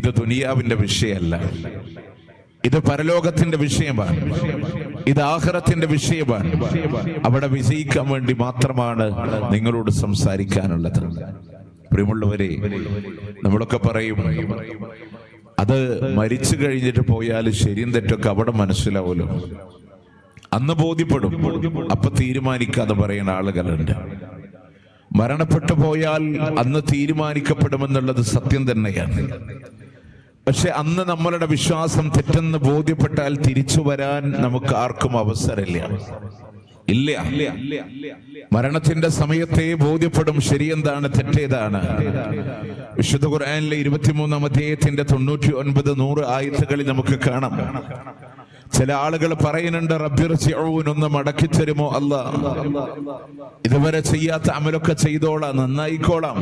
ഇത് ദുനിയാവിന്റെ വിഷയമല്ല, ഇത് പരലോകത്തിന്റെ വിഷയമാണ്, ഇത് ആഖിറത്തിന്റെ വിഷയമാണ്. അവിടെ വിജയിക്കാൻ വേണ്ടി മാത്രമാണ് നിങ്ങളോട് സംസാരിക്കാനുള്ളത്. പ്രിയമുള്ളവരെ, നമ്മളൊക്കെ പറയും അത് മരിച്ചു കഴിഞ്ഞിട്ട് പോയാൽ ശരിയും തെറ്റൊക്കെ അവിടെ മനസ്സിലാവുമല്ലോ, അന്ന് ബോധ്യപ്പെടും, അപ്പൊ തീരുമാനിക്കാതെ പറയുന്ന ആളുകളുണ്ട്. മരണപ്പെട്ടു പോയാൽ അന്ന് തീരുമാനിക്കപ്പെടുമെന്നുള്ളത് സത്യം തന്നെയാണ്. പക്ഷെ അന്ന് നമ്മളുടെ വിശ്വാസം തെറ്റെന്ന് ബോധ്യപ്പെട്ടാൽ തിരിച്ചു വരാൻ നമുക്ക് ആർക്കും അവസരമില്ല. ഇല്ല, മരണത്തിന്റെ സമയത്തെ ബോധ്യപ്പെടും ശരിയെന്താണ് തെറ്റേതാണ്. വിശുദ്ധ ഖുർആനിലെ 23-ാം അധ്യായത്തിന്റെ 99-100 ആയത്തുകളിൽ നമുക്ക് കാണാം. ചില ആളുകൾ പറയുന്നുണ്ട്, റബ്ബിർജിഊൻ, ഒന്ന് മടക്കി തരുമോ അല്ലാ, ഇതുവരെ ചെയ്യാത്ത അമലൊക്കെ ചെയ്തോളാം, നന്നായിക്കോളാം.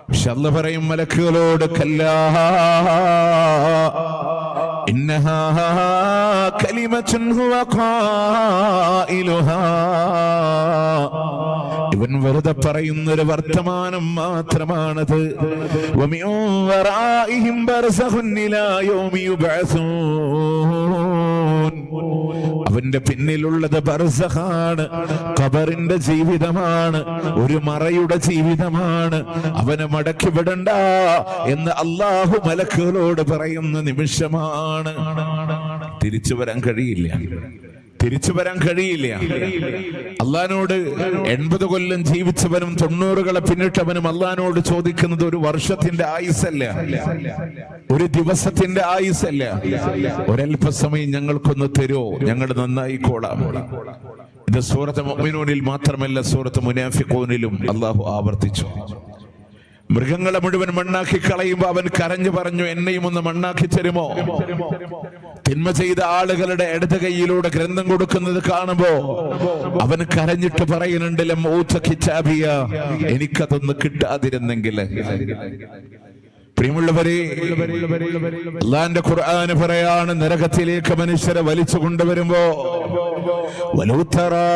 പക്ഷെ അല്ലാഹ് പറയും മലക്കുകളോട്, കല്ലാ ഇന്നഹാ കലിമത്തുൻ ഹുവ ഖായിലുഹാ, ഇവൻ വെറുതെ പറയുന്നൊരു വർത്തമാനം മാത്രമാണത്. വമിൻ വറാഇഹിം ബർസഖുൻ ഇലാ യൗമി യുബ്അസൂൻ, അവന്റെ പിന്നിലുള്ളത് ബർസഖാണ്, ഖബറിന്റെ ജീവിതമാണ്, ഒരു മറയുടെ ജീവിതമാണ്. അവനെ മടക്കി വിടണ്ട എന്ന് അല്ലാഹു മലക്കുകളോട് പറയുന്ന നിമിഷമാണ്. തിരിച്ചു വരാൻ കഴിയില്ല, തിരിച്ചു വരാൻ കഴിയില്ല. അള്ളാഹിനോട് 80 കൊല്ലം ജീവിച്ചവനും 90കളെ പിന്നിട്ടവനും അള്ളാഹിനോട് ചോദിക്കുന്നത് ഒരു വർഷത്തിന്റെ ആയുസല്ല, ഒരു ദിവസത്തിന്റെ ആയുസല്ല, ഒരല്പസമയം ഞങ്ങൾക്കൊന്ന് തരുമോ, ഞങ്ങൾ നന്നായിക്കോളാം. ഇത് സൂറത്ത് മുഅ്മിനൂനിൽ മാത്രമല്ല, സൂറത്ത് മുനാഫിഖൂനിലും അള്ളാഹു ആവർത്തിച്ചു. മൃഗങ്ങളെ മുഴുവൻ മണ്ണാക്കി കളയുമ്പോ അവൻ കരഞ്ഞു പറഞ്ഞു, എന്നെയും ഒന്ന് മണ്ണാക്കി തരുമോ. തിന്മ ചെയ്ത ആളുകളുടെ ഇടത് കൈയിലൂടെ ഗ്രന്ഥം കൊടുക്കുന്നത് കാണുമ്പോ അവൻ കരഞ്ഞിട്ട് പറയുന്നുണ്ട്, എനിക്കതൊന്ന് കിട്ടാതിരുന്നെങ്കിൽ. പ്രിയമുള്ളവരെ, അല്ലാഹുവിന്റെ ഖുർആൻ പറയാണ്, നരകത്തിലേക്ക് മനുഷ്യരെ വലിച്ചു കൊണ്ടുവരുമ്പോ വലൗ തറാ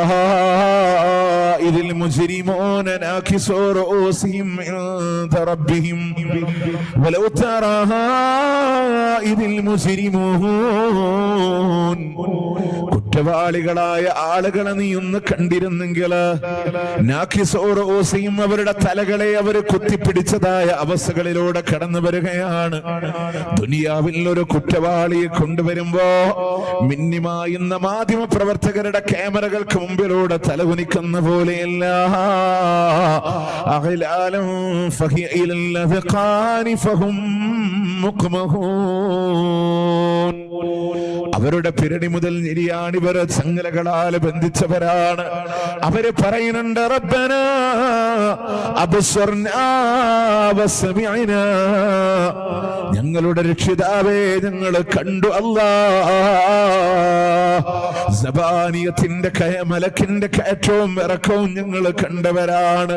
ഇതിൽ മുജ്രിമൂന നാകിസൂ റൂസിഹിം ഇൻദ റബ്ബിഹിം വലൗ തറാ ഇതിൽ മുജ്രിമൂൻ, കുറ്റവാളികളായ ആളുകളെ നീ ഒന്ന് കണ്ടിരുന്നെങ്കിൽ, നാകിസൂ റൂസിഹിം, അവരുടെ തലകളെ അവർ കുത്തിപ്പിടിച്ചതായ അവസ്ഥകളിലൂടെ കടന്നു വരികയാണ്. ദുനിയാവിൽ ഒരു കുറ്റവാളിയെ കൊണ്ടുവരുമ്പോ മിന്നിമായുന്ന മാധ്യമ പ്രവർത്തകരുടെ ക്യാമറകൾക്ക് മുമ്പിലൂടെ തലകുനിക്കുന്ന പോലെയല്ല, അഗ്ലാലും ഫഹിയ ഇലൽ അദ്ഖാനി ഫഹും മുഖ്മഹൂൻ, അവരുടെ പിരടി മുതൽ ഞെരിയാണിവർ ചങ്ങലകളാൽ ബന്ധിച്ചവരാണ്. അവര് പറയുന്നുണ്ട്, റബ്ബനാ അബ്സർനാ വസമിഅനാ, ഞങ്ങളുടെ രക്ഷിതാവേ ഞങ്ങൾ കണ്ടു അല്ലാഹ്. സബാനിയത്തിന്റെ മലക്കിന്റെ കയറ്റവും ഇറക്കവും ഞങ്ങൾ കണ്ടവരാണ്.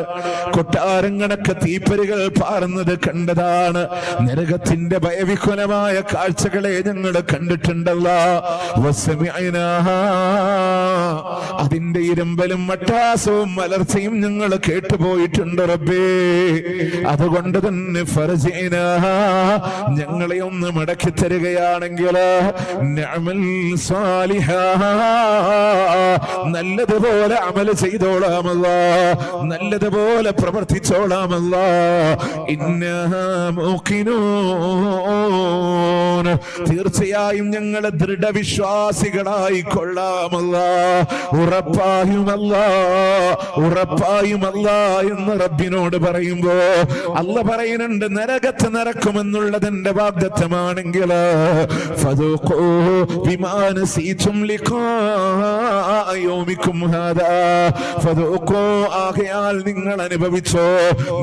കൊട്ടാരങ്ങളൊക്കെ തീപ്പരികൾ പാറുന്നത് കണ്ടതാണ്. നരകത്തിന്റെ ഭയവിഹ്വലമായ കാഴ്ചകളെ ഞങ്ങൾ കണ്ടിട്ടുണ്ടല്ലോ. അതിന്റെ ഇരുമ്പലും മട്ടാസവും മലർച്ചയും ഞങ്ങൾ കേട്ടുപോയിട്ടുണ്ട് റബ്ബേ. അതുകൊണ്ട് തന്നെ ഫർജിന, ഞങ്ങളെ ഒന്ന് മടക്കി തരികയാണെങ്കിൽ നഅമൽ സാലിഹ, നല്ലതുപോലെ അമൽ ചെയ്തോളാമല്ലോ, നല്ലതുപോലെ പ്രവർത്തിച്ചോളാമല്ലോ. ഇന്നാ മൂഖിനൂൻ, തീർച്ചയായും ഞങ്ങൾ ദൃഢവിശ്വാസികളായി കൊള്ളാമല്ല, ഉറപ്പായുമല്ല, ഉറപ്പായുമല്ല എന്ന് റബ്ബിനോട് പറയുമ്പോ അല്ലാഹ് പറയുന്നുണ്ട്, നരകത്ത് നടക്കുമെന്നുള്ളതിന്റെ വാഗ്ദത്തമാണെങ്കിൽ ഫദൂഖൂ ബിമാ നസീതും ലിഖാഅ യൗമികും ഹാദാ, ഫദൂഖൂ, ആകയാൽ നിങ്ങൾ അനുഭവിച്ചോ,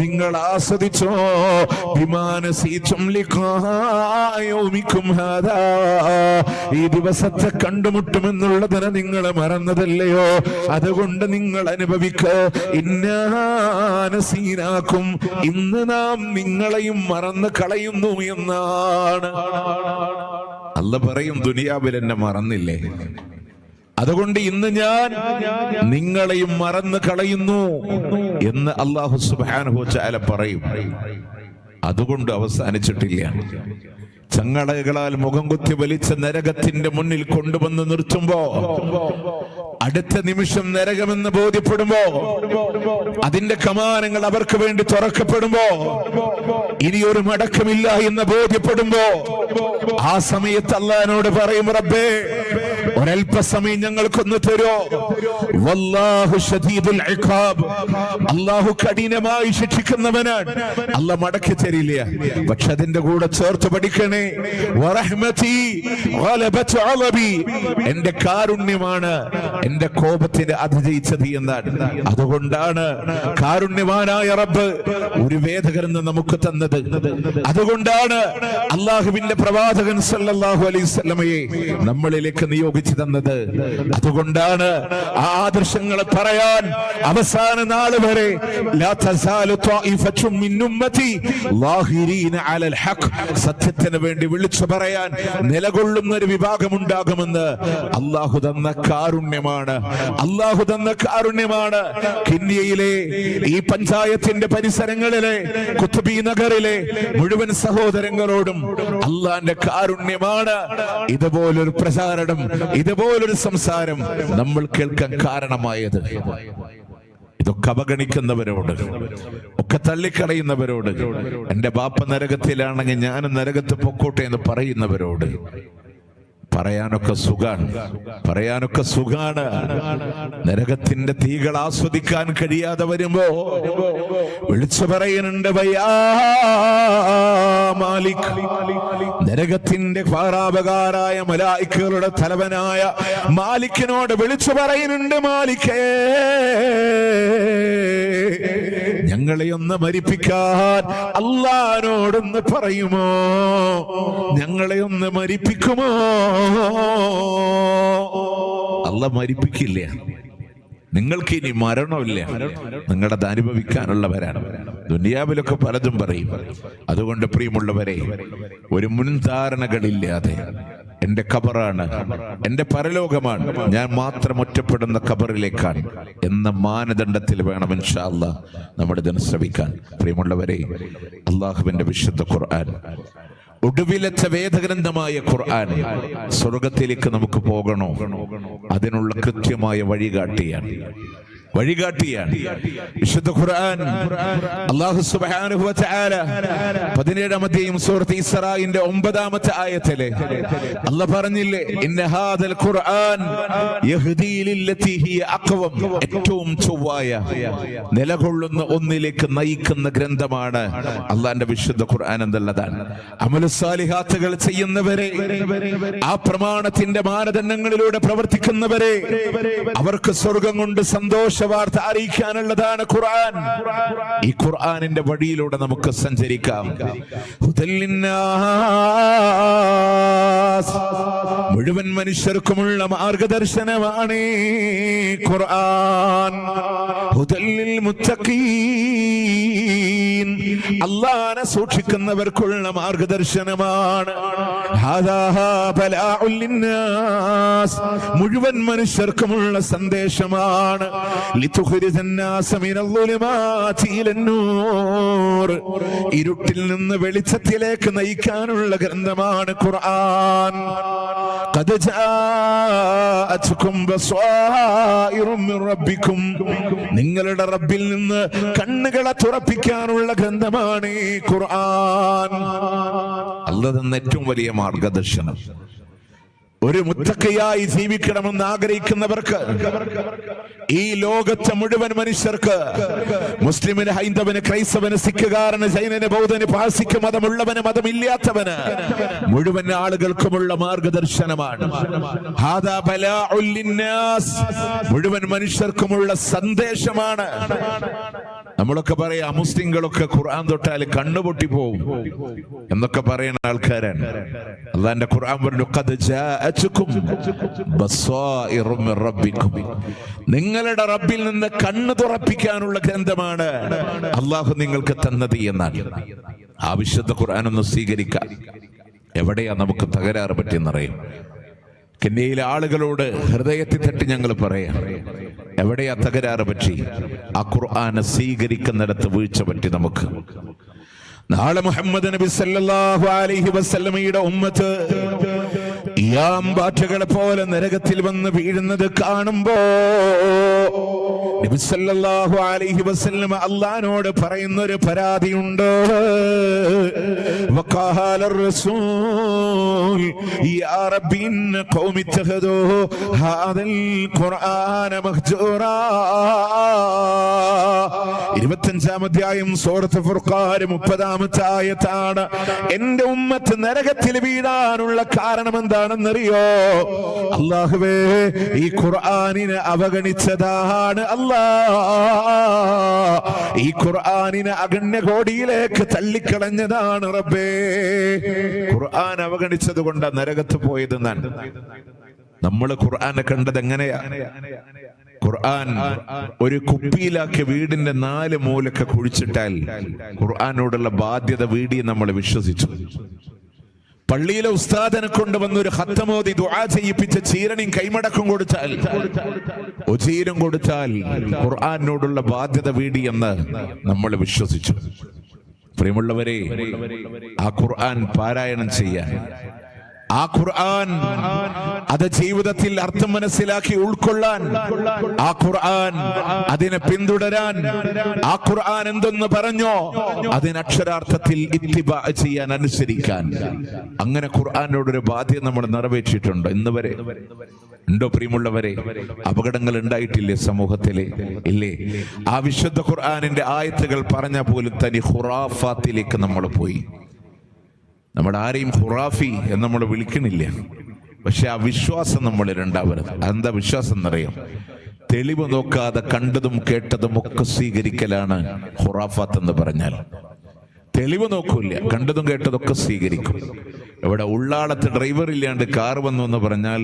നിങ്ങൾ ആസ്വദിച്ചോ, ബിമാ നസീതും ലിഖാഅ യൗമികും ഹാദാ, ഈ ദിവസത്തെ കണ്ടുമുട്ടുമെന്നുള്ളതിനെ നിങ്ങൾ മറന്നതല്ലയോ, അതുകൊണ്ട് നിങ്ങൾ അനുഭവിക്ക. ഇന്നാ നസീനാക്കും, ഇന്ന് നാം നിങ്ങളെയും മറന്നു കളയുന്നു എന്നാണ് അല്ലാഹ് പറയും. ദുനിയാവിൽ എന്നെ മറന്നില്ലേ, അതുകൊണ്ട് ഇന്ന് ഞാൻ നിങ്ങളെയും മറന്നു കളയുന്നു എന്ന് അല്ലാഹു സുബ്ഹാനഹു വ തആല പറയും. അതുകൊണ്ട് അവസാനിച്ചിട്ടില്ല. ചങ്ങടകളാൽ മുഖം കുത്തി വലിച്ച നരകത്തിന്റെ മുന്നിൽ കൊണ്ടുവന്ന് നിർത്തുമ്പോ അടുത്ത നിമിഷം നരകമെന്ന് ബോധ്യപ്പെടുമ്പോ അതിന്റെ കമാനങ്ങൾ അവർക്ക് വേണ്ടി തുറക്കപ്പെടുമ്പോ ഇനിയൊരു മടക്കമില്ല എന്ന് ബോധ്യപ്പെടുമ്പോ ആ സമയത്ത് അല്ലാഹുവിനോട് പറയും, റബ്ബേ ഒരൽപ്പസമയം ഞങ്ങൾക്കൊന്ന് തരോ. വല്ലാഹു ശദീദുൽ ഇഖാബ്, അല്ലാഹു കഠിനമായി ശിക്ഷിക്കുന്നവനാണ്. അല്ലാഹ് മടക്കി തരില്ല. പക്ഷെ അതിന്റെ കൂടെ ചേർത്ത് പഠിക്കണേ, വറഹ്മതി ഗലബത് അളബി, എന്റെ കാരുണ്യമാണ് എന്റെ കോപത്തിന് അതിജയിച്ചത് എന്നാണ്. അതുകൊണ്ടാണ് കാരുണ്യവാനായ റബ്ബ് ഒരു വേദഗ്രന്ഥം നമുക്ക് തന്നത്. അതുകൊണ്ടാണ് അല്ലാഹുവിന്റെ പ്രവാചകൻ സല്ലല്ലാഹു അലൈഹി വസല്ലമയെ നമ്മളിലേക്ക് നിയോഗിച്ചു തന്നത്. അതുകൊണ്ടാണ് ആ ആദർശങ്ങളെ പറയാൻ അവസാന നാൾ വരെ ലാ തസാലു ത്വായിഫത്തും മിൻ ഉമ്മതി ളാഹിരീന അലൽ ഹഖ്, സത്യത്തിന് വേണ്ടി വിളിച്ചു പറയാൻ നിലകൊള്ളുന്ന ഒരു വിഭാഗം ഉണ്ടാകുമെന്ന് അല്ലാഹു തന്ന കാരുണ്യമാണ്. അല്ലാഹു തന്ന കാരുണ്യമാണ്. കിന്നിയയിലെ ഈ പഞ്ചായത്തിന്റെ പരിസരങ്ങളിലെ കുത്തുബി നഗറിലെ മുഴുവൻ സഹോദരങ്ങളോടും അല്ലാഹുവിന്റെ കാരുണ്യമാണ് ഇതുപോലൊരു പ്രചാരണം, ഇതുപോലൊരു സംസാരം നമ്മൾ കേൾക്കാൻ കാരണമായത്. ഇതൊക്കെ അവഗണിക്കുന്നവരോട്, ഒക്കെ തള്ളിക്കളയുന്നവരോട്, എന്റെ ബാപ്പ നരകത്തിലാണെങ്കിൽ ഞാനും നരകത്ത് പൊക്കോട്ടെ എന്ന് പറയുന്നവരോട് പറയാനൊക്കെ സുഖാണ്. നരകത്തിന്റെ തീകൾ ആസ്വദിക്കാൻ കഴിയാതെ വരുമ്പോ വിളിച്ചു പറയുന്നുണ്ട്, വയ്യാ മാലിക്, നരകത്തിന്റെ പാറാപകാരായ മലായിക്കുകളുടെ തലവനായ മാലിക്കിനോട് വിളിച്ചു പറയുന്നുണ്ട്, മാലിക്കേ ഞങ്ങളെ ഒന്ന് മരിപ്പിക്കാൻ അല്ലാഹുവിനോടൊന്ന് പറയുമോ? ഞങ്ങളെ ഒന്ന് മരിപ്പിക്കുമോ? അല്ലാഹ് മരിപ്പിക്കില്ല. നിങ്ങൾക്ക് ഇനി മരണമില്ല, നിങ്ങളത് അനുഭവിക്കാനുള്ളവരാണ്. ദുനിയാവിലൊക്കെ പലതും പറയും. അതുകൊണ്ട് പ്രിയമുള്ളവരെ, ഒരു മുൻധാരണകളില്ലാതെ എന്റെ ഖബറാണ്, എന്റെ പരലോകമാണ്, ഞാൻ മാത്രം ഒറ്റപ്പെടുന്ന ഖബറിലേക്കാണ് എന്ന മാനദണ്ഡത്തിൽ വേണം ഇൻഷാ അല്ലാഹ് നമ്മുടെ ഇതിനെ ശ്രമിക്കാൻ. പ്രിയമുള്ളവരെ, അല്ലാഹുവിന്റെ വിശുദ്ധ ഖുർആൻ, ഒടുവിലത്തെ വേദഗ്രന്ഥമായ ഖുർആൻ സ്വർഗത്തിലേക്ക് നമുക്ക് പോകണോ? അതിനുള്ള കൃത്യമായ വഴികാട്ടിയാണ്. വിശുദ്ധ ഖുർആൻ അല്ലാഹു സുബ്ഹാനഹു വ തആല 17-ാമത്തെ സൂറത്ത് ഇസ്രായിന്റെ 9-ാമത്തെ ആയത്തിലെ അല്ലാഹ് പറഞ്ഞില്ലേ, ഇന്ന ഹാദൽ ഖുർആൻ യഹ്ദീ ലില്ലതി ഹിയ അഖ്വം, ഏറ്റവും ചൊവ്വായ നിലകൊള്ളുന്ന ഒന്നിലേക്ക് നയിക്കുന്ന ഗ്രന്ഥമാണ് അല്ലാഹുവിന്റെ വിശുദ്ധ ഖുർആൻ എന്നുള്ളതാണ്. അമലുസ്സാലിഹാത്തുകൾ ചെയ്യുന്നവരെ, ആ പ്രമാണത്തിന്റെ മാനദണ്ഡങ്ങളിലൂടെ പ്രവർത്തിക്കുന്നവരെ, അവർക്ക് സ്വർഗം കൊണ്ട് സന്തോഷ വാർത്ത അറിയിക്കാനുള്ളതാണ് ഖുർആൻ. ഈ ഖുർആനിന്റെ വഴിയിലൂടെ നമുക്ക് സഞ്ചരിക്കാം. മുഴുവൻ മനുഷ്യർക്കുമുള്ള മാർഗദർശനമാണ് ഖുർആൻ. ഹുദല്ലിൽ മുത്തഖീൻ, അല്ലാഹുവിനെ സൂക്ഷിക്കുന്നവർക്കുള്ള മാർഗദർശനമാണ്. ഹാദാ ബലാഉൽ ലിന്നാസ്, മുഴുവൻ മനുഷ്യർക്കുമുള്ള സന്ദേശമാണ്. ഇരുട്ടിൽ നിന്ന് വെളിച്ചത്തിലേക്ക് നയിക്കാനുള്ള ഗ്രന്ഥമാണ് ഖുർആൻ. ഖദ് ജാഅത്കും ബസ്വായിറും മിർ റബ്ബിക്കും, നിങ്ങളുടെ റബ്ബിൽ നിന്ന് കണ്ണുകളെ തുറപ്പിക്കാനുള്ള ഗ്രന്ഥമാണ് ഈ ഖുർആൻ. അല്ലാഹു തന്ന ഏറ്റവും വലിയ മാർഗദർശനം. ഒരു മുത്തഖിയായി ജീവിക്കണമെന്ന് ആഗ്രഹിക്കുന്നവർക്ക്, ഈ ലോകത്തെ മുഴുവൻ മനുഷ്യർക്ക്, മുസ്ലിമിന്, ഹൈന്ദവന്, ക്രൈസ്തവന്, സിഖുകാരന്, ജൈനന്, ബൗദ്ധന്, പാഴ്സിക്ക്, മതമുള്ളവന്, മതമില്ലാത്തവന്, മുഴുവൻ ആളുകൾക്കുമുള്ള മാർഗദർശനമാണ്. ഹാദാ ബലാഉൽ ലിന്നാസ്, മുഴുവൻ മനുഷ്യർക്കുമുള്ള സന്ദേശമാണ്. നമ്മളൊക്കെ പറയാം, മുസ്ലിങ്ങളൊക്കെ ഖുർആൻ തൊട്ടാൽ കണ്ണുപൊട്ടി പോകും എന്നൊക്കെ പറയുന്ന ആൾക്കാരാണ്. അല്ലാഹുവിന്റെ ഖുർആൻ പറഞ്ഞു, ഖദ് ജാഅത്കും ബസ്വായിറും മിർ റബ്ബിക്കും, നിങ്ങളുടെ റബ്ബിൽ നിന്ന് കണ്ണ് തുറപ്പിക്കാനുള്ള ഗ്രന്ഥമാണ് അല്ലാഹു നിങ്ങൾക്ക് തന്നത് എന്നാണ്. ആ വിശുദ്ധ ഖുർആൻ ഒന്ന് സ്വീകരിക്കാൻ എവിടെയാ നമുക്ക് തകരാറ് പറ്റിയെന്നറിയാം. കെന്നിയയിലെ ആളുകളോട് ഹൃദയത്തിൽ തട്ടി ഞങ്ങൾ പറയാം, എവിടെയാ തകരാറ് പറ്റി? ആ ഖുർആനെ സ്വീകരിക്കുന്നിടത്ത് വീഴ്ച പറ്റി. നമുക്ക് നാളെ മുഹമ്മദ് നബി സല്ലല്ലാഹു അലൈഹി വസല്ലമയുടെ ഉമ്മത്ത് ഈയാമ്പാറ്റകളെ പോലെ നരകത്തിൽ വന്ന് വീഴുന്നത് കാണുമ്പോ നബി സല്ലല്ലാഹു അലൈഹി വസല്ലമ അല്ലാഹുവോട് പറയുന്ന ഒരു പരാതിയുണ്ട്. വഖാല റസൂൽ യാ റബ്ബി ഇന്ന ഖൗമി ഇത്തഖദൂ ഹാദൽ ഖുർആന മഹ്ജൂറാ. 25-ാം അധ്യായം സൂറത്ത് ഫുർഖാൻ 30-ാമത്തെ ആയത്താണ്. എന്റെ ഉമ്മത്ത് നരകത്തിൽ വീഴാനുള്ള കാരണം എന്താണെന്നറിയോ? അല്ലാഹുവേ, ഈ ഖുർആനിനെ അവഗണിച്ചതാണ്. ഈ ഖുർആനിനെ അഗണ്യകോടിയിലേക്ക് തള്ളിക്കളഞ്ഞതാണ് റബ്ബേ. ഖുർആൻ അവഗണിച്ചത് കൊണ്ടാ നരകത്ത് പോയതെന്നാണ്. നമ്മൾ ഖുർആനെ കണ്ടത് എങ്ങനെയാ? ഖുർആൻ ഒരു കുപ്പിയിലാക്കി വീടിന്റെ 4 മൂലൊക്കെ കുഴിച്ചിട്ടാൽ ഖുർആനോടുള്ള ബാധ്യത വീടി നമ്മൾ വിശ്വസിച്ചു. പള്ളിയിലെ ഉസ്താദിനെ കൊണ്ടുവന്നൊരു ഖത്തമോദി ദുആ ചെയ്യിപ്പിച്ച ചീരണിയും കൈമടക്കും കൊടുത്താൽ, ഒചീരം കൊടുത്താൽ ഖുർആനോടുള്ള ബാധ്യത വീടി എന്ന് നമ്മൾ വിശ്വസിച്ചു. പ്രിയമുള്ളവരെ, ആ ഖുർആൻ പാരായണം ചെയ്യാൻ, ആ ഖുർആൻ അത് ജീവിതത്തിൽ അർത്ഥം മനസ്സിലാക്കി ഉൾക്കൊള്ളാൻ, ആ ഖുർആൻ അതിനെ പിന്തുടരാൻ, ആ ഖുർആൻ എന്തെന്ന് പറഞ്ഞോ അതിന് അക്ഷരാർത്ഥത്തിൽ ഇത്തിബാ ചെയ്യാൻ, അനുസരിക്കാൻ, അങ്ങനെ ഖുർആനോടൊരു ബാധ്യത നമ്മൾ നിറവേറ്റിയിട്ടുണ്ട്. ഇന്ന് വരെ ഉണ്ടോ പ്രിയമുള്ളവരെ? അപകടങ്ങൾ ഉണ്ടായിട്ടില്ലേ സമൂഹത്തിലെ? ഇല്ലേ? ആ വിശുദ്ധ ഖുർആനിന്റെ ആയത്തുകൾ പറഞ്ഞ പോലും തനി ഖുറാഫാത്തിലേക്ക് നമ്മൾ പോയി. നമ്മൾ ആരെയും ഖുറാഫി എന്ന് നമ്മൾ വിളിക്കണില്ല, പക്ഷെ ആ വിശ്വാസം നമ്മളിൽ ഉണ്ടാവരുത്. എന്താ വിശ്വാസം എന്നറിയാം? തെളിവ് നോക്കാതെ കണ്ടതും കേട്ടതും ഒക്കെ സ്വീകരിക്കലാണ് ഖുറാഫാത്ത് എന്ന് പറഞ്ഞാൽ. തെളിവ് നോക്കൂല, കണ്ടതും കേട്ടതൊക്കെ സ്വീകരിക്കും. ഇവിടെ ഉള്ളാളത്ത് ഡ്രൈവർ ഇല്ലാണ്ട് കാർ വന്നു എന്ന് പറഞ്ഞാൽ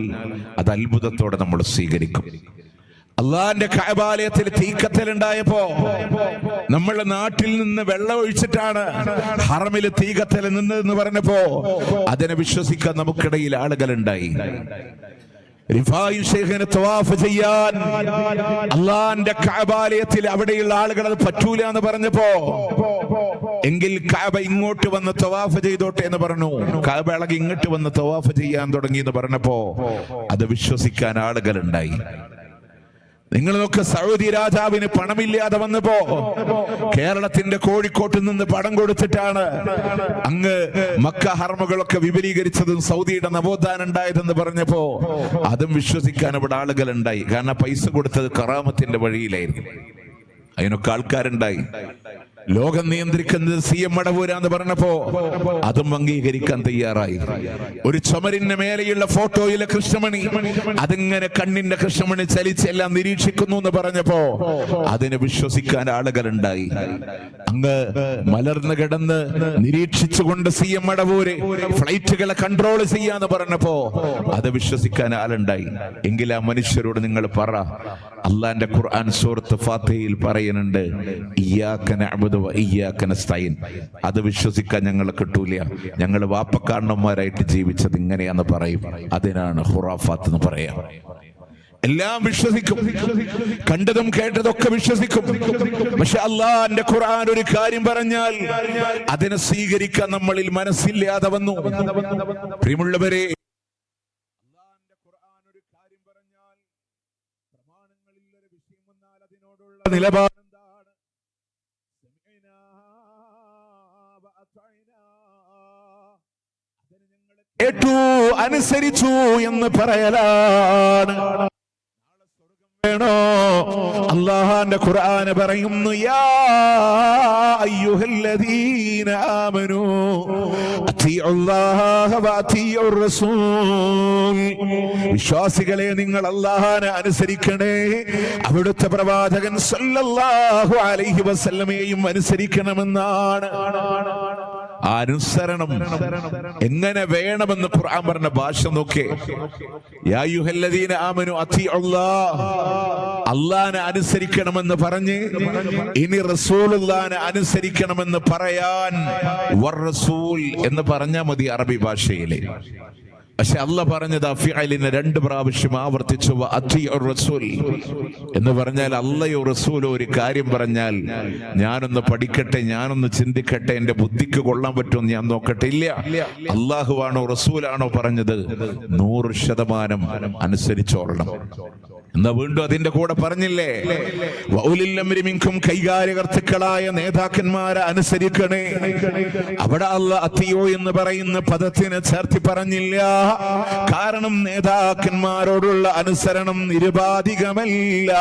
അത് അത്ഭുതത്തോടെ നമ്മൾ സ്വീകരിക്കും. അള്ളാന്റെ കഅബാലയത്തിൽ തീക്കത്തലുണ്ടായപ്പോ നമ്മളെ നാട്ടിൽ നിന്ന് വെള്ളം ഒഴിച്ചിട്ടാണ് ഹറമിൽ തീക്കത്തൽ നിന്നതെന്ന് പറഞ്ഞപ്പോ അതിനെ വിശ്വസിക്കാൻ നമുക്കിടയിൽ ആളുകളുണ്ടായി. റിഫായി ശൈഖിനെ തവാഫ് ചെയ്യാൻ അള്ളാന്റെ കഅബാലയത്തിൽ അവിടെയുള്ള ആളുകൾ അത് പറ്റൂല എന്ന് പറഞ്ഞപ്പോ, എങ്കിൽ കഅബ ഇങ്ങോട്ട് വന്ന് തവാഫ് ചെയ്തോട്ടെ എന്ന് പറഞ്ഞു. കഅബ ഇളകി ഇങ്ങോട്ട് വന്ന് തവാഫ് ചെയ്യാൻ തുടങ്ങി എന്ന് പറഞ്ഞപ്പോ അത് വിശ്വസിക്കാൻ ആളുകളുണ്ടായി. നിങ്ങളൊക്കെ സൗദി രാജാവിന് പണമില്ലാതെ വന്നപ്പോ കേരളത്തിന്റെ കോഴിക്കോട്ട് നിന്ന് പണം കൊടുത്തിട്ടാണ് അങ്ങ് മക്ക ഹറമുകളൊക്കെ വിപുലീകരിച്ചതും സൗദിയുടെ നവോത്ഥാനം ഉണ്ടായതെന്ന് പറഞ്ഞപ്പോ അതും വിശ്വസിക്കാൻ ഇവിടെ ആളുകളുണ്ടായി. കാരണം പൈസ കൊടുത്തത് കറാമത്തിന്റെ വഴിയിലായിരുന്നു. അതിനൊക്കെ ആൾക്കാരുണ്ടായി. ലോകം നിയന്ത്രിക്കുന്നത് CM മടവൂരാന്ന് പറഞ്ഞപ്പോ അതും അംഗീകരിക്കാൻ തയ്യാറായി. ഒരു ചുമരിന്റെ മേലെയുള്ള ഫോട്ടോയിലെ കൃഷ്ണമണി അതിങ്ങനെ കണ്ണിന്റെ കൃഷ്ണമണി ചലിച്ചെല്ലാം നിരീക്ഷിക്കുന്നു എന്ന് പറഞ്ഞപ്പോ അതിനെ വിശ്വസിക്കാൻ ആളുകളുണ്ടായി. അങ്ങ് മലർന്ന് കിടന്ന് നിരീക്ഷിച്ചുകൊണ്ട് CM മടവൂര് ഫ്ലൈറ്റുകളെ കൺട്രോൾ ചെയ്യാന്ന് പറഞ്ഞപ്പോ അത് വിശ്വസിക്കാൻ ആളുണ്ടായി. എങ്കിൽ ആ മനുഷ്യരോട് നിങ്ങൾ പറ, അള്ളാന്റെ ഖുർആൻ സൂറത്ത് ഫാത്തിഹയിൽ പറയുന്നുണ്ട്, ഇയ്യാക നഅ്ബുദു വ ഇയ്യാക നസ്തഈൻ. അത് വിശ്വസിക്കാൻ ഞങ്ങൾ കിട്ടൂല. ഞങ്ങൾ വാപ്പക്കാരന്മാരായിട്ട് ജീവിച്ചത് ഇങ്ങനെയാന്ന് പറയും. അതിനാണ് ഖുറാഫാത്ത് എന്ന് പറയാം. എല്ലാം വിശ്വസിക്കും, കണ്ടതും കേട്ടതൊക്കെ വിശ്വസിക്കും. പക്ഷെ അള്ളാന്റെ ഖുർആൻ ഒരു കാര്യം പറഞ്ഞാൽ അതിനെ സ്വീകരിക്കാൻ നമ്മളിൽ മനസ്സില്ലാതെ വന്നു. പ്രിയമുള്ളവരെ, അള്ളാന്റെ ഖുർആൻ ഒരു കാര്യം പറഞ്ഞാൽ പ്രമാണങ്ങളിൽ ഒരു വിഷയം വന്നാൽ അതിനോടുള്ള നിലപാട് കേട്ടു അനുസരിച്ചു എന്ന് പറയലാണ്. വേണോ? അല്ലാഹുവിന്റെ ഖുർആൻ പറയുന്നു, യാ അയ്യുഹല്ലദീന ആമനൂ അത്തിഉല്ലാഹ വ അത്തിഉർ റസൂൽ. വിശ്വാസികളെ, നിങ്ങൾ അല്ലാഹുവിനെ അനുസരിക്കണേ, അവിടുത്തെ പ്രവാചകൻ സല്ലല്ലാഹു അലൈഹി വസല്ലമയെയും അനുസരിക്കണമെന്നാണ്. അനുസരണം എങ്ങനെ വേണമെന്ന് ഖുർആൻ പറഞ്ഞ ഭാഷ നോക്കേ. യാ അയ്യുഹല്ലദീന ആമനു അത്തിഉല്ലാഹ്, അല്ലാഹനെ അനുസരിക്കണമെന്ന് പറഞ്ഞ് ഇനി റസൂലുള്ളാഹിനെ അനുസരിക്കണമെന്ന് പറയാൻ വർ റസൂൽ എന്ന് പറഞ്ഞാൽ മതി അറബി ഭാഷയിലെ. പക്ഷെ അള്ളാഹ് പറഞ്ഞത് ഫിഅലിനെ 2 പ്രാവശ്യം ആവർത്തിച്ചു, അത്തിഉർ റസൂൽ എന്ന് പറഞ്ഞാൽ അള്ളയോ റസൂലോ ഒരു കാര്യം പറഞ്ഞാൽ ഞാനൊന്ന് പഠിക്കട്ടെ, ഞാനൊന്ന് ചിന്തിക്കട്ടെ, എന്റെ ബുദ്ധിക്ക് കൊള്ളാൻ പറ്റുമെന്ന് ഞാൻ നോക്കട്ടെ. ഇല്ല, അള്ളാഹുവാണോ റസൂലാണോ പറഞ്ഞത് 100% അനുസരിച്ചോളണം. എന്നാ വീണ്ടും അതിന്റെ കൂടെ പറഞ്ഞില്ലേ, വഉലിൽ അംരി മിൻകും, കൈകാര്യകർത്താക്കളായ നേതാക്കന്മാരെ അനുസരിക്കണേ. അവിടെ അല്ലാഹ് അത്തിയോ എന്ന് പറയുന്ന പദത്തിന് ചേർത്തി പറഞ്ഞില്ല. കാരണം നേതാക്കന്മാരോടുള്ള അനുസരണം നിരുപാധികമല്ല,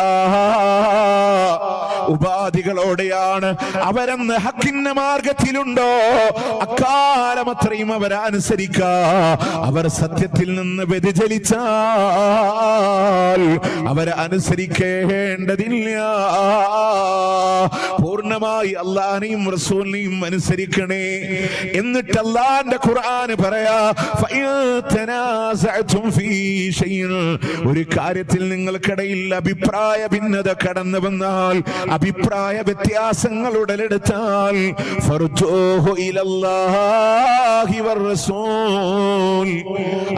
ഉപാധികളോടെയാണ്. അവരെന്ന് ഹക്കിന്റെ മാർഗത്തിലുണ്ടോ അക്കാലം അത്രയും അവരെ അനുസരിക്ക. അവർ സത്യത്തിൽ നിന്ന് വ്യതിചലിച്ചാൽ അവരെ അനുസരിക്കേണ്ടതില്ല. പൂർണ്ണമായി അള്ളാഹിനെയും റസൂലിനെയും അനുസരിക്കണേ. എന്നിട്ട് അള്ളാന്റെ ഖുർആൻ പറയാ, ഒരു കാര്യത്തിൽ നിങ്ങൾക്കിടയിൽ അഭിപ്രായ ഭിന്നത കടന്നു വന്നാൽ, അഭിപ്രായ വ്യത്യാസങ്ങൾ ഉടലെടുത്താൽ,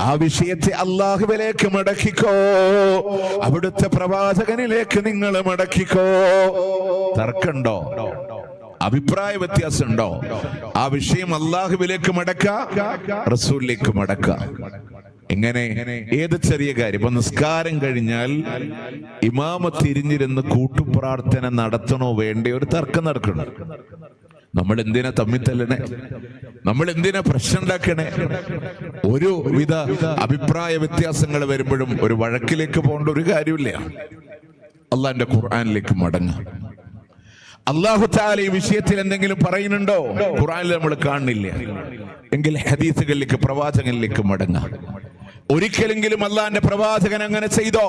ആ വിഷയത്തെ അള്ളാഹുവിലേക്ക് മടക്കിക്കോ, അവിടുത്തെ പ്രവാചകനിലേക്ക് നിങ്ങൾ മടക്കിക്കോ. തർക്കണ്ടോ? അഭിപ്രായ വ്യത്യാസം ഉണ്ടോ? ആ വിഷയം അള്ളാഹുവിലേക്ക് മടക്ക, റസൂലിലേക്ക് മടക്ക. എങ്ങനെ? ഏത് ചെറിയ കാര്യം. ഇപ്പൊ നിസ്കാരം കഴിഞ്ഞാൽ ഇമാമ തിരിഞ്ഞിരുന്ന് കൂട്ടുപ്രാർത്ഥന നടത്തണോ വേണ്ടേ ഒരു തർക്കം നടക്കണം. നമ്മൾ എന്തിനാ തമ്മിത്തല്ലണേ? നമ്മൾ എന്തിനാ പ്രശ്നം ഉണ്ടാക്കണേ? ഒരു വിധ അഭിപ്രായ വ്യത്യാസങ്ങൾ വരുമ്പോഴും ഒരു വഴക്കിലേക്ക് പോകേണ്ട ഒരു കാര്യമില്ല. അള്ളാന്റെ ഖുർആനിലേക്ക് മടങ്ങുക. അല്ലാഹു തആല ഈ വിഷയത്തിൽ എന്തെങ്കിലും പറയുന്നുണ്ടോ? ഖുർആനിൽ നമ്മൾ കാണുന്നില്ല. എങ്കിൽ ഹദീസുകളിലേക്ക്, പ്രവാചകനിലേക്ക് മടങ്ങുക. ഒരിക്കലെങ്കിലും അള്ളാന്റെ പ്രവാചകൻ അങ്ങനെ ചെയ്തോ?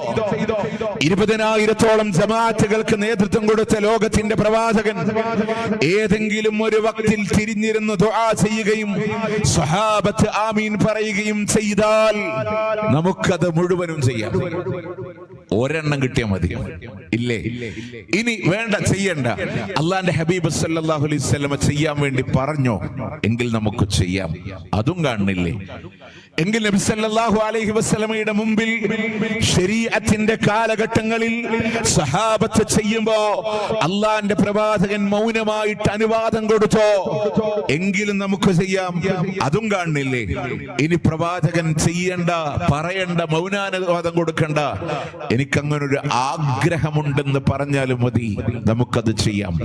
20,000-ഓളം ജമാഅത്തുകൾക്ക് നേതൃത്വം കൊടുത്ത ലോകത്തിന്റെ പ്രവാചകൻ ഏതെങ്കിലും ഒരു വക്തിൽ തിരിഞ്ഞിരുന്ന് ദുആ ചെയ്യുകയും സ്വഹാബത്ത് ആമീൻ പറയുകയും ചെയ്താൽ നമുക്കത് മുഴുവനും ചെയ്യാം. ഒരെണ്ണം കിട്ടിയാൽ മതി. ഇല്ലേ? ഇനി വേണ്ട, ചെയ്യണ്ട. അള്ളാന്റെ ഹബീബ് സല്ലല്ലാഹു അലൈഹി വസല്ലം ചെയ്യാൻ വേണ്ടി പറഞ്ഞോ? എങ്കിൽ നമുക്ക് ചെയ്യാം. അതും കാണുന്നില്ലേ? എങ്കിൽ നബി സല്ലല്ലാഹു അലൈഹി വസല്ലമയുടെ മുമ്പിൽ ശരീഅത്തിന്റെ കാലഘട്ടങ്ങളിൽ സഹാബത്ത് ചെയ്യുമ്പോ അള്ളാന്റെ പ്രവാചകൻ മൗനമായിട്ട് അനുവാദം കൊടുത്തോ? എങ്കിലും നമുക്ക് ചെയ്യാം. അതും കാണുന്നില്ലേ? ഇനി പ്രവാചകൻ ചെയ്യണ്ട, പറയണ്ട, മൗനാനുവാദം കൊടുക്കണ്ട, എനിക്കങ്ങനൊരു ആഗ്രഹമുണ്ടെന്ന് പറഞ്ഞാലും മതി, നമുക്കത് ചെയ്യാം.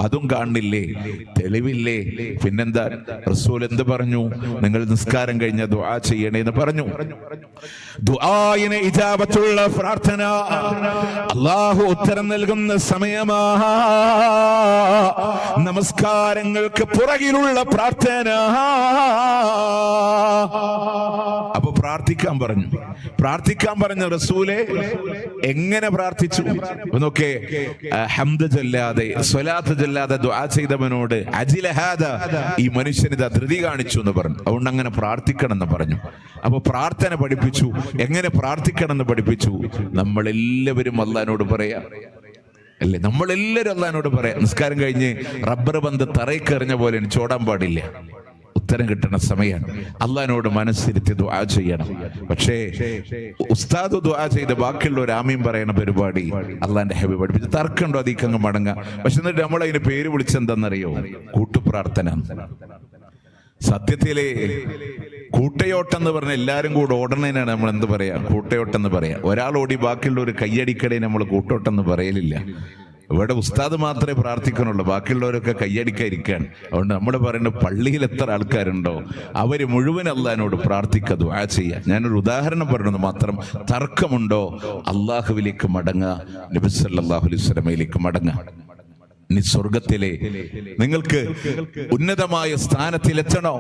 അതും കാണുന്നില്ലേ? തെളിവില്ലേ? പിന്നെന്താ? റസൂൽ എന്ത് പറഞ്ഞു? നിങ്ങൾ നിസ്കാരം കഴിഞ്ഞ ദുആ ചെയ്യണേന്ന് പറഞ്ഞു. ദുആയിന് ഇജാബത്തുള്ള പ്രാർത്ഥന അല്ലാഹു ഉത്തരം നൽകുന്ന സമയമാ. നമസ്കാരങ്ങൾക്ക് പുറകിലുള്ള പ്രാർത്ഥന. അപ്പൊ പ്രാർത്ഥിക്കാൻ പറഞ്ഞു. പ്രാർത്ഥിക്കാൻ പറഞ്ഞ റസൂലെ എങ്ങനെ പ്രാർത്ഥിച്ചു നോക്കേ. ഹംദ് ചൊല്ലാതെ, സ്വലാത്ത് ചൊല്ലാതെ ദുആ ചെയ്തവനോട് അജില ഹാദാ, ഈ മനുഷ്യനിത് ധൃതി കാണിച്ചു എന്ന് പറഞ്ഞു. അതുകൊണ്ട് അങ്ങനെ പ്രാർത്ഥിക്കണം എന്ന് പറഞ്ഞു. അപ്പൊ പ്രാർത്ഥന പഠിപ്പിച്ചു. എങ്ങനെ പ്രാർത്ഥിക്കണം എന്ന് പഠിപ്പിച്ചു. നമ്മളെല്ലാവരും അല്ലാഹുവിനോട് പറയാ അല്ലേ? നമ്മളെല്ലാവരും അല്ലാഹുവിനോട് പറയാം. നിസ്കാരം കഴിഞ്ഞ് റബ്ബർ ബന്ധ തറയ്ക്കെറിഞ്ഞ പോലെ ചോടാൻ പാടില്ല. ഉത്തരം കിട്ടണ സമയമാണ്. അള്ളാഹിനോട് മനസ്സിരുത്തി ദുആ ചെയ്യണം. പക്ഷേ ഉസ്താദ് ദുആ ചെയ്ത് ബാക്കിയുള്ളവർ ആമീൻ പറയണ പരിപാടി അള്ളാന്റെ ഹബീബ് പഠിപ്പിച്ച്. തർക്കമുണ്ടോ? അതിക്കങ്ങ് മടങ്ങാം. പക്ഷെ എന്നിട്ട് നമ്മളതിന് പേര് വിളിച്ചെന്താണെന്നറിയോ? കൂട്ടുപ്രാർത്ഥന. സത്യത്തിലെ കൂട്ടയോട്ടം എന്ന് പറഞ്ഞാൽ എല്ലാവരും കൂടെ ഓടണേനാണ് നമ്മൾ എന്ത് പറയാ? കൂട്ടയോട്ടം എന്ന് പറയാ. ഒരാൾ ഓടി ബാക്കിയുള്ളവർ കയ്യടിക്കടേ നമ്മൾ കൂട്ടോട്ടം എന്ന് പറയലില്ല. ഇവിടെ ഉസ്താദ് മാത്രമേ പ്രാർത്ഥിക്കണുള്ളൂ, ബാക്കിയുള്ളവരൊക്കെ കയ്യടിക്കാതിരിക്കുകയാണ്. അതുകൊണ്ട് നമ്മൾ പറയുന്നത് പള്ളിയിൽ എത്ര ആൾക്കാരുണ്ടോ അവര് മുഴുവൻ അള്ളാഹിനോട് പ്രാർത്ഥിക്കുക, ദുആ ചെയ്യുക. ഞാനൊരു ഉദാഹരണം പറയുന്നത് മാത്രം. തർക്കമുണ്ടോ? അള്ളാഹുവിലേക്ക് മടങ്ങുക, നബി സല്ലല്ലാഹു അലൈഹി വസല്ലമയിലേക്ക് മടങ്ങുക. ഇനി സ്വർഗത്തിലെ നിങ്ങൾക്ക് ഉന്നതമായ സ്ഥാനത്തിലെത്തണോ?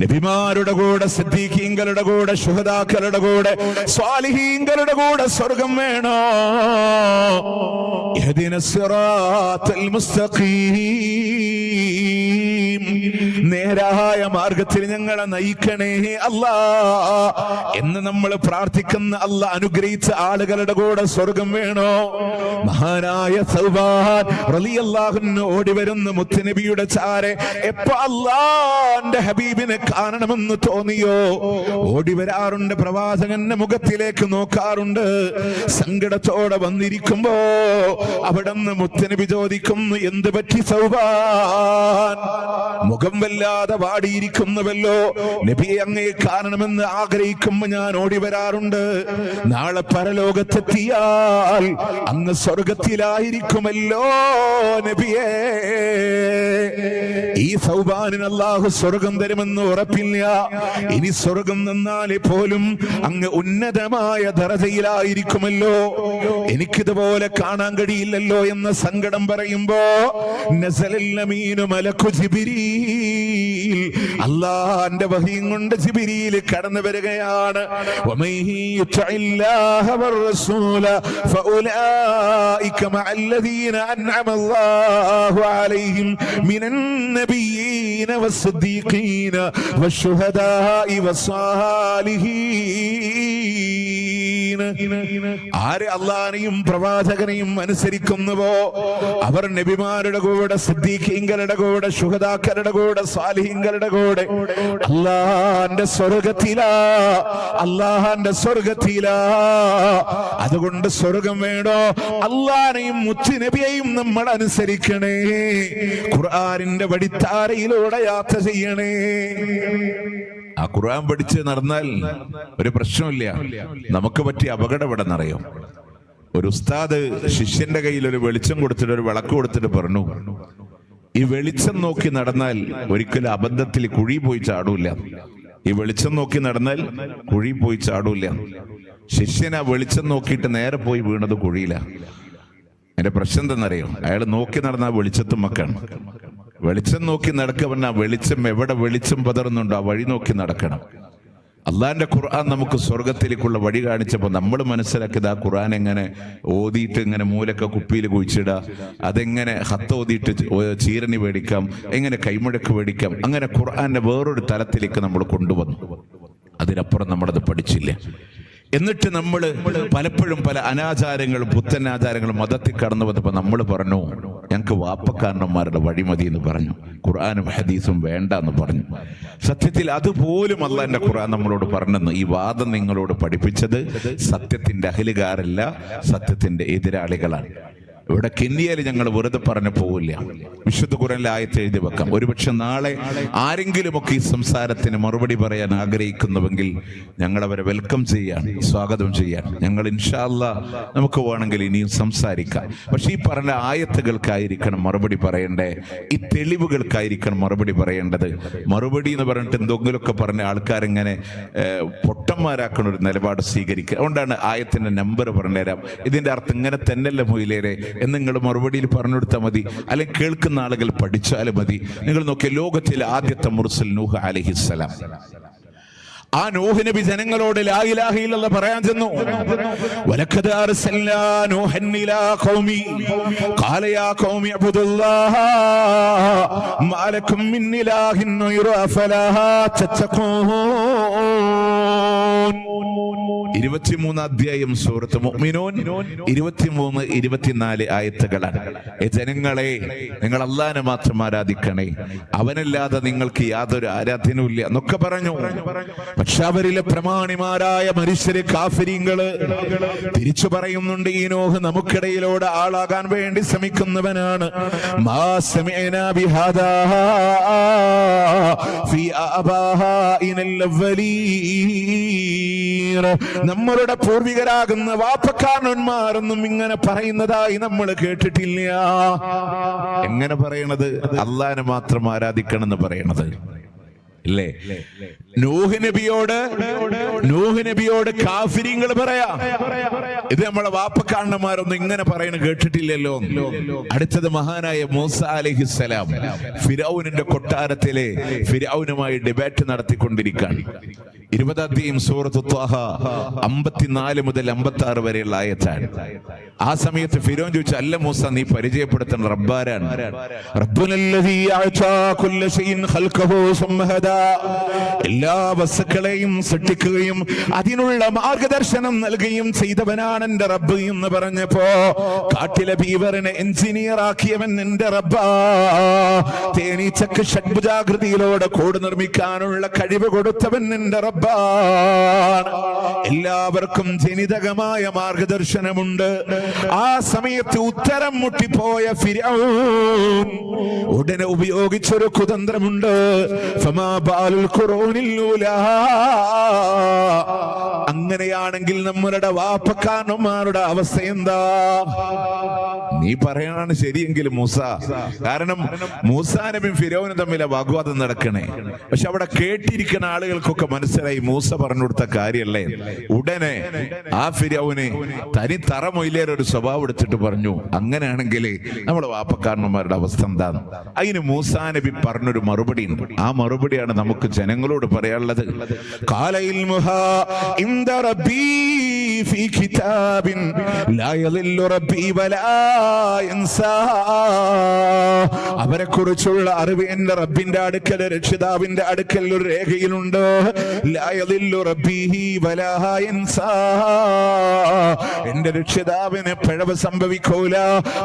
നബിമാരുടെ കൂടെ, സിദ്ദീഖീങ്ങളുടെ കൂടെ, ശുഹദാക്കളുടെ കൂടെ, സ്വാലിഹീങ്ങളുടെ കൂടെ സ്വർഗം വേണോ? ഇഹ്ദിന സിറാത്തൽ മുസ്തഖീം, നേരായ മാർഗത്തിൽ ഞങ്ങളെ നയിക്കണേ അല്ലാ എന്ന് നമ്മൾ പ്രാർത്ഥിക്കുന്ന അല്ലാഹ് അനുഗ്രഹിച്ച ആളുകളുടെ കൂടെ സ്വർഗം വേണോ? മഹാനായ സൗബാൻ റളിയല്ലാഹു അൻഹു ഓടി വരുന്ന മുത്തുനബിയുടെ ചാരെ എപ്പോ അല്ലാഹുവിന്റെ ഹബീബിനെ കാണണമെന്ന് തോന്നിയോ ഓടി വരാറുണ്ട്. പ്രവാചകന്റെ മുഖത്തിലേക്ക് നോക്കാറുണ്ട്. സങ്കടത്തോടെ വന്നിരിക്കുമ്പോ അവിടുന്ന് മുത്തുനബി ചോദിക്കുന്നു, എന്ത് പറ്റി സൗബാൻ? മുഖം വല്ലാതെ വാടിയിരിക്കുന്നുവല്ലോ. നബിയെ അങ്ങയെ കാണണമെന്ന് ആഗ്രഹിക്കുമ്പോ ഞാൻ ഓടി വരാറുണ്ട്. നാളെ പരലോകത്തെത്തിയാൽ അങ്ങ് സ്വർഗത്തിലായിരിക്കുമല്ലോ നബിയേ. ഈ സൗബാനിന് അല്ലാഹു സ്വർഗം തരുമെന്ന് ഉറപ്പില്ല. ഇനി സ്വർഗം നിന്നാൽ പോലും അങ്ങ് ഉന്നതമായ ദറജയിലായിരിക്കുമല്ലോ, എനിക്കിതുപോലെ കാണാൻ കഴിയില്ലല്ലോ എന്ന സങ്കടം പറയുമ്പോ നസലൽ അമീനു മലക്കു ജിബ്രീൽ, അല്ലാഹുവിന്റെ വഹീം കൊണ്ട് ജിബ്രീൽ കടന്നു വരികയാണ്. വമൈഹി യുതഇല്ലാഹ വറസൂല ഫഉലൈക മഅല്ലദീന അൻഅമ അല്ലാഹു അലൈഹിം മിനൻ നബിയ്യീന വസ്സദീഖീന വശുഹദാഇ വസ്സാലിഹീൻ. ആര് അല്ലാഹുവിനെയും പ്രവാചകനെയും അനുസരിക്കുന്നുവോ അവർ നബിമാരുടെ കൂടെ, സിദ്ദീഖീങ്ങളുടെ കൂടെ, ശുഹദാക്കളുടെ കൂടെ, സാലിഹീങ്ങളുടെ കൂടെ അല്ലാഹുവിന്റെ സ്വർഗത്തിലാ, അല്ലാഹുവിന്റെ സ്വർഗത്തിലാ. അതുകൊണ്ട് സ്വർഗം വേണോ? അല്ലാഹുവിനെയും മുത്തുനബിയെയും നമ്മൾ അനുസരിക്കണേ. ഖുർആനിന്റെ വഴിത്താരയിലൂടെ യാത്ര ചെയ്യണേ. ആ ഖുർആൻ പഠിച്ച് നടന്നാൽ ഒരു പ്രശ്നമില്ല. നമുക്ക് പറ്റിയ അപകടം ഇവിടെ നിറയും. ഒരു ഉസ്താദ് ശിഷ്യന്റെ കയ്യിൽ ഒരു വെളിച്ചം കൊടുത്തിട്ട്, ഒരു വിളക്ക് കൊടുത്തിട്ട് പറഞ്ഞു, ഈ വെളിച്ചം നോക്കി നടന്നാൽ ഒരിക്കലും അബദ്ധത്തിൽ കുഴി പോയി ചാടൂല. ഈ വെളിച്ചം നോക്കി നടന്നാൽ കുഴി പോയി ചാടൂല. ശിഷ്യൻ ആ വെളിച്ചം നോക്കിയിട്ട് നേരെ പോയി വീണത് കുഴിയില. എന്റെ പ്രശ്നം എന്തെന്നറിയോ? അയാൾ നോക്കി നടന്ന വെളിച്ചത്തും മക്കാണ്. വെളിച്ചം നോക്കി നടക്കുക പറഞ്ഞാൽ വെളിച്ചം എവിടെ വെളിച്ചം പതറുന്നുണ്ടോ ആ വഴി നോക്കി നടക്കണം. അള്ളാഹിന്റെ ഖുർആൻ നമുക്ക് സ്വർഗത്തിലേക്കുള്ള വഴി കാണിച്ചപ്പോൾ നമ്മൾ മനസ്സിലാക്കിയത് ആ ഖുർആൻ എങ്ങനെ ഓതിയിട്ട് ഇങ്ങനെ മൂലൊക്കെ കുപ്പിയിൽ കുഴിച്ചിടുക, അതെങ്ങനെ ഹത്ത് ഓതിയിട്ട് ചീരണി മേടിക്കാം, എങ്ങനെ കൈമുഴക്ക് മേടിക്കാം, അങ്ങനെ ഖുർആന്റെ വേറൊരു തലത്തിലേക്ക് നമ്മൾ കൊണ്ടുവന്നു. അതിനപ്പുറം നമ്മളത് പഠിച്ചില്ല. എന്നിട്ട് നമ്മൾ പലപ്പോഴും പല അനാചാരങ്ങളും പുത്തൻ ആചാരങ്ങളും മതത്തിൽ കടന്നു വന്നപ്പോൾ നമ്മൾ പറഞ്ഞു, ഞങ്ങൾക്ക് വാപ്പക്കാരന്മാരുടെ വഴിമതി എന്ന് പറഞ്ഞു, ഖുർആനും ഹദീസും വേണ്ട എന്ന് പറഞ്ഞു. സത്യത്തിൽ അതുപോലും അല്ലാഹുവിന്റെ ഖുർആൻ നമ്മളോട് പറഞ്ഞെന്ന്. ഈ വാദം നിങ്ങളോട് പഠിപ്പിച്ചത് സത്യത്തിന്റെ അഹലുകാരല്ല, സത്യത്തിന്റെ എതിരാളികളാണ്. ഇവിടെ കിന്നിയാൽ ഞങ്ങൾ വെറുതെ പറഞ്ഞു പോവില്ല. വിശുദ്ധ ഖുർആനിലെ ആയത്ത് എഴുതി വെക്കാം. ഒരുപക്ഷെ നാളെ ആരെങ്കിലുമൊക്കെ ഈ സംസാരത്തിന് മറുപടി പറയാൻ ആഗ്രഹിക്കുന്നുവെങ്കിൽ ഞങ്ങൾ അവരെ വെൽക്കം ചെയ്യാൻ, സ്വാഗതം ചെയ്യാൻ ഞങ്ങൾ ഇൻഷാ അല്ലാഹ് നമുക്ക് വേണമെങ്കിൽ ഇനിയും സംസാരിക്കാം. പക്ഷെ ഈ പറഞ്ഞ ആയത്തുകൾക്കായിരിക്കണം മറുപടി പറയണ്ടേ, ഈ തെളിവുകൾക്കായിരിക്കണം മറുപടി പറയേണ്ടത്. മറുപടി എന്ന് പറഞ്ഞിട്ട് എന്തെങ്കിലുമൊക്കെ പറഞ്ഞ ആൾക്കാരിങ്ങനെ പൊട്ടന്മാരാക്കുന്ന ഒരു നിലപാട് സ്വീകരിക്കുക. അതുകൊണ്ടാണ് ആയത്തിന്റെ നമ്പർ പറഞ്ഞുതരാം, ഇതിന്റെ അർത്ഥം ഇങ്ങനെ തന്നെയല്ല മൊയിലേരെ എന്ന് നിങ്ങൾ മറുപടിയിൽ പറഞ്ഞു കൊടുത്താൽ മതി, അല്ലെങ്കിൽ കേൾക്കുന്ന ആളുകൾ പഠിച്ചാലും മതി. നിങ്ങൾ നോക്കിയ ലോകത്തിലെ ആദ്യത്തെ മുർസൽ നൂഹ് അലൈഹിസ്സലാം. ആ നൂഹ് നബി ജനങ്ങളോട് ലാ ഇലാഹ ഇല്ലല്ലാഹ് പറയാൻ ചെന്നു. വലഖദ് അർസൽനാ നൂഹൻ ഇലാ ഖൗമി ഖാല യാ ഖൗമി അബ്ദുല്ലാഹ മാ ലക്കും മിൻ ഇലാഹിൻ ഗൈറു അഫലാ തത്തഖൂൻ. 23 അധ്യായം സൂറത്ത് മുഅ്മിനൂൻ 23, 24 ആയത്തുകളാണ്. ജനങ്ങളെ, നിങ്ങൾ അല്ലാഹുവിനെ മാത്രം ആരാധിക്കണേ, അവനല്ലാതെ നിങ്ങൾക്ക് യാതൊരു ആരാധ്യനും ഇല്ല എന്നൊക്കെ പറഞ്ഞു. പക്ഷെ അവരിലെ പ്രമാണിമാരായ മനുഷ്യര് കാഫിരീങ്ങള് തിരിച്ചു പറയുന്നുണ്ട്, ഈ നോഹ് നമുക്കിടയിലൂടെ ആളാകാൻ വേണ്ടി ശ്രമിക്കുന്നവനാണ്. മാ സമിഅനാ ബിഹാദാ ഫീ ആബാഇനൽ അവ്വലീൻ. നമ്മളുടെ പൂർവികരാകുന്ന വാപ്പക്കാരന്മാരൊന്നും ഇങ്ങനെ പറയുന്നതായി നമ്മൾ കേട്ടിട്ടില്ല. എങ്ങനെ പറയണത്? അല്ലാഹുവിനെ മാത്രം ആരാധിക്കണം എന്ന് പറയണത് ഇല്ലേ? നൂഹ് നബിയോട് കാഫിരീങ്ങൾ പറയാ, ഇത് നമ്മളെ വാപ്പക്കാരന്മാരൊന്നും ഇങ്ങനെ പറയുന്നത് കേട്ടിട്ടില്ലല്ലോ. അടുത്തത് മഹാനായ മൂസ അലൈഹിസ്സലാം ഫിറഔനിന്റെ കൊട്ടാരത്തിലെ ഫിറഔനുമായി ഡിബേറ്റ് നടത്തിക്കൊണ്ടിരിക്കുകയാണ്. 20 സൂറത്ത് ത്വാഹ 54 മുതൽ 56 വരെയുള്ള ആയത്താണ്. ആ സമയത്ത് ഫിറൗൻ ചോദിച്ചു, അല്ല മൂസ, നീ പരിചയപ്പെടുത്തുന്ന റബ്ബാരാണ്? എല്ലാ വസ്തുക്കളെയും സൃഷ്ടിക്കുകയും അതിനുള്ള മാർഗദർശനം നൽകുകയും ചെയ്തവനാണ് എന്റെ റബ്ബ് എന്ന് പറഞ്ഞപ്പോ, കാട്ടിലെ ബീവറിനെ എഞ്ചിനീയർ ആക്കിയവൻ എന്റെ റബ്ബാ. തേനീച്ചക്ക് ഷഡ്ഭുജാകൃതിയിലൂടെ കോട് നിർമ്മിക്കാനുള്ള കഴിവ് കൊടുത്തവൻ എന്റെ റബ്ബാണ്. എല്ലാവർക്കും ജനിതകമായ മാർഗദർശനമുണ്ട്. ആ സമയത്ത് ഉത്തരം മുട്ടിപ്പോയ ഫിറഔൻ ഉടനെ ഉപയോഗിച്ചൊരു കുതന്ത്രമുണ്ട്. ഫമാ ബാലുൽ ഖുറൂനിൽ ഊലാ. അങ്ങനെയാണെങ്കിൽ നമ്മളുടെ വാപ്പക്കാരന്മാരുടെ അവസ്ഥ എന്താ? നീ പറയാണ് ശരിയെങ്കിൽ മൂസ, കാരണം മൂസാ നബിയും ഫിറൗനും തമ്മിലെ വാഗ്വാദം നടക്കണേ. പക്ഷെ അവിടെ കേട്ടിരിക്കുന്ന ആളുകൾക്കൊക്കെ മനസ്സിലായി മൂസ പറഞ്ഞു കൊടുത്ത കാര്യല്ലേ. ഉടനെ ആ ഫിറൗന് തനി തറമൊയിലേറെ ഒരു സ്വഭാവം എടുത്തിട്ട് പറഞ്ഞു, അങ്ങനെയാണെങ്കിൽ നമ്മുടെ വാപ്പക്കാരന്മാരുടെ അവസ്ഥ എന്താന്ന്. അതിന് മൂസാ നബി പറഞ്ഞൊരു മറുപടി ഉണ്ട്. ആ മറുപടിയാണ് നമുക്ക് ജനങ്ങളോട് പറയാനുള്ളത്. ഖാലയിൽ മുഹാ ഇൻദ റബ്ബി ഫീ കിതാബിൻ ലാ യളില്ലു റബ്ബി വലാ യൻസാ. അവരെ കുറിച്ചുള്ള അറിവ് എന്റെ റബ്ബിന്റെ അടുക്കൽ, രക്ഷിതാവിന്റെ അടുക്കൽ ഒരു രേഖയിലുണ്ട്. ലാ യളില്ലു റബ്ബി വലാ യൻസാ. എന്റെ രക്ഷിതാവിന് പിഴവ് സംഭവിക്കൂല,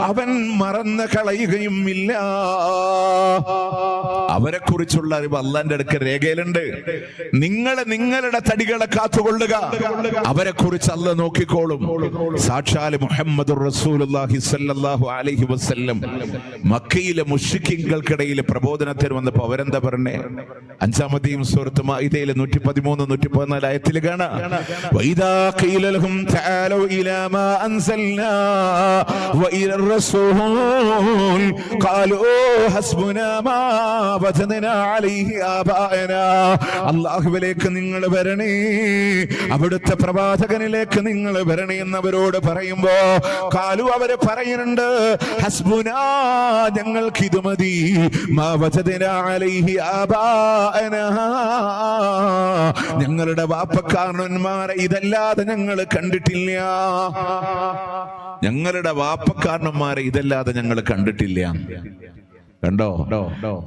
അവൻ മറന്നു കളയുകയും ഇല്ല. അവരെ കുറിച്ചുള്ള അറിവ് അള്ളാന്റെ അടുക്കൽ രേഖയിലുണ്ട്. നിങ്ങളുടെ തടികളെ കാത്തുകൊള്ളുക, അവരെ കുറിച്ച് അള്ളാഹ് നോക്കിക്കോളും. സാക്ഷാൽ മുഹമ്മദുർ റസൂലുള്ളാഹി സ്വല്ലല്ലാഹു അലൈഹി വസല്ലം മക്കയിലെ മുശ്രിക്കീങ്ങൾക്കിടയിൽ പ്രബോധനത്തിന് വന്നപ്പോൾ അവരെന്താ പറഞ്ഞേ? 5-ാമത്തെയും സൂറത്ത് മാഇദയിലെ 113, 114 ആയത്തിൽ കാണാം. വഇദാ ഖീല ലഹും തആലൂ ഇലാ മാ അൻസൽനാ വഇലർ റസൂൽ ഖാലൂ ഹസ്ബുനാ മാ വജദ്നാ അലൈഹി ആബാഅനാ. അല്ലാഹുവിലേക്ക് നിങ്ങൾ വരണേ, അവിടുത്തെ പ്രവാചകനിലേക്ക് നിങ്ങൾ വരണേ എന്നവരോട് പറയുമ്പോ ഖാലൂ അവര് പറയുന്നുണ്ട്, ഹസ്ബുനാ, ഞങ്ങൾക്ക് ഇത് മതി, മാ വജദ്നാ അലൈഹി ആബാഅനാ, ഞങ്ങളുടെ വാപ്പക്കാരന്മാരെ ഇതല്ലാതെ ഞങ്ങൾ കണ്ടിട്ടില്ല. ഞങ്ങളുടെ വാപ്പക്കാരന്മാരെ ഇതല്ലാതെ ഞങ്ങൾ കണ്ടിട്ടില്ല. കണ്ടോ?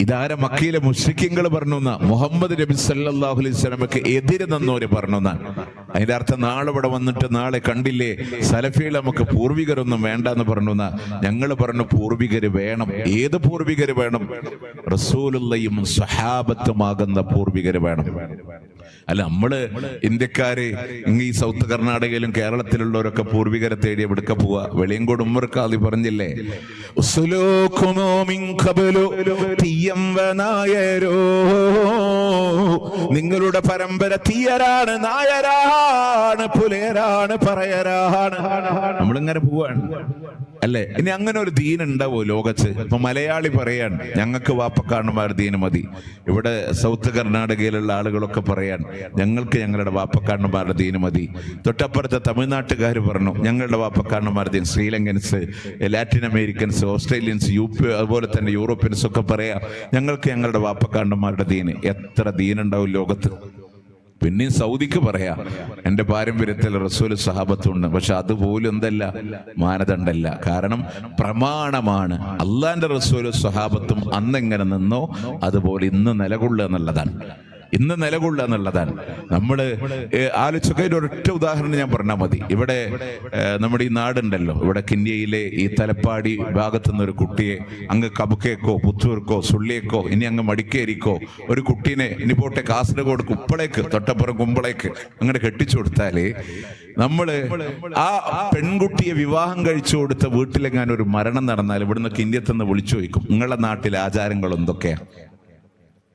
ഇതാര മക്കയിലെ മുശ്രിക്കീങ്ങൾ പറഞ്ഞു, മുഹമ്മദ് നബി സല്ലല്ലാഹു അലൈഹി വസല്ലമക്ക് എതിര് നിന്നോര് പറഞ്ഞു. അതിന്റെ അർത്ഥം നാളെ ഇവിടെ വന്നിട്ട് നാളെ കണ്ടില്ലേ സലഫികൾ നമുക്ക് പൂർവികരൊന്നും വേണ്ടെന്ന് പറഞ്ഞു. ഞങ്ങൾ പറഞ്ഞു പൂർവികര് വേണം. ഏത് പൂർവികര് വേണം? റസൂലുള്ളയും സ്വഹാബത്തുമാകുന്ന പൂർവികര് വേണം. അല്ല, നമ്മള് ഇന്ത്യക്കാര് ഈ സൗത്ത് കർണാടകയിലും കേരളത്തിലുള്ളവരൊക്കെ പൂർവികരെ തേടി എവിടേക്ക് പോവാ? വെളിയങ്കോട് ഉമ്മർക്കാദി പറഞ്ഞില്ലേ, നിങ്ങളുടെ പരമ്പര തീയരാണ്, നായരാണ്, പുലേരാണ്, പറയരാണ്. നമ്മളിങ്ങനെ പോവാണ് അല്ലേ? ഇനി അങ്ങനെ ഒരു ദീൻ ഉണ്ടാവോ ലോകത്ത്? ഇപ്പൊ മലയാളി പറയാൻ ഞങ്ങൾക്ക് വാപ്പക്കാരന്മാർ ദീന് മതി. ഇവിടെ സൗത്ത് കർണാടകയിലുള്ള ആളുകളൊക്കെ പറയാൻ ഞങ്ങൾക്ക് ഞങ്ങളുടെ വാപ്പക്കാരന്മാരുടെ ദീന് മതി. തൊട്ടപ്പുറത്തെ തമിഴ്നാട്ടുകാർ പറഞ്ഞു ഞങ്ങളുടെ വാപ്പക്കാരന്മാർ ദീൻ. ശ്രീലങ്കൻസ്, ലാറ്റിൻ അമേരിക്കൻസ്, ഓസ്ട്രേലിയൻസ്, യുപി, അതുപോലെ തന്നെ യൂറോപ്യൻസ് ഒക്കെ പറയാ ഞങ്ങൾക്ക് ഞങ്ങളുടെ വാപ്പക്കാരന്മാരുടെ ദീന്. എത്ര ദീനുണ്ടാവും ലോകത്ത്? പിന്നെയും സൗദിക്ക് പറയാ എന്റെ പാരമ്പര്യത്തിൽ റസൂല് സഹാബത്തുണ്ട്. പക്ഷെ അതുപോലും എന്തല്ല, മാനദണ്ഡല്ല. കാരണം പ്രമാണമാണ്. അള്ളാന്റെ റസൂല് സഹാബത്തും അന്നെങ്ങനെ നിന്നോ അതുപോലെ ഇന്ന് നിലകൊള്ളുക എന്നുള്ളതാണ്. ഇന്ന് നിലകൊള്ളുക എന്നുള്ളതാണ്. നമ്മൾ ആലോചിച്ചൊക്കെ ഒരൊറ്റ ഉദാഹരണം ഞാൻ പറഞ്ഞാൽ മതി. ഇവിടെ നമ്മുടെ ഈ നാടുണ്ടല്ലോ, ഇവിടെ കിന്ത്യയിലെ ഈ തലപ്പാടി ഭാഗത്തു നിന്ന് ഒരു കുട്ടിയെ അങ്ങ് കബുക്കേക്കോ പുത്തൂർക്കോ സുള്ളിയേക്കോ ഇനി അങ്ങ് മടിക്കേരിക്കോ ഒരു കുട്ടീനെ ഇനി പോട്ടെ കാസർഗോഡ് കുമ്പളേക്ക്, തൊട്ടപ്പുറം കുമ്പളേക്ക് അങ്ങനെ കെട്ടിച്ചു കൊടുത്താല് നമ്മള് ആ പെൺകുട്ടിയെ വിവാഹം കഴിച്ചു കൊടുത്ത വീട്ടിലെങ്ങാനും ഒരു മരണം നടന്നാൽ ഇവിടുന്ന് കിന്ത്യത്തുനിന്ന് വിളിച്ചു ചോദിക്കും നിങ്ങളുടെ നാട്ടിലെ ആചാരങ്ങൾ എന്തൊക്കെയാ?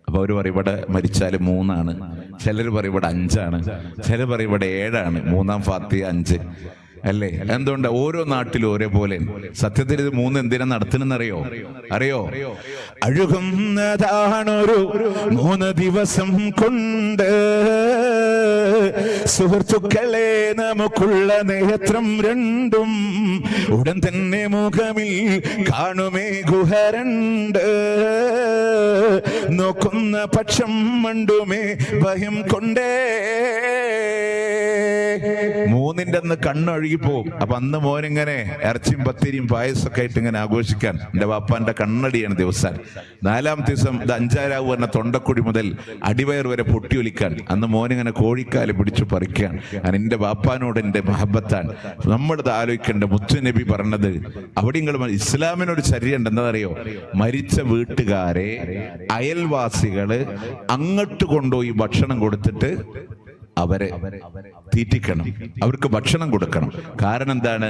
അപ്പൊ അവര് പറയും ഇവിടെ മരിച്ചാല് 3 ചിലർ പറയും ഇവിടെ 5, ചിലർ പറയും ഇവിടെ 7, 3 ഫാത്തിഹ 5. അല്ലേ? എന്തുകൊണ്ട് ഓരോ നാട്ടിലും ഒരേപോലെ? സത്യത്തിൽ ഇത് 3 എന്തിനാ നടത്തുന്നറിയോ? അറിയോ? അഴുകുന്നതാണൊരു 3 ദിവസം കൊണ്ട് സുഹൃത്തുക്കളെ നമുക്കുള്ള നേത്രം രണ്ടും ഉടൻ തന്നെ മുഖമിൽ കാണുമേ ഗുഹരണ്ട് നോക്കുന്ന പക്ഷം മണ്ടുമേ ഭയം കൊണ്ടേ. 3ന്റെ അന്ന് കണ്ണൊഴുകിപ്പോവും. അപ്പൊ അന്ന് മോനിങ്ങനെ ഇറച്ചിയും പത്തിരിയും പായസമൊക്കെ ആയിട്ട് ഇങ്ങനെ ആഘോഷിക്കാൻ എന്റെ വാപ്പാന്റെ കണ്ണടിയാണ് ദിവസം. 4ാമത്തെ ദിവസം ഇത് 5-ആരാവ് പറഞ്ഞ തൊണ്ടക്കുടി മുതൽ അടിവയർ വരെ പൊട്ടിയൊലിക്കാൻ അന്ന് മോനിങ്ങനെ കോഴിക്കാല് പിടിച്ചു പറിക്കാൻ. എന്റെ വാപ്പാനോട് എന്റെ മഹബത്താണ്. നമ്മളിത് ആലോചിക്കേണ്ട. മുത്തുനബി പറഞ്ഞത് അവിടെ നിങ്ങൾ ഇസ്ലാമിനൊരു ചര്യണ്ട്. എന്താണെന്നറിയോ? മരിച്ച വീട്ടുകാരെ അയൽവാസികള് അങ്ങോട്ട് കൊണ്ടുപോയി ഭക്ഷണം കൊടുത്തിട്ട് അവരെ തീറ്റിക്കണം, അവർക്ക് ഭക്ഷണം കൊടുക്കണം. കാരണം എന്താണ്?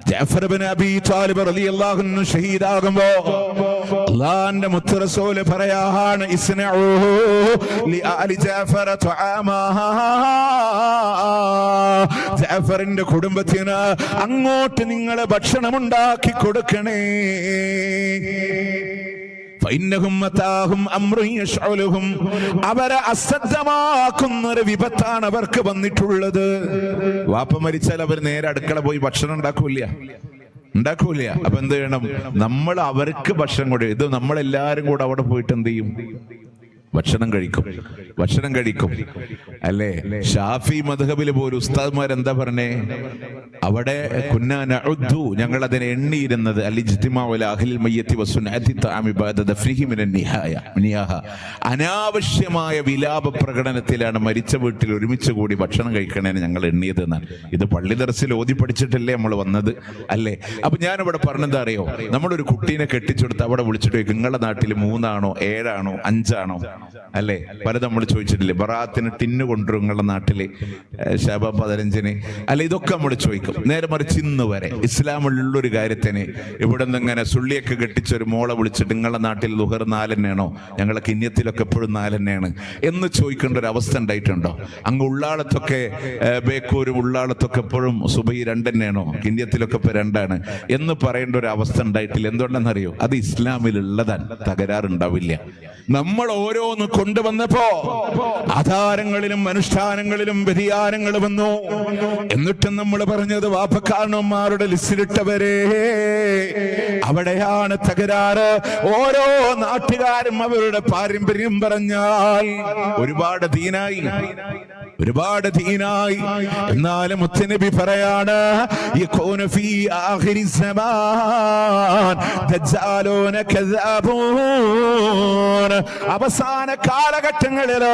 ജഅഫർ ഇബ്നു അബീ ത്വാലിബ് റളിയല്ലാഹു അൻഹു ഷഹീദാകുമ്പോ അല്ലാഹുവിന്റെ മുത്ത് റസൂൽ പറയാണ്, ഇസ്നഉ ലി ആലി ജഅഫർ തുആമാ. ജഅഫറിന്റെ കുടുംബത്തിന് അങ്ങോട്ട് നിങ്ങൾ ഭക്ഷണം ഉണ്ടാക്കി കൊടുക്കണേ. അവരെ അശ്രദ്ധമാക്കുന്നൊരു വിപത്താണ് അവർക്ക് വന്നിട്ടുള്ളത്. വാപ്പ മരിച്ചാൽ അവർ നേരെ അടുക്കള പോയി ഭക്ഷണം ഉണ്ടാക്കൂല. അപ്പൊ എന്ത് ചെയ്യണം? നമ്മൾ അവർക്ക് ഭക്ഷണം കൊടുക്കും. ഇത് നമ്മളെല്ലാരും കൂടെ അവിടെ പോയിട്ട് എന്ത് ചെയ്യും? ഭക്ഷണം കഴിക്കും അല്ലേ? ഷാഫി മദ്ഹബിൽ പോലും ഉസ്താദ്മാർ എന്താ പറഞ്ഞേ? അവിടെ ഞങ്ങൾ അതിനെ എണ്ണിയിരുന്നത് അനാവശ്യമായ വിലാപ പ്രകടനത്തിലാണ് മരിച്ച വീട്ടിൽ ഒരുമിച്ച് കൂടി ഭക്ഷണം കഴിക്കണേന്ന് ഞങ്ങൾ എണ്ണിയത് എന്നാണ്. ഇത് പള്ളി ദർസിൽ ഓതി പഠിച്ചിട്ടല്ലേ നമ്മൾ വന്നത് അല്ലേ? അപ്പൊ ഞാനിവിടെ പറഞ്ഞെന്താ അറിയോ? നമ്മളൊരു കുട്ടീനെ കെട്ടിച്ചെടുത്ത് അവിടെ വിളിച്ചിട്ട് നിങ്ങളുടെ നാട്ടിൽ 3 ആണോ 7 ആണോ 5 ആണോ അല്ലേ? പലതും നമ്മൾ ചോദിച്ചിട്ടില്ലേ? ബറാത്തിന് ടിന്ന് കൊണ്ടുവരും നിങ്ങളുടെ നാട്ടില്, ശബ 15-ന് അല്ലെ? ഇതൊക്കെ നമ്മൾ ചോദിക്കും. നേരെ മറിച്ച് ഇന്ന് വരെ ഇസ്ലാമിലുള്ളൊരു കാര്യത്തിന് ഇവിടെ നിന്ന് ഇങ്ങനെ സുള്ളിയൊക്കെ കെട്ടിച്ചൊരു മോളെ വിളിച്ചിട്ട് നിങ്ങളുടെ നാട്ടിൽ ലുഹർ 4 തന്നെയാണോ? ഞങ്ങളെ കിന്യത്തിലൊക്കെ എപ്പോഴും 4 തന്നെയാണ് എന്ന് ചോദിക്കേണ്ട ഒരു അവസ്ഥ ഉണ്ടായിട്ടുണ്ടോ? അങ്ങ് ഉള്ളാളത്തൊക്കെ ബേക്കൂരും ഉള്ളാളത്തൊക്കെ എപ്പോഴും സുബഹി 2 തന്നെയാണോ? കിന്യത്തിലൊക്കെ ഇപ്പൊ 2 ആണ് എന്ന് പറയേണ്ട ഒരു അവസ്ഥ ഉണ്ടായിട്ടില്ല. എന്തുകൊണ്ടെന്നറിയോ? അത് ഇസ്ലാമിലുള്ളതാണ്, തകരാറുണ്ടാവില്ല. നമ്മൾ ഓരോന്ന് കൊണ്ടുവന്നപ്പോ ആധാരങ്ങളിലും അനുഷ്ഠാനങ്ങളിലും വ്യതിയാനങ്ങൾ വന്നു. എന്നിട്ടും നമ്മൾ പറഞ്ഞത് വാപ്പക്കാരന്മാരുടെ ലിസ്റ്റിലിട്ടവരെ അവിടെയാണ് തകരാറ്. ഓരോ നാട്ടുകാരും അവരുടെ പാരമ്പര്യം പറഞ്ഞാൽ ഒരുപാട് ദീനായി. എന്നാലും മുത്തനബി പറയാണ്, യകൂന ഫീ ആഖിരി സമാൻ ദജ്ജാലൂന കദ്ദാബൂൻ. അവസാന കാലഘട്ടങ്ങളിൽ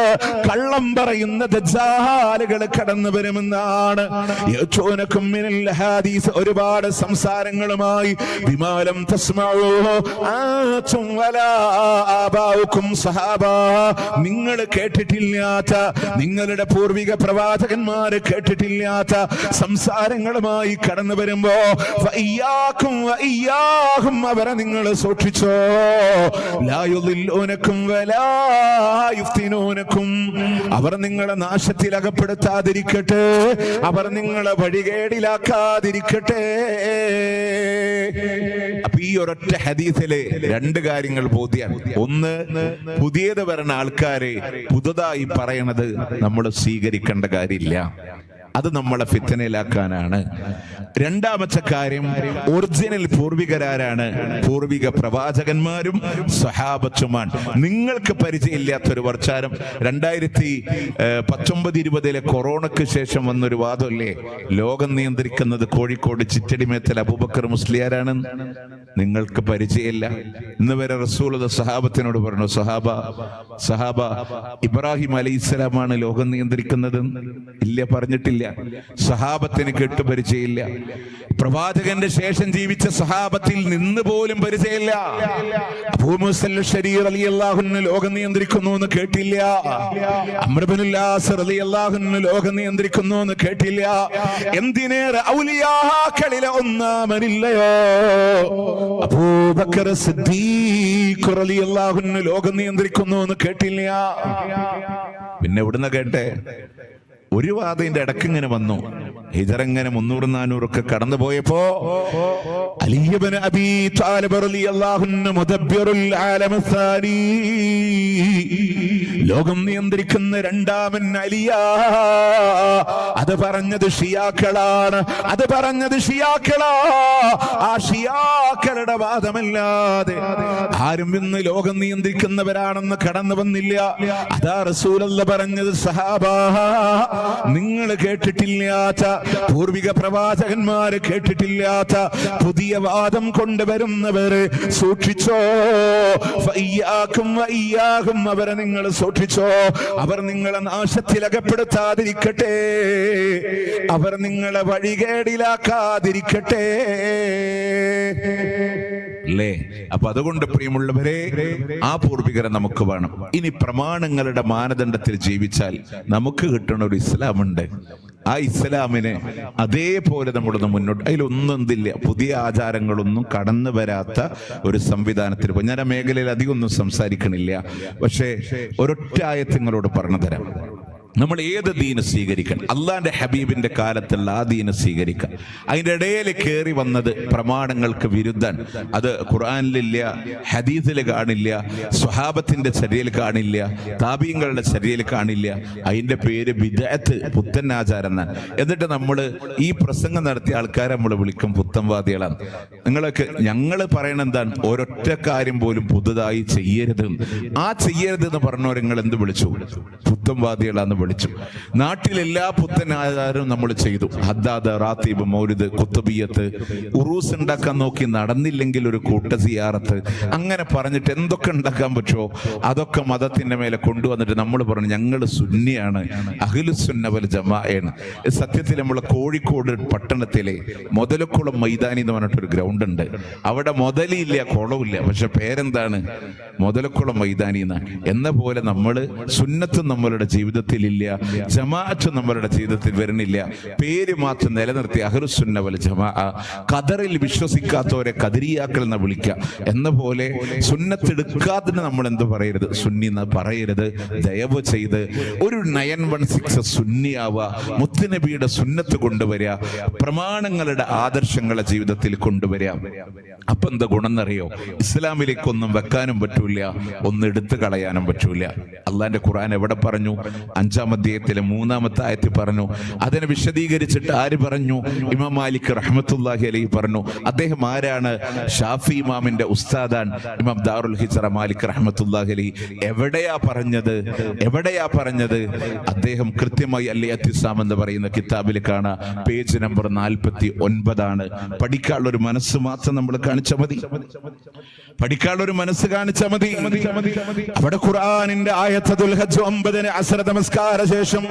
കള്ളം പറയുന്ന ദജ്ജാലുകൾ കടന്നു വരുമെന്നാണ്. യഅ്തൂനകും മിനൽ ഹദീസ്, ഒരുപാട് സംസാരങ്ങളുമായി. ബിമാലം തസ്മഉ ആതും വലാ ആബാഉകും സഹാബ, നിങ്ങൾ കേട്ടിട്ടില്ലാത്ത, നിങ്ങളുടെ പൂർവിക പ്രവാചകന്മാര് കേട്ടിട്ടില്ലാത്ത സംസാരങ്ങളുമായി കടന്നു വരുമ്പോ വഇയ്യാകും വഇയ്യാഹും, അവരെ നിങ്ങൾ സൂക്ഷിച്ചോ. ലാ യുദില്ലൂനകും വലാ യുഫ്തിനൂനകും, അവർ നിങ്ങളെ നാശത്തിൽ അകപ്പെടുത്താതിരിക്കട്ടെ, അവർ നിങ്ങളെ വഴികേടിലാക്കാതിരിക്കട്ടെ. അപ്പൊ ഈ ഒരൊറ്റ ഹദീസിലെ 2 കാര്യങ്ങൾ ബോധ്യാണ്. ഒന്ന്, പുതിയത് വരുന്ന ആൾക്കാരെ പുതുതായി പറയണത് നമ്മൾ സ്വീകരിക്കേണ്ട കാര്യമില്ല, അത് നമ്മളെ ഫിത്നയിലാക്കാനാണ്. 2ാമത്തെ കാര്യം, ഒറിജിനൽ പൂർവികരാരാണ്? പൂർവിക പ്രവാചകന്മാരും സഹാബത്തുമാണ്. നിങ്ങൾക്ക് പരിചയമില്ലാത്തൊരു വർച്ചാരം 2019-20 കൊറോണയ്ക്ക് ശേഷം വന്നൊരു വാദമല്ലേ, ലോകം നിയന്ത്രിക്കുന്നത് കോഴിക്കോട് ചിറ്റടിമേത്തൽ അബൂബക്കർ മുസ്ലിയാരാണ്. നിങ്ങൾക്ക് പരിചയമില്ല. ഇന്ന് വരെ റസൂൽ സഹാബത്തിനോട് പറഞ്ഞു, സഹാബ ഇബ്രാഹിം അലൈഹിസ്സലാമാണ് ലോകം നിയന്ത്രിക്കുന്നത്. ഇല്ല, പറഞ്ഞിട്ടില്ല. സഹാബത്തിന് കേട്ട് പരിചയമില്ല. പ്രവാചകന്റെ ശേഷം ജീവിച്ച സഹാബത്തിൽ നിന്ന് പോലും പരിചയമില്ല. അബൂ മൂസ അശ്ശഅരി റളിയല്ലാഹു അൻഹു ലോകം നിയന്ത്രിക്കുന്നു എന്ന് കേട്ടില്ല. അംർ ഇബ്നുൽ ആസ് റളിയല്ലാഹു അൻഹു ലോകം നിയന്ത്രിക്കുന്നു എന്ന് കേട്ടില്ല. എന്തിനേറെ ഔലിയാക്കളിലെ ഒന്നാമനില്ലയോ അബൂബക്കർ സിദ്ദീഖ് റളിയല്ലാഹു അൻഹു ലോകം നിയന്ത്രിക്കുന്നു എന്ന് കേട്ടില്ല. പിന്നെ എവിടുന്ന കേട്ടെ? ഒരു വാദത്തിന്റെ ഇടക്ക് ഇങ്ങനെ വന്നു, ഹിജറങ്ങനെ 300-400 ഒക്കെ കടന്നു പോയപ്പോ അലി ഇബ്നു അബീ ത്വാലിബ് റളിയല്ലാഹു അൻഹു മുദബ്ബിറുൽ ആലം സാനി, ലോകം നിയന്ത്രിക്കുന്ന രണ്ടാമൻ അലിയാ. അത് പറഞ്ഞത് ഷിയാക്കളാണ്, അത് പറഞ്ഞത് ഷിയാക്കളാ. ആ ഷിയാക്കളുടെ വാദമല്ലാതെ ആരും ഇന്ന് ലോകം നിയന്ത്രിക്കുന്നവരാണെന്ന് കടന്നു വന്നില്ല. അതാ റസൂലല്ലാഹ് പറഞ്ഞത്, സഹാബാ നിങ്ങൾ കേട്ടിട്ടില്ലാത്ത, പൂർവിക പ്രവാചകന്മാര് കേട്ടിട്ടില്ലാത്ത പുതിയ വാദം കൊണ്ടുവരുന്നവര് സൂക്ഷിച്ചോ. ഫഇയ്യാകും വഇയ്യാഹും, അവരെ നിങ്ങൾ സൂക്ഷിച്ചോ. അവർ നിങ്ങളെ നാശത്തിൽ അകപ്പെടുത്താതിരിക്കട്ടെ, അവർ നിങ്ങളെ വഴികേടിലാക്കാതിരിക്കട്ടെ. അല്ലേ? അപ്പൊ അതുകൊണ്ട് പ്രിയമുള്ളവരെ, ആ പൂർവികരെ നമുക്ക് വേണം. ഇനി പ്രമാണങ്ങളുടെ മാനദണ്ഡത്തിൽ ജീവിച്ചാൽ നമുക്ക് കിട്ടുന്ന ഒരു ഇസ്ലാമുണ്ട്. ആ ഇസ്ലാമിനെ അതേപോലെ നമ്മളൊന്ന് മുന്നോട്ട്, അതിലൊന്നും എന്തില്ല, പുതിയ ആചാരങ്ങളൊന്നും കടന്നു വരാത്ത ഒരു സംവിധാനത്തിൽ പോയി. ഞാൻ ആ മേഖലയിൽ അധികം ഒന്നും സംസാരിക്കണില്ല. പക്ഷേ ഒരൊറ്റ ആയത്ത് നിങ്ങളോട് പറഞ്ഞു തരാം. നമ്മൾ ഏത് ദീന് സ്വീകരിക്കണം? അള്ളാന്റെ ഹബീബിന്റെ കാലത്തുള്ള ആ ദീന് സ്വീകരിക്കാം. അതിൻ്റെ ഇടയിൽ കയറി വന്നത് പ്രമാണങ്ങൾക്ക് വിരുദ്ധൻ, അത് ഖുർആനിലില്ല, ഹദീസിൽ കാണില്ല, സ്വഹാബത്തിന്റെ ചര്യയിൽ കാണില്ല, താബീങ്ങളുടെ ചര്യയിൽ കാണില്ല. അതിന്റെ പേര് ബിദ്അത്ത്, പുത്തൻ ആചാരം എന്നാണ്. എന്നിട്ട് നമ്മൾ ഈ പ്രസംഗം നടത്തിയ ആൾക്കാരെ നമ്മൾ വിളിക്കും പുത്തൻവാദികളാണ്. നിങ്ങളൊക്കെ ഞങ്ങൾ പറയണ എന്താണ്? ഒരൊറ്റ കാര്യം പോലും പുതുതായി ചെയ്യരുത്. ആ ചെയ്യരുത് എന്ന് പറഞ്ഞവർ നിങ്ങൾ എന്ത് വിളിച്ചു? പുത്തൻവാദികളാന്ന് വിളിച്ചു. നാട്ടിലെല്ലാ പുത്തൻ ആചാരവും നമ്മൾ ചെയ്തു. ഹദ്ദാദ്, റാത്തീബ്, മൗലിദ്, കുത്തുബിയത്ത്, ഉറൂസ് ഉണ്ടാക്കാൻ നോക്കി, നടന്നില്ലെങ്കിൽ ഒരു കൂട്ട സിയാറത്ത്, അങ്ങനെ പറഞ്ഞിട്ട് എന്തൊക്കെ ഉണ്ടാക്കാൻ പറ്റുമോ അതൊക്കെ മതത്തിന്റെ മേലെ കൊണ്ടുവന്നിട്ട് നമ്മൾ പറഞ്ഞു ഞങ്ങൾ സുന്നിയാണ്, അഹ്ലുസുന്ന വൽ ജമാഅയാണ്. സത്യത്തിൽ നമ്മൾ കോഴിക്കോട് പട്ടണത്തിലെ മുതലക്കുളം മൈതാനി എന്ന് പറഞ്ഞിട്ടൊരു ഗ്രൗണ്ട് ഉണ്ട്. അവിടെ മുതലില്ല, കുളമില്ല, പക്ഷെ പേരെന്താണ്? മുതലക്കുളം മൈതാനി എന്നാണ്. എന്ന പോലെ നമ്മൾ സുന്നത്തും നമ്മളുടെ ജീവിതത്തിൽ ഇല്ല, ജമാഅത്ത് നമ്മളുടെ ജീവിതത്തിൽ വരുന്നില്ല. പേര് മാത്രം നിലനിർത്തി അഹ്ലുസുന്ന വൽ ജമാഅ. ഖദറിൽ വിശ്വസിക്കാത്തവരെ ഖദരിയാക്കൾ എന്ന് വിളിക്കുക. എന്ന പോലെ സുന്നത്തെടുക്കാതിന് നമ്മൾ എന്ത് പറയരുത്? സുന്നി എന്ന് പറയരുത്. ദയവ് ചെയ്ത് ഒരു 916 സുന്നിയാവുക, മുത്തുനബിയുടെ സുന്നത്ത് കൊണ്ടുവരിക, പ്രമാണങ്ങളുടെ ആദർശങ്ങളെ ജീവിതത്തിൽ കൊണ്ടുവരിക. അപ്പൊ എന്താ ഗുണം എന്നറിയോ? ഇസ്ലാമിലേക്കൊന്നും വെക്കാനും പറ്റൂല, ഒന്നും എടുത്തു കളയാനും പറ്റൂല. അള്ളാന്റെ ഖുർആൻ എവിടെ പറഞ്ഞു? 5-ാം അധ്യായത്തിലെ 3-ാമത്തെ ആയത്തിൽ പറഞ്ഞു. അതിനെ വിശദീകരിച്ചിട്ട് ആര് പറഞ്ഞു? ഇമാം മാലിക് റഹ്മത്തുള്ളാഹി അലൈഹി പറഞ്ഞു. അദ്ദേഹം ആരാണ്? ഷാഫി ഇമാമിന്റെ ഉസ്താദാൻ ഇമാം ദാറുൽ ഹിജ്റ മാലിക് റഹ്മത്തുള്ളാഹി അലൈഹി. എവിടെയാ പറഞ്ഞത്? എവിടെയാ പറഞ്ഞത്? അദ്ദേഹം കൃത്യമായി അൽ-ഇഅ്തിസാം എന്ന് പറയുന്ന കിതാബിൽ കാണാം, പേജ് നമ്പർ 49. പഠിക്കാനുള്ള ഒരു മനസ്സ് മാത്രം നമ്മൾ കാണിച്ചാൽ മതി. പഠിക്കാനുള്ള ഒരു മനസ്സ് കാണിച്ചാൽ മതി. അവിടെ ഖുർആനിന്റെ ആയത്ത് ദുൽഹജ്ജ് 9 അസ്ര നമസ്കാര ശേഷം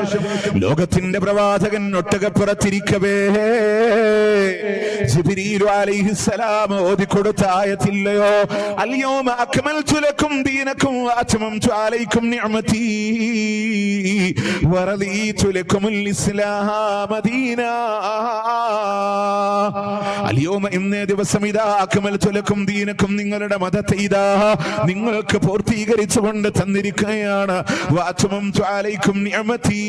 ലോകത്തിന്റെ പ്രവാചകൻ ഒട്ടകപ്പുറത്തിരിക്കവേ ജിബ്രീൽ അലൈഹിസ്സലാം ഓതിക്കൊടുത്ത ആയത്തില്ലയോ? അൽയൗമ അക്മൽതു ലക്കും ദീനക്കും വഅത്മംതു അലൈക്കും നിഅമതി വറദീതു ലക്കുമുൽ ഇസ്ലാമ ദീനാ. അൽയൗമ, ഇന്നേ ദിവസം, ഇദാ അക്മൽതു ലക്കും ദീനക്കും, നിങ്ങളുടെ മതത്തെ ഇതാ നിങ്ങൾക്ക് പൂർത്തീകരിച്ചുകൊണ്ട് തന്നിരിക്കുകയാണ്. വഅത്മംതു അലൈക്കും നിഅമതി,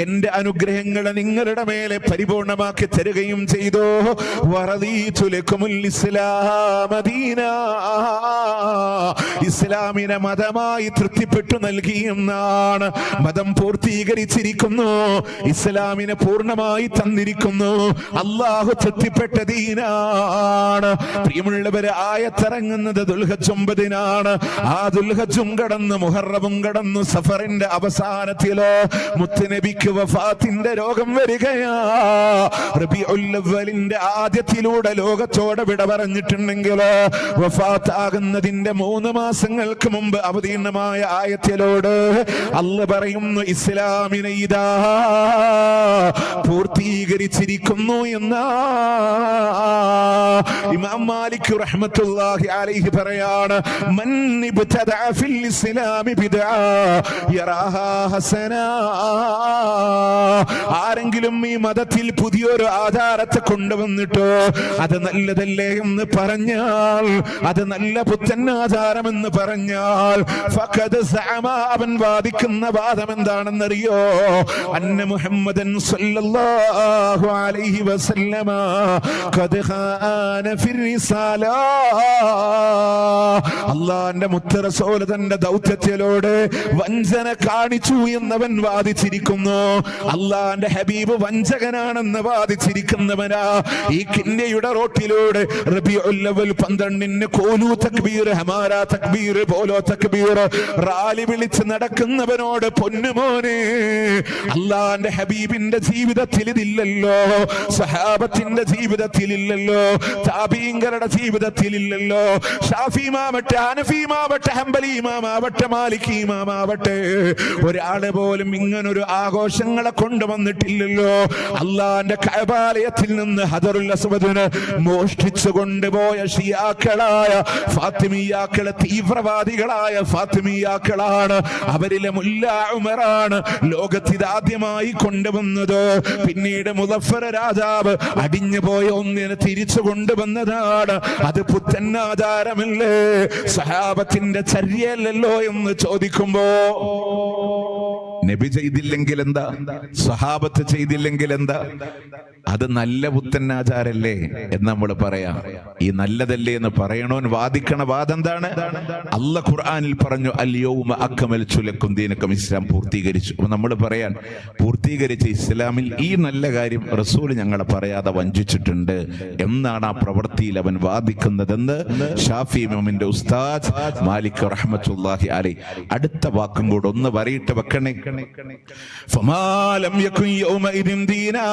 എന്റെ അനുഗ്രഹങ്ങളെ നിങ്ങളുടെ മേലെ പരിപൂർണമാക്കി തരുകയും ചെയ്തു. വറദീതു ലക്കുമുൽ ഇസ്ലാമ ദീനാ, ഇസ്ലാമിനെ മതമായി തൃപ്തിപ്പെട്ടു നൽകിയെന്നാണ്. മതം പൂർത്തീകരിച്ചിരിക്കുന്നു, ഇസ്ലാമിനെ പൂർണ്ണമായി തന്നിരിക്കുന്നു. അള്ളാഹു തൃപ്തിപ്പെട്ട ദീനാണ്. പ്രിയമുള്ളവരെ, ആയത്തിറങ്ങുന്നത് ദുൽഹജ്ജ് 9-നാണ്. ആ ദുൽഹജ്ജും കടന്ന് മുഹറവും കടന്നു സഫറിന്റെ അവസാനത്തിലോ മുത്തുനബിക്ക് വഫാത്തിന്റെ രോഗം വരികയാ. റബീഉൽ അവ്വലിന്റെ ആദ്യത്തിലൂടെ ലോകത്തോട് വിട പറഞ്ഞിട്ടുണ്ടെങ്കിലോ വഫാത്താകുന്നതിന്റെ 3 മാസങ്ങൾക്ക് മുമ്പ് അവതീർണമായ ആയത്തിലോട് അല്ലാഹ് പറയുന്നു, ഇസ്ലാമിനെ ഇതാ പൂർത്തീകരിച്ചിരിക്കുന്നു എന്നാ. ഇമാം മാലിക് റഹ്മത്തുള്ളാഹി അലൈഹി പറയാണ്, മൻ ഇബ്തദഅ ഫിൽ ഇസ്ലാമി ബിദ്അ യറാഹാ ഹസന. ആരെങ്കിലും ഈ മതത്തിൽ പുതിയൊരു ആചാരത്തെ കൊണ്ടുവന്നിട്ടോ അത് നല്ലതല്ലേ എന്ന് പറഞ്ഞാൽ, അത് നല്ല പുത്തൻ ആചാരമെന്ന് പറഞ്ഞാൽ, ഫഖദ് സഅമ, അവൻ വാദിക്കുന്ന വാദം എന്താണെന്നറിയോ? അന്ന മുഹമ്മദൻ സ്വല്ലല്ലാഹു അലൈഹി വസല്ലമ ഖദ് ഖാന ഫിർ റിസാല. അല്ലാഹുവിന്റെ മുത്ത് റസൂൽ തന്റെ ദൗത്യത്തിലൂടെ വഞ്ചന കാണിച്ചു എന്നവൻ വാദിച്ചിരിക്കുന്നു. അല്ലാഹുവിന്റെ ഹബീബ് വഞ്ചകനാണെന്ന് വാദിച്ചിരിക്കുന്നവനാ ഈ കിണ്യയുടെ റോട്ടിലൂടെ റബീഉൽ അവൽ 12 കോലു തക്ബീർ ഹമാരാ തക്ബീർ പോലോ തക്ബീർ റാലി വിളിച്ച് നടക്കുന്നവനോട് പൊന്നുമോനെ, അല്ലാഹുവിന്റെ ഹബീബിന്റെ ജീവിതത്തിൽ ഇതില്ലല്ലോ, സഹാബത്തിന്റെ ജീവിതത്തിൽ ഇല്ലല്ലോ, താബീങ്ങളുടെ ജീവിതത്തിൽ ഇല്ലല്ലോ, ഷാഫി ഇമാമട്ടെ, ഹനഫി ഇമാമട്ടെ, ഹംബലി ഇമാമാവട്ടെ, മാലികി ഇമാമാവട്ടെ, ഒരാള് പോലും ഇങ്ങനൊരു ആഘോഷങ്ങളെ കൊണ്ടുവന്നിട്ടില്ലല്ലോ. അല്ലാഹുവിന്റെ കഅബാലയത്തിൽ നിന്ന് ഹദറുൽ അസ്വദിനെ മോഷ്ടിച്ചു കൊണ്ടുപോയ ഷിയാക്കളായ ഫാത്തിമിയാക്കളെ, തീവ്രവാദികളായ ഫാത്തിമിയാക്കളാണ്. അവരിലെ മുല്ല ഉമറാണ് ലോകത്തിതാദ്യമായി കൊണ്ടുവന്നത്. പിന്നീട് മുദഫർ രാജാവ് അടിഞ്ഞു പോയ ഒന്നിനെ തിരിച്ചു കൊണ്ടുവന്നതാണ്. അത് പുത്തൻ ആചാരമല്ലേ, സഹാബത്തിന്റെ ചര്യല്ലല്ലോ എന്ന് ചോദിക്കുമ്പോ, നബി ചെയ്തില്ലെങ്കിൽ എന്താ, സഹാബത്ത് ചെയ്തില്ലെങ്കിൽ എന്താ, അത് നല്ല പുത്തൻ ആചാരല്ലേ എന്ന് നമ്മൾ പറയാം. ഈ നല്ലതല്ലേ എന്ന് പറയണോൻ വാദിക്കണ വാദം എന്താണ്? അല്ലാഹ് ഖുർആനിൽ പറഞ്ഞു അൽ യൗമ അക്മൽതു ലക്കും ദീനക്കും, ഇസ്ലാം പൂർത്തീകരിച്ചു. അപ്പൊ നമ്മൾ പറയാൻ പൂർത്തീകരിച്ച ഇസ്ലാമിൽ ഈ നല്ല കാര്യം റസൂൽ ഞങ്ങളെ പറയാതെ വഞ്ചിച്ചിട്ടുണ്ട് എന്നാണ് ആ പ്രവൃത്തിയിൽ അവൻ വാദിക്കുന്നതെന്ന് ഷാഫി ഇമാമിന്റെ ഉസ്താദ് മാലിക് റഹ്മത്തുള്ളാഹി അലൈഹി അടുത്ത വാക്കും കൂടെ ഒന്ന് വരയിട്ട് വെക്കണേ. ഫമാ ലം യകുൻ യൗമഇദിൻ ദീനാ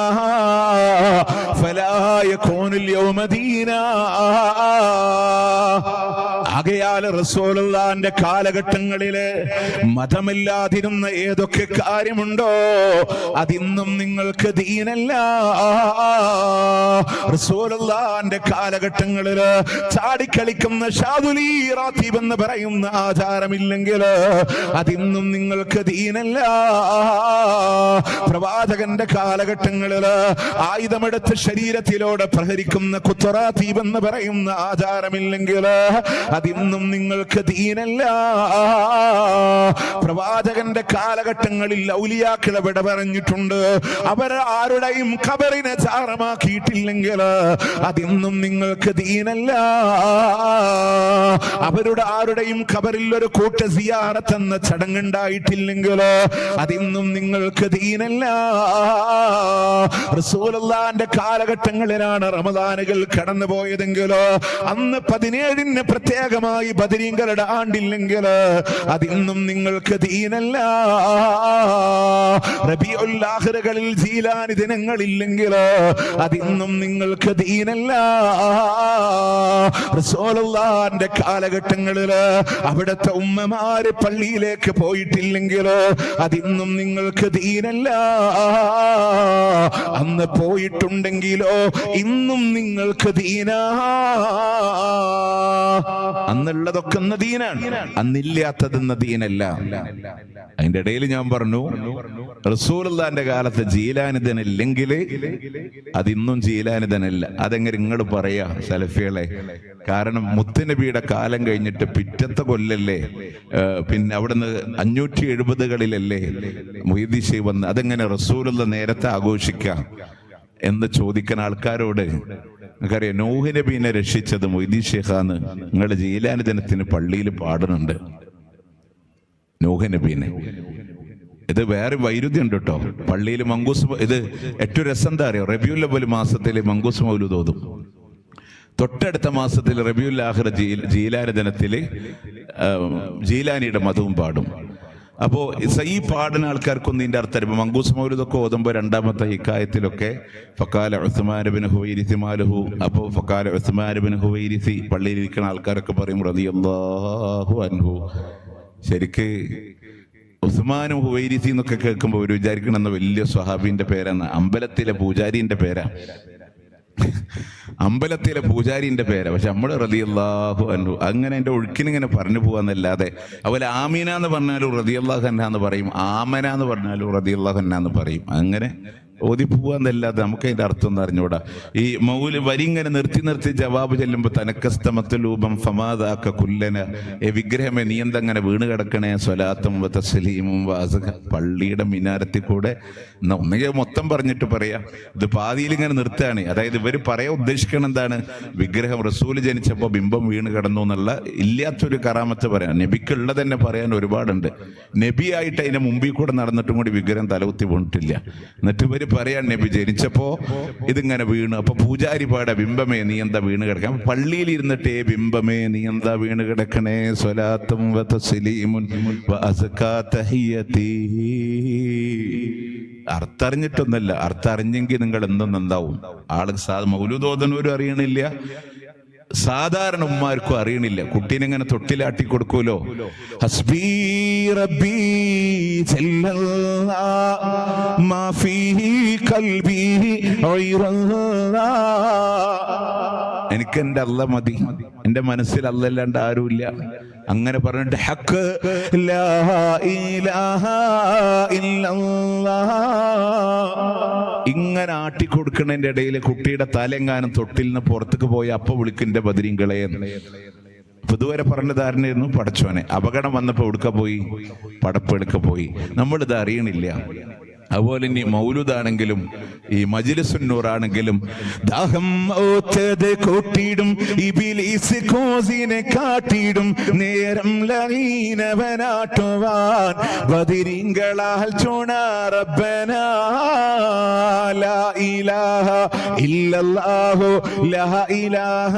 ഫലാ യകൂനുൽ യൗമ ദീനാ. ആകയാൽ റസൂലുള്ളാഹിന്റെ കാലഘട്ടങ്ങളില് മതമില്ലാതിരുന്ന ഏതൊക്കെ കാര്യമുണ്ടോ അതിന്നും നിങ്ങൾക്ക് ദീനല്ല. റസൂലുള്ളാഹിന്റെ കാലഘട്ടങ്ങളില് ചാടിക്കളിക്കുന്ന ഷാദുലി റാത്തീബ് എന്ന് പറയുന്ന ആചാരമില്ലെങ്കിൽ അതിന്നും നിങ്ങൾക്ക് ദീനല്ല. പ്രവാചകന്റെ കാലഘട്ടങ്ങളില് ആയുധമെടുത്ത് ശരീരത്തിലൂടെ പ്രഹരിക്കുന്ന കുത്തറാത്തീബ് എന്ന് പറയുന്ന ആചാരമില്ലെങ്കിൽ അതിന്നും നിങ്ങൾക്ക് ദീനല്ല. പ്രവാചകന്റെ കാലഘട്ടങ്ങളിൽ ഔലിയാക്കളെ വിട പറഞ്ഞിട്ടുണ്ട്. അവർ ആരുടെയും ഖബറിനെ ചാരമാക്കിയിട്ടില്ലെങ്കിൽ അതിന്നും നിങ്ങൾക്ക് ദീനല്ല. അവരുടെ ആരുടെയും ഖബറിൽ ഒരു കൂട്ട സിയാറത്ത് എന്ന ചടങ്ങുണ്ടായിട്ടില്ലെങ്കിൽ അതിന്നും നിങ്ങൾക്ക് ദീനല്ല. റസൂലുള്ളാഹിന്റെ കാലഘട്ടങ്ങളിലാണ് റമദാനുകൾ കടന്നുപോയതെങ്കിലോ അന്ന് 17 പ്രത്യേകമായി ബദരീങ്ങളുടെ ആണ്ടില്ലെങ്കിൽ അതിന്നും നിങ്ങൾക്ക് ദീനല്ല. റബീഉൽ ആഖിറുകളിൽ ജീലാനി ദിനങ്ങളില്ലെങ്കിൽ അതിന്നും നിങ്ങൾക്ക് ദീനല്ല. റസൂലുള്ളാഹിന്റെ കാലഘട്ടങ്ങളിൽ അവിടുത്തെ ഉമ്മമാര് പള്ളിയിലേക്ക് പോയിട്ടില്ലെങ്കിൽ അതിന്നും നിങ്ങൾക്ക് ദീനല്ല. അന്ന് പോയിട്ടുണ്ടെങ്കിലോ ഇന്നും നിങ്ങൾക്ക് ദീനാ. അന്നുള്ളതൊക്കെ ദീനാണ്, അന്നില്ലാത്തതെന്ന ദീനല്ല. അതിന്റെ ഇടയിൽ ഞാൻ പറഞ്ഞു റസൂലുള്ളാഹിന്റെ കാലത്ത് ജീലാനിതനില്ലെങ്കിൽ അതിന്നും ജീലാനിതനല്ല. അതെങ്ങനെ നിങ്ങൾ പറയാ സലഫികളെ? കാരണം മുത്തുനബിയുടെ കാലം കഴിഞ്ഞിട്ട് പിറ്റത്തെ കൊല്ലല്ലേ, പിന്നെ അവിടുന്ന് 570കളിലല്ലേ മൊയ്‌ദി ശൈഖ് വന്ന്, അതെങ്ങനെ റസൂലുള്ള നേരത്തെ ആഘോഷിക്കാം എന്ന് ചോദിക്കുന്ന ആൾക്കാരോട് നമുക്കറിയാം, നൂഹ് നബീനെ രക്ഷിച്ചത് മൊയ്‌ദി ശൈഖാന്ന് നിങ്ങൾ ജീലാനി ദിനത്തിന് പള്ളിയിൽ പാടുന്നുണ്ട്. നൂഹ് നബീനെ ഇത് വേറെ വൈരുദ്ധ്യം ഉണ്ട് കേട്ടോ. പള്ളിയിൽ മങ്കൂസ്, ഇത് ഏറ്റവും രസം എന്താ അറിയോ, റബീഉൽ അവ്വൽ മാസത്തിൽ മങ്കൂസ് മൗലൂദ് ഓതും. തൊട്ടടുത്ത മാസത്തിൽ റബീഉൽ ആഖിർ ജീലാനി ദിനത്തിൽ ജീലാനിയുടെ മധുവും പാടും. അപ്പോൾ ഈ പാടുന്ന ആൾക്കാർക്കൊന്നും ഇതിൻ്റെ അർത്ഥം ഇപ്പം മങ്കൂസ് മൗലൂദൊക്കെ ഓതുമ്പോൾ രണ്ടാമത്തെ ഹിക്കായത്തിലൊക്കെ ഫക്കാല ഉസ്മാൻ ഇബ്നു ഹുവൈരിസി മാലഹു, അപ്പോൾ ഫക്കാല ഉസ്മാൻ ഇബ്നു ഹുവൈരിസി പള്ളിയിലിരിക്കുന്ന ആൾക്കാരൊക്കെ പറയും റളിയല്ലാഹു അൻഹു. ശരിക്ക് ഉസ്മാനും ഹുവൈരിസി എന്നൊക്കെ കേൾക്കുമ്പോൾ ഒരു വിചാരിക്കണമെന്ന വലിയ സ്വഹാബിന്റെ പേരാണ്, അമ്പലത്തിലെ പൂജാരിന്റെ പേരാ. അമ്പലത്തിലെ പൂജാരിന്റെ പേരാ, പക്ഷെ നമ്മൾ റളിയല്ലാഹു അൻഹു അങ്ങനെ എൻ്റെ ഒഴുക്കിനിങ്ങനെ പറഞ്ഞു പോകാന്നല്ലാതെ. അതുപോലെ ആമീന എന്ന് പറഞ്ഞാലും റളിയല്ലാഹു അൻഹ എന്ന് പറയും, ആമന എന്ന് പറഞ്ഞാലും റളിയല്ലാഹു അൻഹ എന്ന് പറയും. അങ്ങനെ ഓതിപ്പോവാന്നല്ലാതെ നമുക്ക് അതിന്റെ അർത്ഥം ഒന്നും അറിഞ്ഞൂടാ. ഈ മൗല വരി ഇങ്ങനെ നിർത്തി നിർത്തി ജവാബ് ചെല്ലുമ്പോൾ തനക്കസ്തമത്തലൂപം ഫമാദാക്ക കുല്ലന, വിഗ്രഹമേ നീ എന്തങ്ങനെ വീണ് കിടക്കണേ, സ്വലാത്തും തസ്ലീമും വാസക. പള്ളിയുടെ മിനാരത്തിൽ കൂടെ ഒന്നുകിൽ മൊത്തം പറഞ്ഞിട്ട് പറയാ, ഇത് പാതിയിൽ ഇങ്ങനെ നിർത്തുകയാണ്. അതായത് ഇവർ പറയാൻ ഉദ്ദേശിക്കണം എന്താണ്, വിഗ്രഹം റസൂല് ജനിച്ചപ്പോൾ ബിംബം വീണ് കിടന്നു എന്നുള്ള ഇല്ലാത്തൊരു കറാമത്ത് പറയാം. നബിക്കുള്ളത് തന്നെ പറയാൻ ഒരുപാടുണ്ട്. നബിയായിട്ട് അതിന്റെ മുമ്പിൽ കൂടെ നടന്നിട്ടും കൂടി വിഗ്രഹം തലകുത്തി വീണിട്ടില്ല. എന്നിട്ട് ഇവര് പറയാൻ നബി ജനിച്ചപ്പോ ഇതിങ്ങനെ വീണ്. അപ്പൊ പൂജാരി പാടാ, ബിംബമേ നീ എന്താ വീണ് കിടക്കാൻ. പള്ളിയിൽ ഇരുന്നിട്ടേ ബിംബമേ നീ എന്താ വീണ് കിടക്കണേ, സ്വലാത്തും വതസ്ലീമുൻ വഅസ്കാ തഹിയ്യതി. അർത്ഥറിഞ്ഞിട്ടൊന്നല്ല, അർത്ഥറിഞ്ഞെങ്കിൽ നിങ്ങൾ എന്തും നന്നാവും. ആള് മൗലൂദ് ഓതുന്നവരും അറിയണില്ല, സാധാരണ ഉമ്മാർക്കും അറിയണില്ല. കുട്ടീനെ ഇങ്ങനെ തൊട്ടിലാട്ടി കൊടുക്കൂലോ, ഹസ്ബീ റബ്ബീ ജല്ലല്ലാഹ് മാ ഫീഹി ഖൽബി ഗൈറല്ലാഹ്. എനിക്ക് എൻ്റെ അല്ല മതി, എൻ്റെ മനസ്സിൽ അല്ലല്ലാണ്ട് ആരുമില്ല. അങ്ങനെ പറഞ്ഞിട്ട് ഹക്ക് ലാ ഇലാഹ ഇല്ലല്ലാഹ് ഇങ്ങനെ ആട്ടിക്കൊടുക്കണതിന്റെ ഇടയിൽ കുട്ടിയുടെ തലെങ്ങാനും തൊട്ടിൽ നിന്ന് പുറത്തേക്ക് പോയി അപ്പൊ വിളിക്കിന്റെ ബദരീങ്കളെ. ഇപ്പൊ ഇതുവരെ പറഞ്ഞ ധാരണയായിരുന്നു പടച്ചോനെ. അപകടം വന്നപ്പോ എടുക്ക പോയി, പടപ്പ് എടുക്ക പോയി, നമ്മളിത് അറിയണില്ല. അതുപോലെ ഇനി മൗലൂദാണെങ്കിലും ഈ മജ്ലിസുൻ നൂറാണെങ്കിലും ദാഹം ഓച്ചത് കൂട്ടിയിടും ഇബ്ലീസ് കോസിനെ കാട്ടിയിടും നേരം ലഈനവനാട്ടുവാൻ ബദരീങ്കളാൽ ചുണ റബ്ബനാ ലാ ഇലാഹ ഇല്ലല്ലാഹു ലാ ഇലാഹ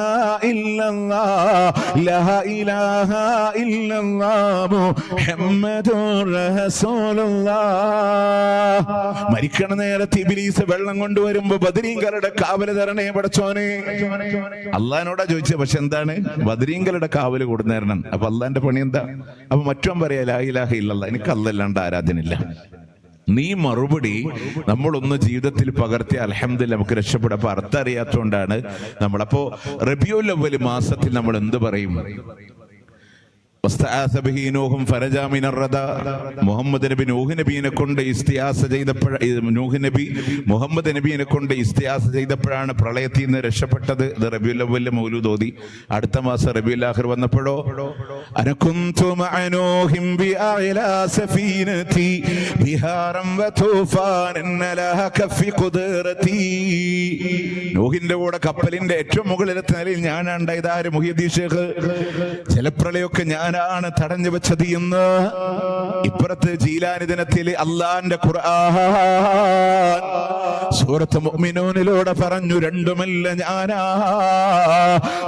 ഇല്ലല്ലാഹ് ലാ ഇലാഹ ഇല്ലല്ലാഹു മുഹമ്മദുർ റസൂലുള്ളാഹ്. മരിക്കണ നേരത്തെ ഇബ്ലീസ് വെള്ളം കൊണ്ടുവരുമ്പോ ബദരീങ്കളുടെ കാവല് തരണേ പടച്ചോനെ. അള്ളഹാനോടാ ചോദിച്ചത്, പക്ഷെ എന്താണ് ബദരീങ്കളുടെ കാവല് കൊടുന്നേരണം. അപ്പൊ അള്ളാന്റെ പണി എന്താ? അപ്പൊ മറ്റവൻ പറയാ ലാ ഇലാഹ ഇല്ലല്ലാഹ്, എനിക്ക് അല്ലാണ്ട് ആരാധനയില്ല. നീ മറുപടി നമ്മളൊന്ന് ജീവിതത്തിൽ പകർത്തി അൽഹംദുലില്ലാഹ് നമുക്ക് രക്ഷപ്പെടും. അപ്പൊ അർത്ഥം അറിയാത്തതുകൊണ്ടാണ് നമ്മളപ്പോ റബീഉൽ അവ്വൽ മാസത്തിൽ നമ്മൾ എന്ത് പറയും? മുഹമ്മദ് നബി നൂഹ് നബീനെ കൊണ്ട് ഇസ്തിയാസ മുഹമ്മദ് നബീനെ കൊണ്ട് ഇസ്തിയാസ ചെയ്തപ്പോഴാണ് പ്രളയത്തിൽ നിന്ന് രക്ഷപ്പെട്ടത്. ഇത് റബീഉൽ അവ്വലിലെ മൗലൂദ് ഓതി. അടുത്ത മാസം റബീഉൽ ആഖിർ വന്നപ്പോഴോ അനകുന്തു മഅ നൂഹിൻ ബിഅഅലാ സഫീനതി ബിഹാറൻ വതൂഫാനൻ ലഹാ കഫി ഖുദ്റതി. നൂഹിന്റെ കൂടെ കപ്പലിന്റെ ഏറ്റവും മുകളിലത്തെ നിലയിൽ ഞാനുണ്ട്. ഇതാര്? മുഹ്യിദ്ദീൻ ശൈഖ്. ജലപ്രളയൊക്കെ ഞാനാണ് തടഞ്ഞു വെച്ചത് എന്ന്. ഇപ്പുറത്ത് ജീലാനി ദിനത്തിൽ അള്ളാന്റെ ഖുർആൻ സൂറത്ത് മുഅ്മിനൂനിലൂടെ പറഞ്ഞു, രണ്ടുമല്ല ഞാനാ.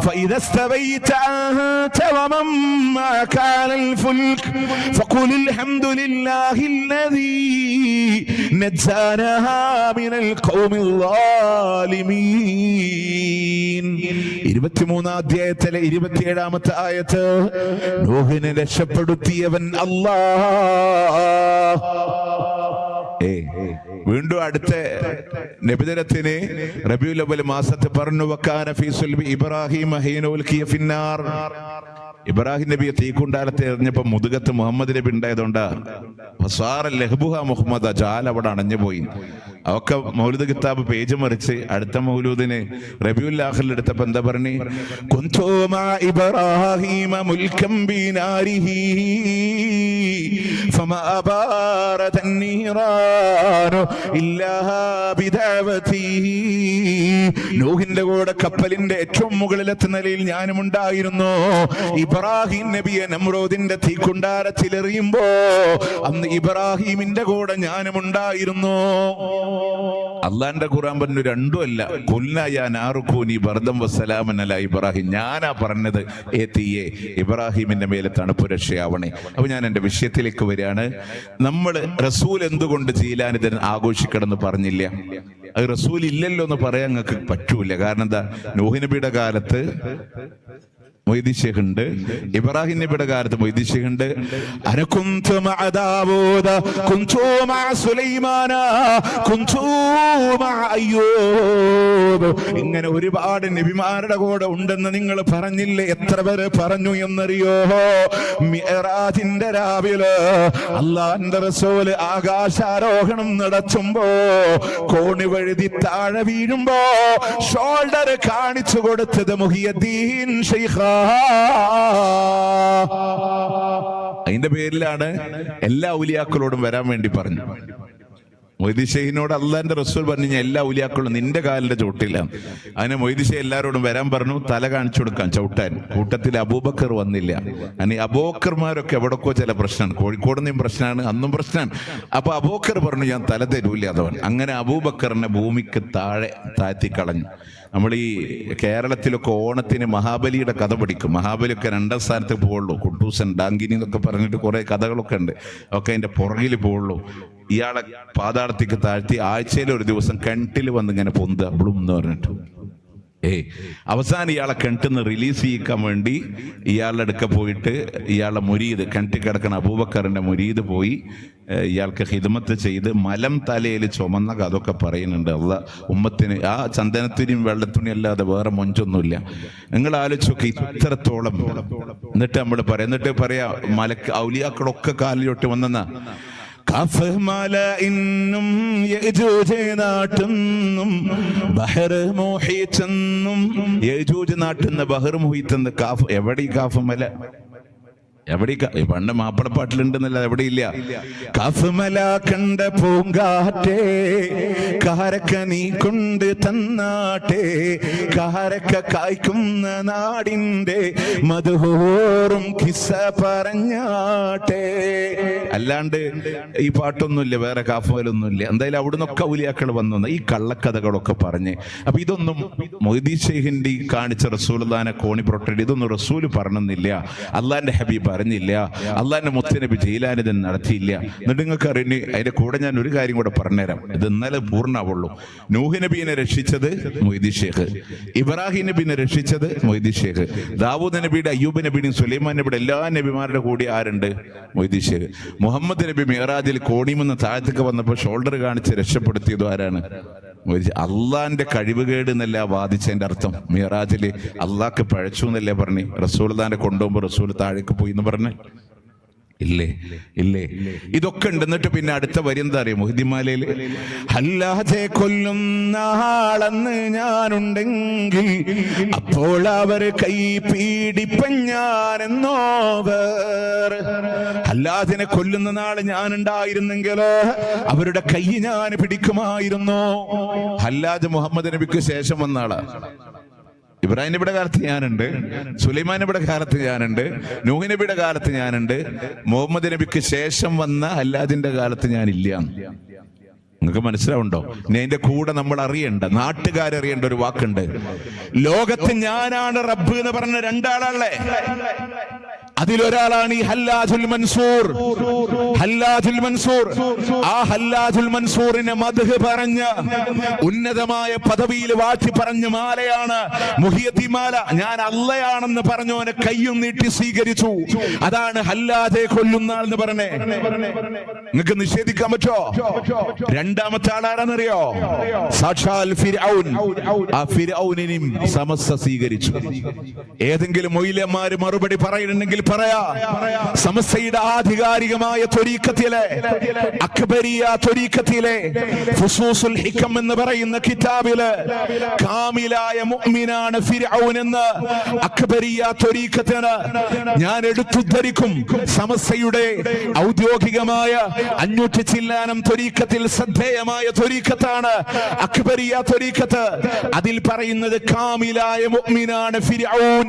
ഫഇദസ്തവൈത അൻത വമൻ മഅക അലൽ ഫുൽക് ഫഖുൽ അൽഹംദുലില്ലാഹില്ലദീ നജ്ജാനാ മിനൽ ഖൗമിൽ ളാലിമീൻ. 23 അധ്യായത്തിലെ 27ാമത്തെ ആയത്ത്, നൂഹിനെ രക്ഷപ്പെടുത്തിയവൻ അല്ലാഹ്. വീണ്ടും അടുത്ത നബിദിനത്തിന് റബീഉൽ അവ്വൽ മാസത്തെ പറഞ്ഞു, വകാന ഫീ സുൽബി ഇബ്രാഹിം ഹീന ഉൽഖിയ ഫിന്നാർ. ഇബ്രാഹിം നബിയെ തീക്കുണ്ടാലത്തെ എറിഞ്ഞപ്പോ മുതുകത്ത് മുഹമ്മദ് നബി ഉണ്ടായതുകൊണ്ടാ മുഹമ്മദ് ജാൽ അവിടെ അണഞ്ഞുപോയി. അവക്കെ മൗലൂദ് കിതാബ് പേജ് മറിച്ച് അടുത്ത മൗലൂദിന് റബീഉൽ ആഖിറിൽ എടുത്തപ്പോ എന്താ പറഞ്ഞു? കുന്തു മഅ ഇബ്രാഹിമ മുൽകം ബിനാരിഹി ഫമാ അബാറതൻ നീറാനു ഇല്ലാ ബിദഅവതി. നൂഹിന്റെ കൂടെ കപ്പലിന്റെ ഏറ്റവും മുകളിലത്തെ നിലയിൽ ഞാനും ഉണ്ടായിരുന്നു. ഇബ്രാഹിം നബിയെ നമ്രൂദിന്റെ തീക്കുണ്ടാരത്തിലെറിയുമ്പോ അന്ന് ഇബ്രാഹിമിന്റെ കൂടെ ഞാനും ഉണ്ടായിരുന്നു. അള്ളാന്റെ ഖുർആൻ പറഞ്ഞു, രണ്ടുമല്ല. ഖുൽനായാനാറുകൂനി ബർദം വസ്സലാമൻ അലാ ഇബ്രാഹിം. ഞാനാ പറഞ്ഞത്, ഏ തീയെ ഇബ്രാഹിമിന്റെ മേലെ തണുപ്പ് രക്ഷയാവണേ. അപ്പൊ ഞാൻ എന്റെ വിഷയത്തിലേക്ക് വരികയാണ്. നമ്മൾ റസൂൽ എന്തുകൊണ്ട് ജീലാനി ദിനം ആഘോഷിക്കണം എന്ന് പറഞ്ഞില്ല? അത് റസൂൽ ഇല്ലല്ലോ എന്ന് പറയാൻ നിങ്ങൾക്ക് പറ്റൂല. കാരണം എന്താ? നൂഹ് നബിയുടെ കാലത്ത് മൊയ്തി ശൈഖ് ഉണ്ട്, ഇബ്രാഹിം നബിയുടെ കാലത്ത് മൊയ്തി ശൈഖ് ഉണ്ട്. അനകുന്തു മഅ ദാവൂദ കുന്തു മഅ സുലൈമാന കുന്തു മഅ അയ്യൂബ്. ഇങ്ങനെ ഒരുപാട് നബിമാരുടെ കൂടെ ഉണ്ടെന്ന് നിങ്ങൾ പറഞ്ഞില്ലേ? എത്ര പേര് പറഞ്ഞു എന്നറിയോ? മിഅ്റാജിന്റെ രാവിലെ അല്ലാഹുവിന്റെ റസൂൽ ആകാശാരോഹണം നടത്തുമ്പോ കോണി വഴുതി താഴെ വീഴുമ്പോ ഷോൾഡർ കാണിച്ചു കൊടുത്തത് മുഹിയുദ്ദീൻ ശൈഖ്. അതിന്റെ പേരിലാണ് എല്ലാ ഔലിയാക്കളോടും വരാൻ വേണ്ടി പറഞ്ഞു. മൊയ്തി ശൈഖിനോട് അള്ളാന്റെ റസൂൽ പറഞ്ഞു, ഞാൻ എല്ലാ ഔലിയാക്കളും നിന്റെ കാലിന്റെ ചോട്ടിലാണ്. അതിന് മൊയ്തി ശൈഖ് എല്ലാവരോടും വരാൻ പറഞ്ഞു, തല കാണിച്ചു കൊടുക്കാൻ, ചവിട്ടാൻ. കൂട്ടത്തിൽ അബൂബക്കർ വന്നില്ല. അതിന് അബൂബക്കർമാരൊക്കെ എവിടൊക്കെ ചില പ്രശ്നമാണ്, കോഴിക്കോട് നിന്നും പ്രശ്നമാണ്, അന്നും പ്രശ്നമാണ്. അപ്പൊ അബൂബക്കർ പറഞ്ഞു, ഞാൻ തല തരൂല്ല അതവൻ. അങ്ങനെ അബൂബക്കറിനെ ഭൂമിക്ക് താഴെ താഴ്ത്തി കളഞ്ഞു. നമ്മൾ ഈ കേരളത്തിലൊക്കെ ഓണത്തിന് മഹാബലിയുടെ കഥ പഠിക്കും. മഹാബലിയൊക്കെ 2ാം സ്ഥാനത്ത് പോവുള്ളൂ. കുട്ടൂസൻ ഡാങ്കിനി എന്നൊക്കെ പറഞ്ഞിട്ട് കുറെ കഥകളൊക്കെ ഉണ്ട്. ഒക്കെ അതിന്റെ പുറകിൽ പോവുള്ളൂ. ഇയാളെ പാതാളത്തേക്ക് താഴ്ത്തി ആഴ്ചയിൽ ഒരു ദിവസം കിണറ്റിൽ വന്ന് ഇങ്ങനെ പൊന്തുക, ബ്ലൂം എന്ന് പറഞ്ഞിട്ട്. അവസാനം ഇയാളെ കിണറ്റിന്ന് റിലീസ് ചെയ്യിക്കാൻ വേണ്ടി ഇയാളുടെ അടുക്ക പോയിട്ട് ഇയാളുടെ മുരീദ്, കിണറ്റിൽ കിടക്കുന്ന അബൂബക്കറിന്റെ മുരീദ് പോയി ഇയാൾക്ക് ഹിദ്മത്ത് ചെയ്ത് മലം തലയിൽ ചുമന്ന കഥയൊക്കെ പറയുന്നുണ്ട്. അള്ളാ ഉമ്മത്തിന് ആ ചന്ദനത്തിനും വെള്ളത്തുണി അല്ലാതെ വേറെ മൊഞ്ചൊന്നുമില്ല. നിങ്ങൾ ആലോചിച്ചൊക്കെ ഇത്രത്തോളം. എന്നിട്ട് നമ്മൾ പറയാം, എന്നിട്ട് പറയാ മലക്ക് ഔലിയാക്കളൊക്കെ കാലിലോട്ട് വന്നെന്ന കഫ് മല ഇന്നും യജൂജ് നാട്ടുന്നും ബഹർ മുഹീത്തെന്നും. യജൂജ് നാട്ടുന്ന ബഹർ മുഹീത്തെന്ന്. കാഫ് എവിടെ? കാഫ് മല എവിടെ? പണ്ട് മാപ്പിളപ്പാട്ടിലുണ്ടെന്നല്ല, എവിടെയില്ല. കഫ്മല കണ്ട പൂങ്കാറ്റേ കാരക്ക നീ കൊണ്ട് തന്നാട്ടെ, കാരക്ക കായ്ക്കുന്ന നാടിന്റെ മധുഹോറും കിസ്സ പറഞ്ഞാട്ടെ. അല്ലാണ്ട് ഈ പാട്ടൊന്നുമില്ല, വേറെ കാഫലൊന്നുമില്ല. എന്തായാലും അവിടുന്നൊക്കെ ഔലിയാക്കൾ വന്നു ഈ കള്ളക്കഥകളൊക്കെ പറഞ്ഞ്. അപ്പൊ ഇതൊന്നും മൊയ്തി ശൈഖിന്റെ ഈ കാണിച്ച റസൂലുള്ളാഹിനെ കോണി പ്രൊട്ടക്ട് ഇതൊന്നും റസൂല് പറഞ്ഞില്ല, അള്ളാന്റെ ഹബീബ് പറഞ്ഞില്ല, അള്ളാന്റെ മുത്തനബി ജീലാനി നടത്തിയില്ല. എന്നിട്ട് നിങ്ങൾക്ക് അറിയുന്നു. അതിന്റെ കൂടെ ഞാൻ ഒരു കാര്യം കൂടെ പറഞ്ഞുതരാം, ഇത് ഇന്നലെ പൂർണ്ണമാവുള്ളൂ. നൂഹ് നബീനെ രക്ഷിച്ചത് മൊയ്തി ശൈഖ്, ഇബ്രാഹിം നബീനെ രക്ഷിച്ചത് മൊയ്തി ശൈഖ്, ദാവൂദ് നബിയുടെ, അയ്യൂബ് നബിയുടെയും സുലൈമാൻ നബിയുടെ എല്ലാ നബിമാരുടെ കൂടി ആരുണ്ട്? മൊയ്തി ശൈഖ്. മുഹമ്മദ് നബി മിഅ്റാജിൽ കോണിമെന്ന് താഴത്തേക്ക് വന്നപ്പോൾ ഷോൾഡർ കാണിച്ച് രക്ഷപ്പെടുത്തിയത് ആരാണ്? അള്ളാന്റെ കഴിവുകേട് എന്നല്ല വാദിച്ചതിന്റെ അർത്ഥം. മിഅ്റാജില് അള്ളാഹ്ക്ക് പഴച്ചു എന്നല്ലേ പറഞ്ഞ്? റസൂലുള്ളാഹിനെ കൊണ്ടുപോകുമ്പോ റസൂൽ താഴേക്ക് പോയി എന്ന് പറഞ്ഞ് ഇല്ലേ? ഇല്ലേ? ഇതൊക്കെ ഉണ്ട്. എന്നിട്ട് പിന്നെ അടുത്ത വരി എന്താ അറിയാം? മുഹ്ദിമാലയില് ഹല്ലാജെ കൊല്ലുന്ന ആളെന്ന് ഞാനുണ്ടെങ്കിൽ അപ്പോൾ അവർ കൈ പീഡിപ്പഞ്ഞാനെന്നോവർ. ഹല്ലാജിനെ കൊല്ലുന്ന നാള് ഞാനുണ്ടായിരുന്നെങ്കിലോ അവരുടെ കൈ ഞാൻ പിടിക്കുമായിരുന്നു. ഹല്ലാജ് മുഹമ്മദ് നബിക്ക് ശേഷം വന്ന ആളാ. ഇബ്രാഹിം നബിയുടെ കാലത്ത് ഞാനുണ്ട്, സുലൈമാൻ നബിയുടെ കാലത്ത് ഞാനുണ്ട്, നൂഹ് നബിയുടെ കാലത്ത് ഞാനുണ്ട്. മുഹമ്മദ് നബിക്ക് ശേഷം വന്ന ഹല്ലാജിന്റെ കാലത്ത് ഞാനില്ല. നിങ്ങൾക്ക് മനസ്സിലാവുണ്ടോ? ഇനി അതിന്റെ കൂടെ നമ്മൾ അറിയേണ്ട, നാട്ടുകാരറിയേണ്ട ഒരു വാക്കുണ്ട്. ലോകത്ത് ഞാനാണ് റബ്ബ് എന്ന് പറഞ്ഞ 2 ആളല്ലേ? അതിലൊരാളാണ് ഈ ഹല്ലാജുൽ മൻസൂർ. ഹല്ലാജുൽ മൻസൂർ. ആ ഹല്ലാജുൽ മൻസൂറിനെ മദ്ഹ് പറഞ്ഞ ഉന്നതമായ പദവിയിൽ വാഴ്ത്തി പറഞ്ഞ മാലയാണ് മുഹിയുദ്ദീൻ മാല. ഞാൻ അള്ളയാണെന്ന് പറഞ്ഞവനെ കയ്യും നീട്ടി സ്വീകരിച്ചു. അതാണ് ഹല്ലാജെ കൊല്ലുന്ന എന്ന് പറഞ്ഞേ. നിങ്ങൾക്ക് നിഷേധിക്കാൻ പറ്റോ? 2ാമത്തെ ആളാരെന്നറിയോ? സാക്ഷാൽ ഫിർഔൻ. ആ ഫിർഔനിനും സമസ്ത സ്വീകരിച്ചു. ഏതെങ്കിലും മൊയ്ലന്മാര് മറുപടി പറയുന്നുണ്ടെങ്കിൽ പറയാ, സമസ്തയുടെ ആധികാരികമായ ത്വരീഖത്തിലെ, അക്ബരിയ ത്വരീഖത്തിലെ ഫുസൂസുൽ ഹിക്കം എന്ന് പറയുന്ന കിതാബില് കാമിലായ മുഅ്മിനാണ് ഫിർഔൻ എന്ന് അക്ബരിയ ത്വരീഖത്തിന് ഞാൻ എടുത്തുദ്ധരിക്കും. സമസ്തയുടെ ഔദ്യോഗികമായ 500 ചില്ലാനം ത്വരീഖത്തിൽ ശ്രദ്ധേയമായ ത്വരീഖത്താണ് അക്ബരിയ ത്വരീഖത്ത്. അതിൽ പറയുന്നത് കാമിലായ മുഅ്മിനാണ് ഫിർഔൻ.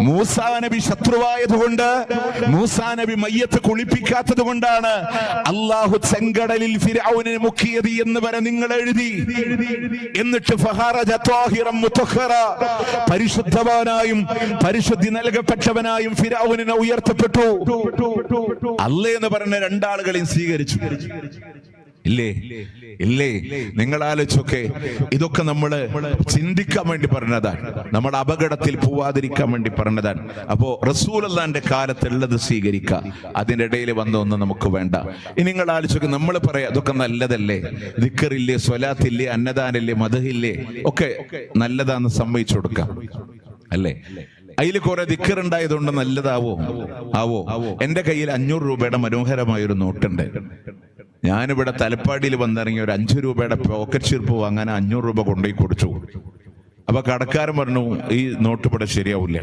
മൂസാ നബി ശത്രുവായതുകൊണ്ട്, മൂസാ നബി മയ്യത്ത് കുളിപ്പിക്കാത്തത് കൊണ്ടാണ് അള്ളാഹു ചെങ്കടലിൽ ഫിർഔനെ മുക്കിയത് എന്ന് വരെ നിങ്ങൾ എഴുതി. എന്നിട്ട് ഫഖറജ ത്വാഹിറൻ മുതഖറ, പരിശുദ്ധവാനായും പരിശുദ്ധി നൽകപ്പെട്ടവനായും ഫിർഔനെ ഉയർത്തപ്പെട്ടു. അല്ലാഹ് എന്ന് പറഞ്ഞ 2 ആളുകളെയും സ്വീകരിച്ചു. ഇല്ലേ ഇല്ലേ? നിങ്ങൾ ആലോചിച്ചൊക്കെ, ഇതൊക്കെ നമ്മള് ചിന്തിക്കാൻ വേണ്ടി പറഞ്ഞതാണ്, നമ്മുടെ അപകടത്തിൽ പോവാതിരിക്കാൻ വേണ്ടി പറഞ്ഞതാണ്. അപ്പോ റസൂലുള്ളാഹിന്റെ കാലത്തുള്ളത് സ്വീകരിക്കുക, അതിന്റെ ഇടയിൽ വന്ന ഒന്നും നമുക്ക് വേണ്ട. ഇനി നിങ്ങൾ ആലോചിച്ചൊക്കെ, നമ്മൾ പറയാം ഇതൊക്കെ നല്ലതല്ലേ, ദിക്റില്ലേ, സ്വലാത്തില്ലേ, അന്നദാനില്ലേ, മദ്ഹില്ലേ, ഒക്കെ നല്ലതാന്ന് സമ്മതിച്ചു കൊടുക്കാം അല്ലേ? അതിൽ കുറെ ദിക്റുണ്ടായതുകൊണ്ട് നല്ലതാവോ? എന്റെ കയ്യിൽ 500 രൂപയുടെ മനോഹരമായൊരു നോട്ടുണ്ട്. ഞാനിവിടെ തലപ്പാടിയിൽ വന്നിറങ്ങി ഒരു 5 രൂപയുടെ പോക്കറ്റ് ചീർപ്പ് വാങ്ങാൻ 500 രൂപ കൊണ്ടുപോയി കൊടുത്തു. അപ്പൊ കടക്കാരൻ പറഞ്ഞു, ഈ നോട്ട് ഇവിടെ ശരിയാവില്ല,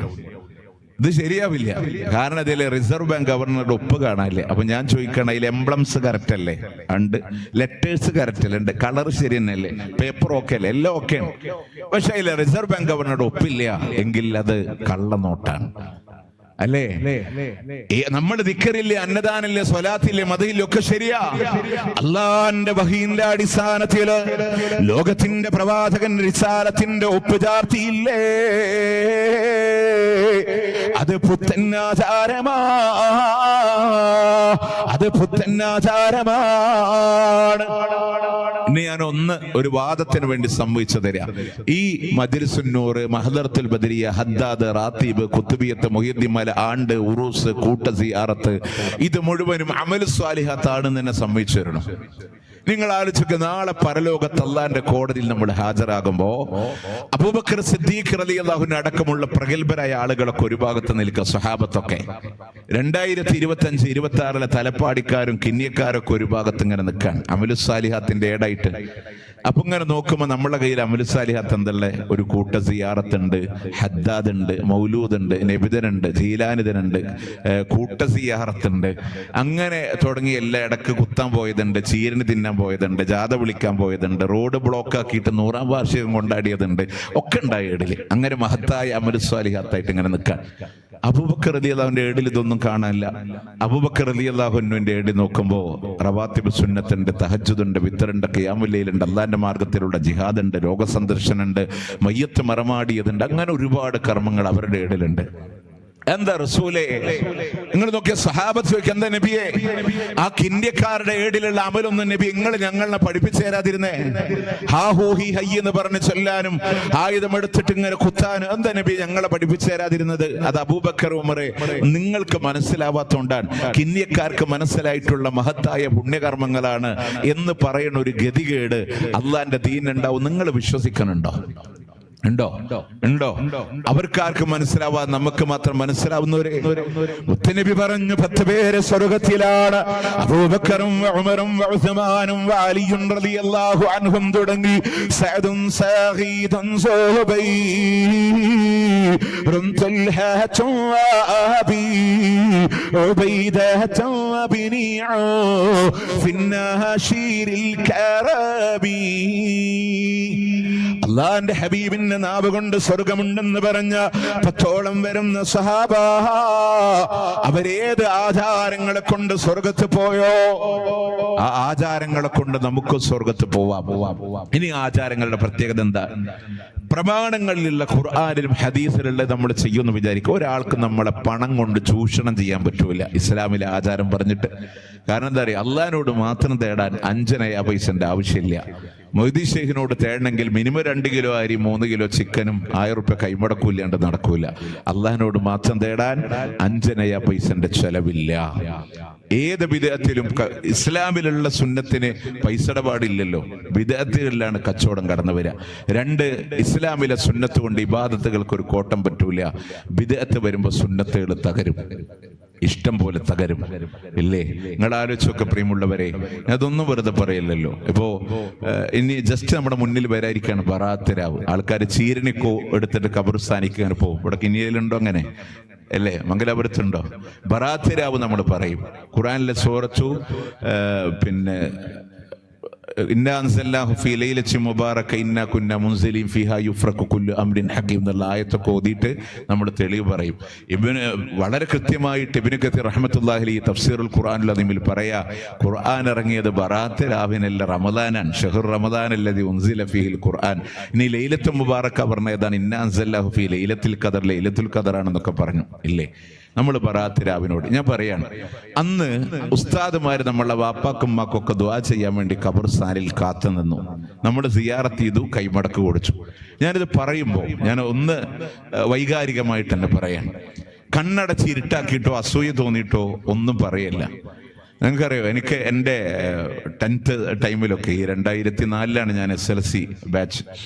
ഇത് ശരിയാവില്ല, കാരണം അതിലെ റിസർവ് ബാങ്ക് ഗവർണറുടെ ഒപ്പ് കാണാനില്ലേ. അപ്പൊ ഞാൻ ചോദിക്കണം, അതിൽ എംബ്ലംസ് കറക്റ്റ് അല്ലേ? ഉണ്ട്. ലെറ്റേഴ്സ് കറക്റ്റ് അല്ലേ? ഉണ്ട്. കളർ ശരി തന്നെയല്ലേ? പേപ്പർ ഓക്കെ അല്ലേ? എല്ലാം ഓക്കെയാണ്. പക്ഷെ അതിലെ റിസർവ് ബാങ്ക് ഗവർണറുടെ ഒപ്പില്ല എങ്കിൽ അത് കള്ളനോട്ടാണ് അല്ലേ? നമ്മൾ ദിക്റില്ലേ, അന്നദാനില്ലേ, സ്വലാത്തില്ലേ, മദ്ഹില്ലേ, ഒക്കെ ശരിയാ. അള്ളാന്റെ വഹീന്റെ അടിസ്ഥാനത്തില് ലോകത്തിന്റെ പ്രവാചകൻ റിസാലത്തിന്റെ ഒപ്പ് ചാർത്തിയില്ലേ? അത് പുത്തനാചാരമാ, അത് പുത്തനാചാരമാണ്. ഇനി ഞാൻ ഒരു വാദത്തിന് വേണ്ടി സംഭവിച്ചു തരാം. ഈ മജ്‌ലിസുന്നൂർ, മഹദറത്തുൽ ബദരിയ, ഹദ്ദാദ്, റാത്തീബ്, കുത്തുബിയത്ത്, മുഹിയുദ്ദീൻ മല, ആണ്ട്, ഉറൂസ്, കൂട്ട സിയാറത്ത്, ഇത് മുഴുവനും അമലു സ്വാലിഹാത്താണെന്ന് തന്നെ സമ്മതിച്ചു തരണം. നിങ്ങൾ ആലോചിക്കുക, നാളെ പരലോകത്ത് അല്ലാഹുവിന്റെ കോടതിയിൽ നമ്മൾ ഹാജരാകുമ്പോ അബൂബക്കർ സിദ്ദീഖ് റളിയല്ലാഹു അൻഹു അടക്കമുള്ള പ്രഗത്ഭരായ ആളുകളൊക്കെ ഒരു ഭാഗത്ത് നിൽക്കുക, സ്വഹാബത്തൊക്കെ. 2025-26 തലപ്പാടിക്കാരും കിന്നിയക്കാരൊക്കെ ഒരു ഭാഗത്ത് ഇങ്ങനെ നിൽക്കാൻ അമലു സാലിഹാത്തിന്റെ ഏടായിട്ട്. അപ്പൊ ഇങ്ങനെ നോക്കുമ്പോ നമ്മളെ കയ്യിൽ അമലു സാലിഹാത്ത് എന്തല്ലേ? ഒരു കൂട്ട സിയാറത്തുണ്ട്, ഹദ്ദാദ് ഉണ്ട്, മൗലൂദ് ഉണ്ട്, നബിദനുണ്ട്, ജീലാനിദനുണ്ട്, കൂട്ട സിയാറത്തുണ്ട്, അങ്ങനെ തുടങ്ങി എല്ലാ ഇടക്ക് കുത്താൻ പോയതുണ്ട്, ചീരന് തിന്നാൻ പോയതുണ്ട്, ജാഥ വിളിക്കാൻ പോയതുണ്ട്, റോഡ് ബ്ലോക്ക് ആക്കിയിട്ട് 100ാം വാർഷികം കൊണ്ടാടിയതുണ്ട്, ഒക്കെ ഉണ്ടായ ഏടില്. അങ്ങനെ മഹത്തായ അമലു സാലിഹാത്തായിട്ട് ഇങ്ങനെ നിൽക്കാൻ. അബൂബക്കർ റളിയല്ലാഹുവിന്റെ ഏടിൽ ഇതൊന്നും കാണാനില്ല. അബൂബക്കർ റളിയല്ലാഹു അൻഹുവിന്റെ ഏടിൽ നോക്കുമ്പോ റവാത്തിബ് സുന്നത്തുണ്ട്, തഹജ്ജുദുണ്ട്, വിത്തറുണ്ട്, ഖിയാമുൽ ലൈലുണ്ട്, അള്ളാന്റെ മാർഗത്തിലുള്ള ജിഹാദ് ഉണ്ട്, രോഗസന്ദർശനുണ്ട്, മയ്യത്ത് മറമാടിയതുണ്ട്, അങ്ങനെ ഒരുപാട് കർമ്മങ്ങൾ അവരുടെ ഏടിലുണ്ട്. എന്താ റസൂലേ? നിങ്ങൾ നോക്കിയ സഹാബത്ത് ചോദിക്കുക, എന്താ നബിയെ ആ കിന്ത്യക്കാരുടെ ഏടിലുള്ള അമലൊന്നും നബി നിങ്ങൾ ഞങ്ങളെ പഠിപ്പിച്ചു തരാതിരുന്നേ? ഹാ ഹൂ ഹി ഹൈ എന്ന് പറഞ്ഞ് ചൊല്ലാനും ആയുധം എടുത്തിട്ട് ഇങ്ങനെ കുത്താനും എന്താ നബി ഞങ്ങളെ പഠിപ്പിച്ചു തരാതിരുന്നത്? അത് അബൂബക്കർ, ഉമറെ, നിങ്ങൾക്ക് മനസ്സിലാവാത്തോണ്ടാണ്. കിന്യക്കാർക്ക് മനസ്സിലായിട്ടുള്ള മഹത്തായ പുണ്യകർമ്മങ്ങളാണ് എന്ന് പറയുന്ന ഒരു ഗതികേട് അള്ളാന്റെ ദീനുണ്ടാവും. നിങ്ങൾ വിശ്വസിക്കണുണ്ടോ? ഉണ്ടോ? അവർക്കാർക്ക് മനസ്സിലാവാ, നമുക്ക് മാത്രം മനസ്സിലാവുന്നവരെ. മുത്തനബി പറഞ്ഞു 10 പേര് സ്വർഗത്തിലാണ്. അബൂബക്കറും ഉമറും ഉസ്മാനും അലിയും റളിയല്ലാഹു അൻഹും തുടങ്ങി സഅദുൻ സഗീദുൻ സുബൈറുൻ തൽഹത്തുൻ വഅബി ഉബൈദത്തുൻ വബിനിഉ ഫിന്നാശീരിൽ കറബി. അല്ലാഹുവിന്റെ ഹബീബിന്റെ നാവ് കൊണ്ട് സ്വർഗമുണ്ടെന്ന് പറഞ്ഞ 10ഓളം വരുന്ന സഹാബ, അവരേത് ആചാരങ്ങളെ കൊണ്ട് സ്വർഗത്ത് പോയോ ആ ആചാരങ്ങളെ കൊണ്ട് നമുക്ക് സ്വർഗത്ത് പോവാം. ഇനി ആചാരങ്ങളുടെ പ്രത്യേകത എന്താ? പ്രമാണങ്ങളിലുള്ള ഖുർആനിലും ഹദീസിലുള്ള നമ്മൾ ചെയ്യുമെന്ന് വിചാരിക്കും. ഒരാൾക്ക് നമ്മളെ പണം കൊണ്ട് ചൂഷണം ചെയ്യാൻ പറ്റൂല ഇസ്ലാമിലെ ആചാരം പറഞ്ഞിട്ട്. കാരണം എന്താ പറയുക, അള്ളാഹിനോട് മാത്രം തേടാൻ 5 നയാ പൈസന്റെ ആവശ്യമില്ല. മൊയ്തീൻ ഷെയ്ഖിനോട് തേടണമെങ്കിൽ മിനിമം 2 കിലോ അരി 3 കിലോ ചിക്കനും 1000 റുപ്യ കൈമുടക്കൂല്ലാണ്ട് നടക്കൂല. അള്ളാഹിനോട് മാത്രം തേടാൻ 5 നയാ പൈസന്റെ ചെലവില്ല. ഏത് ബിദ്അത്തിലും ഇസ്ലാമിലുള്ള സുന്നത്തിന് പൈസ ഇടപാടില്ലല്ലോ. ബിദ്അത്തുകളിലാണ് കച്ചവടം കടന്നു വരിക. 2, ഇസ്ലാമിലെ സുന്നത്ത് കൊണ്ട് ഇബാദത്തുകൾക്ക് ഒരു കോട്ടം പറ്റൂല. ബിദ്അത്ത് വരുമ്പോ സുന്നത്തുകൾ തകരും, ഇഷ്ടം പോലെ തകരും. ഇല്ലേ? നിങ്ങൾ ആലോചിച്ചൊക്കെ പ്രിയമുള്ളവരെ, അതൊന്നും വെറുതെ പറയല്ലോ. ഇപ്പോ ഇനി ജസ്റ്റ് നമ്മുടെ മുന്നിൽ വരാതിരിക്കാണ് ബറാത്ത് രാവ്. ആൾക്കാർ ചീരണിക്കോ എടുത്തിട്ട് ഖബർസ്ഥാനിക്ക് അങ്ങനെ പോകും. ഇവിടെ കിനിയയിലുണ്ടോ അങ്ങനെ? അല്ലേ? മംഗലാപുരത്തുണ്ടോ? ബറാത്ത് രാവ് നമ്മൾ പറയും. ഖുർആനിലെ സൂറത്തു പിന്നെ ഇന്നാ അൻസൽനാഹു ഫീ ലൈലത്തിൻ മുബാറക ഇന്നാ കുന്നാ മുൻസിലിൻ ഫീഹാ യുഫ്രഖു കുല്ലു അംരിൻ ഹകീം എന്നുള്ള ആയത്തൊക്കെ ഓതിയിട്ട് നമ്മൾ തെളിവ് പറയും. വളരെ കൃത്യമായിട്ട് ഇബ്നു കസീർ റഹ്മത്തുള്ളാഹി അലൈഹി തഫ്സീറുൽ ഖുർആനിൽ അതിൽ പറയാ, ഖുർആൻ ഇറങ്ങിയത് ബറാത്ത് രാവിനല്ല, റമദാനാണ്. ഷഹ്റു റമദാൻ അല്ലദീ ഉൻസില ഫീഹിൽ ഖുർആൻ. ഇനി ലൈലത്തുൽ മുബാറക പറഞ്ഞതാണ് ഇന്നാ അൻസൽനാഹു ഫീ ലൈലത്തുൽ ഖദർ, ലൈലത്തുൽ ഖദർ ആണെന്നൊക്കെ പറഞ്ഞു. ഇല്ലേ? നമ്മൾ ബറാത്ത് രാവിനോട് ഞാൻ പറയാണ്, അന്ന് ഉസ്താദുമാര് നമ്മളെ വാപ്പാക്കും ഉമ്മാക്കൊക്കെ ദുആ ചെയ്യാൻ വേണ്ടി ഖബർസ്ഥാനിൽ കാത്തു നിന്നു. നമ്മൾ സിയാറത്ത് ചെയ്തു, കൈമടക്ക് കൊടുത്തു. ഞാനിത് പറയുമ്പോൾ ഞാൻ ഒന്ന് വൈകാരികമായിട്ട് തന്നെ പറയാൻ, കണ്ണടച്ച് ഇരുട്ടാക്കിയിട്ടോ അസൂയ തോന്നിയിട്ടോ ഒന്നും പറയല്ല. നിങ്ങൾക്കറിയോ, എനിക്ക് എൻ്റെ 10th ടൈമിലൊക്കെ ഈ 2004 ഞാൻ SLC ബാച്ച്.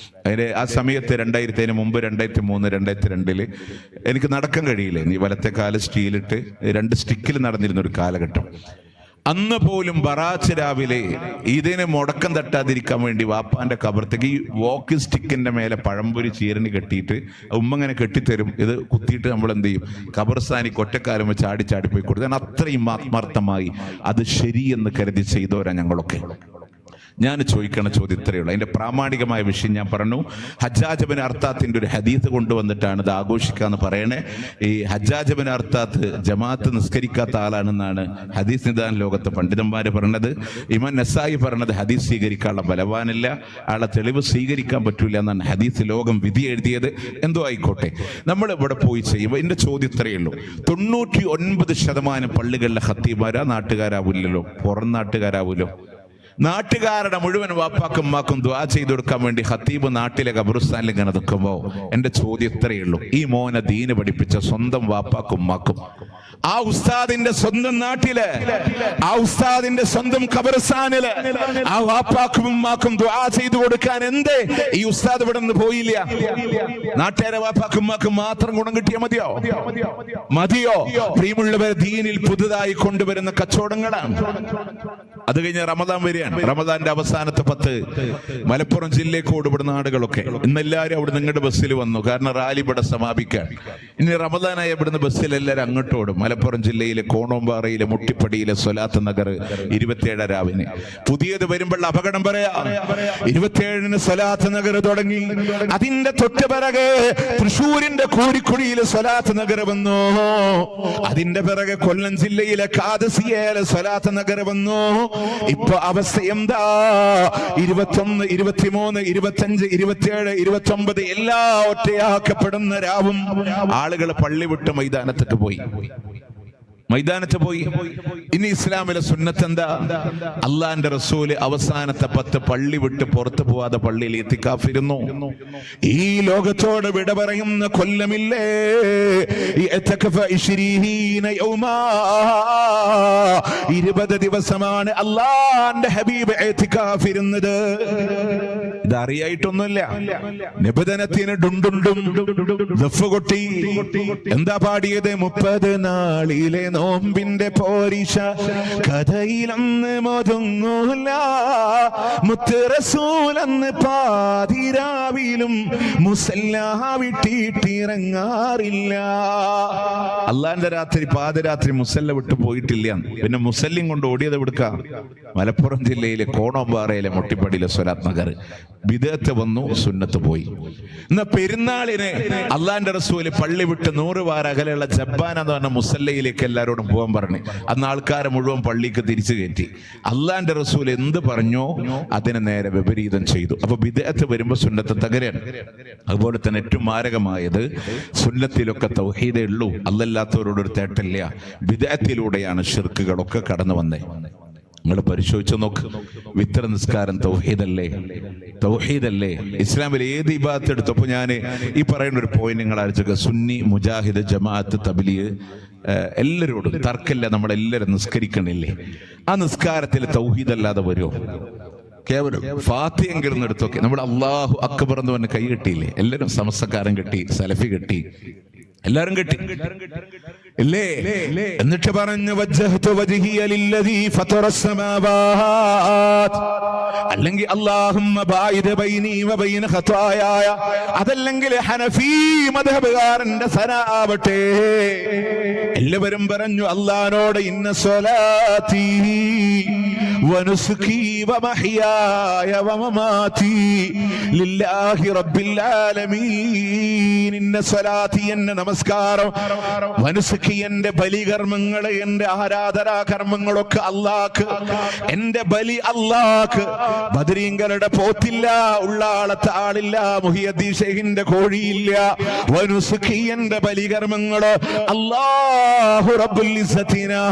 അതിന് ആ സമയത്ത് 2000 മുമ്പ് 2003 2002 എനിക്ക് നടക്കാൻ കഴിയില്ല. നീ വലത്തെ കാല് സ്റ്റീലിട്ട് 2 സ്റ്റിക്കിൽ നടന്നിരുന്ന ഒരു കാലഘട്ടം. അന്ന് പോലും ബറാത്ത് രാവിലെ ഇതിന് മുടക്കം തട്ടാതിരിക്കാൻ വേണ്ടി വാപ്പാന്റെ കബർത്തേക്ക് ഈ വോക്കിംഗ് സ്റ്റിക്കിന്റെ മേലെ പഴംപൊരി ചീരന് കെട്ടിയിട്ട് ഉമ്മ ഇങ്ങനെ കെട്ടിത്തരും. ഇത് കുത്തിയിട്ട് നമ്മൾ എന്ത് ചെയ്യും, ഖബർസ്ഥാനിക്ക് ഒറ്റക്കാലം വെച്ച് ചാടി പോയി കൊടുത്തു. ഞാൻ അത്രയും ആത്മാർത്ഥമായി അത് ശരിയെന്ന് കരുതി ചെയ്തവരാ ഞങ്ങളൊക്കെ. ഞാൻ ചോദിക്കണ ചോദ്യം ഇത്രയേ ഉള്ളൂ. അതിന്റെ പ്രാമാണികമായ വിഷയം ഞാൻ പറഞ്ഞു. ഹജ്ജാജ് ബിൻ അർത്താത്തിന്റെ ഒരു ഹദീത്ത് കൊണ്ടുവന്നിട്ടാണ് ഇത് ആഘോഷിക്കാന്ന് പറയണേ. ഈ ഹജ്ജാജ് ബിൻ അർത്താത്ത് ജമാഅത്ത് നിസ്കരിക്കാത്ത ആളാണെന്നാണ് ഹദീസ് നിദാന ലോകത്തെ പണ്ഡിതന്മാര് പറഞ്ഞത്. ഇമാം നസായി പറഞ്ഞത് ഹദീസ് സ്വീകരിക്കാനുള്ള ബലവാനില്ല, ആളെ തെളിവ് സ്വീകരിക്കാൻ പറ്റൂല എന്നാണ് ഹദീസ് ലോകം വിധി എഴുതിയത്. എന്തോ ആയിക്കോട്ടെ, നമ്മൾ ഇവിടെ പോയി ചെയ്യുമ്പോൾ എന്റെ ചോദ്യം ഇത്രയേ ഉള്ളൂ. 99% പള്ളികളിലെ ഖത്തീബാരാ നാട്ടുകാരാവില്ലല്ലോ, പുറം നാട്ടുകാരാവൂലോ. നാട്ടുകാരുടെ മുഴുവൻ വാപ്പാക്കും ഉമ്മാക്കും ദുആ ചെയ്തു കൊടുക്കാൻ വേണ്ടി ഖത്തീബ് നാട്ടിലെ ഖബർസ്ഥാനിൽ ഇങ്ങനെ നിൽക്കുമ്പോൾ എന്റെ ചോദ്യം ഇത്രയേ ഉള്ളൂ. ഈ മോനെ ദീന് പഠിപ്പിച്ച സ്വന്തം വാപ്പാക്കും ഉമ്മാക്കും, ആ ഉസ്താദിന്റെ സ്വന്തം നാട്ടില്, ആ ഉസ്താദിന്റെ സ്വന്തം ഖബർസ്ഥാനില് ആ വാപ്പാക്കും ഉമ്മാക്കും ദുആ ചെയ്തു കൊടുക്കാൻ എന്തേ ഈ ഉസ്താദ് ഇവിടെ നിന്ന് പോയില്ല? നാട്ടുകാരെ വാപ്പാക്കും ഉമ്മാക്കും മാത്രം ഗുണം കിട്ടിയാൽ മതിയോ? പ്രിയമുള്ളവരെ, ദീനിൽ പുതുതായി കൊണ്ടുവരുന്ന കച്ചവടങ്ങളാണ്. അത് കഴിഞ്ഞ് റമദാൻ വരികയാണ്. റമദാന്റെ അവസാനത്തെ 10 മലപ്പുറം ജില്ലക്കോട് ഇവിടുന്ന ആളുകളൊക്കെ ഇന്നെല്ലാവരും അവിടെ നിങ്ങളുടെ ബസ്സിൽ വന്നു. കാരണം റാലി ഇവിടെ സമാപിക്കാൻ. ഇനി റമദാനായ ഇവിടുന്ന് ബസ്സിൽ എല്ലാവരും അങ്ങോട്ടോടും. മലപ്പുറം ജില്ലയിലെ കോണോമ്പാറയിലെ മുട്ടിപ്പടിയിലെ സ്വലാത്ത് നഗർ 27 രാവിന്. പുതിയത് വരുമ്പോൾ അപകടം പറയാ. 27 സ്വലാത്ത് നഗർ തുടങ്ങി. അതിന്റെ തൊട്ട് പിറകെ തൃശ്ശൂരിന്റെ കോഴിക്കുഴിയിലെ സ്വലാത്ത് നഗർ വന്നു. അതിന്റെ പിറകെ കൊല്ലം ജില്ലയിലെ കാദസിയയിലെ സ്വലാത്ത് നഗർ വന്നു. ഇപ്പൊ അവസ്ഥ എന്താ? 21, 23, 25, 27, 29 എല്ലാ ഒറ്റയാക്കപ്പെടുന്ന രാവും ആളുകൾ പള്ളി വിട്ട് മൈതാനത്തേക്ക് പോയി. ഇനി ഇസ്ലാമിലെ സുന്നത്ത് എന്താ? അള്ളാന്റെ റസൂല് അവസാനത്തെ 10 പള്ളി വിട്ട് പുറത്തു പോവാതെ പള്ളിയിൽ ഇത്തിക്കാഫിരുന്നു. ഈ ലോകത്തോട് വിട പറയുന്ന കൊല്ലമില്ലേ 20 ദിവസമാണ് അള്ളാന്റെ ഹബീബ് ഇത്തിക്കാഫിരുന്നത്. ഇതറിയായിട്ടൊന്നുമില്ല. നിബന്ധനത്തിന് ഡുണ്ടുണ്ടും ദഫ് കൊട്ടി. എന്താ പാടിയത്? 30 നാളിലെ നോമ്പിന്റെ പോരിശ കഥയിലൊന്ന് മൊതുങ്ങൂല, മുത്ത് റസൂലന്ന് പാതിരാവിലും മുസല്ലാ വിട്ടിട്ടിറങ്ങാറില്ല. അള്ളാന്റെ രാത്രി പാതിരാത്രി മുസല്ല വിട്ടു പോയിട്ടില്ല. പിന്നെ മുസല്ലിം കൊണ്ട് ഓടിയത് വിടുക്കാം. മലപ്പുറം ജില്ലയിലെ കോണോമ്പാറയിലെ മുട്ടിപ്പടിയിലെ സ്വലാത്ത് നഗർ. ബിദഅത്ത് വന്നു, സുന്നത്ത് പോയി. എന്നാ പെരുന്നാളിന് അള്ളാന്റെ റസൂല് പള്ളി വിട്ട് 100 വാര അകലെയുള്ള ജബ്ബാൻ എന്ന് പറഞ്ഞ മുസല്ലയിലേക്ക് എല്ലാവരോടും പോകാൻ പറഞ്ഞു. അന്ന് ആൾക്കാരെ മുഴുവൻ പള്ളിക്ക് തിരിച്ചു കയറ്റി. അള്ളാന്റെ റസൂൽ എന്ത് പറഞ്ഞോ അതിനെ നേരെ വിപരീതം ചെയ്തു. അപ്പൊ ബിദഅത്ത് വരുമ്പോ സുന്നത്ത് തകരാൻ. അതുപോലെ തന്നെ ഏറ്റവും മാരകമായത്, സുന്നത്തിലൊക്കെ തൗഹീദേ ഉള്ളൂ, അല്ലല്ലാത്തവരോടൊരു തേട്ടില്ല. ബിദഅത്തിലൂടെയാണ് ശിർക്കുകളൊക്കെ കടന്നു വന്നേ. നിങ്ങൾ പരിശോധിച്ചു നോക്ക്. വിത്ര നിസ്കാരം തൗഹീദല്ലേ? ഇസ്ലാമിൽ ഏത് ഇബാദത്ത് എടുത്തപ്പോൾ ഞാൻ ഈ പറയുന്ന ഒരു പോയിന്റ് നിങ്ങൾ ആലോചിക്കുക. സുന്നി, മുജാഹിദ്, ജമാഅത്ത്, തബ്ലീഗ് എല്ലാവരോടും തർക്കമില്ല. നമ്മളെല്ലാവരും നിസ്കരിക്കണില്ലേ? ആ നിസ്കാരത്തിൽ തൗഹീദ് അല്ലാതെ വരുമോ? കേവലം ഫാത്തിഹയെങ്കിലും എടുത്തൊക്കെ നമ്മൾ അല്ലാഹു അക്ബർ എന്ന് പറഞ്ഞ് കൈ കെട്ടിയില്ലേ? എല്ലാവരും സമസ്തക്കാരൻ കെട്ടി, സലഫി കെട്ടി, എല്ലാരും കെട്ടി ഇല്ലേ? എന്നിട്ട് പറഞ്ഞു വജ്ജഹ്തു വജ്ഹിയ ലില്ലദീ ഫതറസ് സമാവാത്, അല്ലെങ്കിൽ അല്ലാഹുമ്മ ബായിദ് ബൈനി വബൈന ഖതായായ, അതല്ലെങ്കിൽ ഹനഫി മദ്ഹബുകാരന്റെ സനാവട്ടെ. എല്ലാവരും പറഞ്ഞു അല്ലാഹുവോട് ഇന്ന സ്വലാത്തി വനുസുകി വമഹ്യായ വമമാതി ലില്ലാഹി റബ്ബിൽ ആലമീൻ. ഇന്ന സ്വലാത്തി, എന്റെ നമസ്കാരം, വനുസുകി, എന്റെ ബലികർമ്മങ്ങള്, എന്റെ ആരാധനാ കർമ്മങ്ങളൊക്കെ അല്ലാഹ്, എന്റെ ബലി അല്ലാഹ്. ബദരീങ്ങളുടെ പോത്തില്ല, ഉള്ളാളത്തെ ആളില്ല, മുഹിയദ്ദീൻ ശൈഖിന്റെ കോഴിയില്ല. വനുസുകി, എന്റെ ബലികർമ്മങ്ങള് അല്ലാഹു റബ്ബുൽ ഇസ്സത്തിനാ.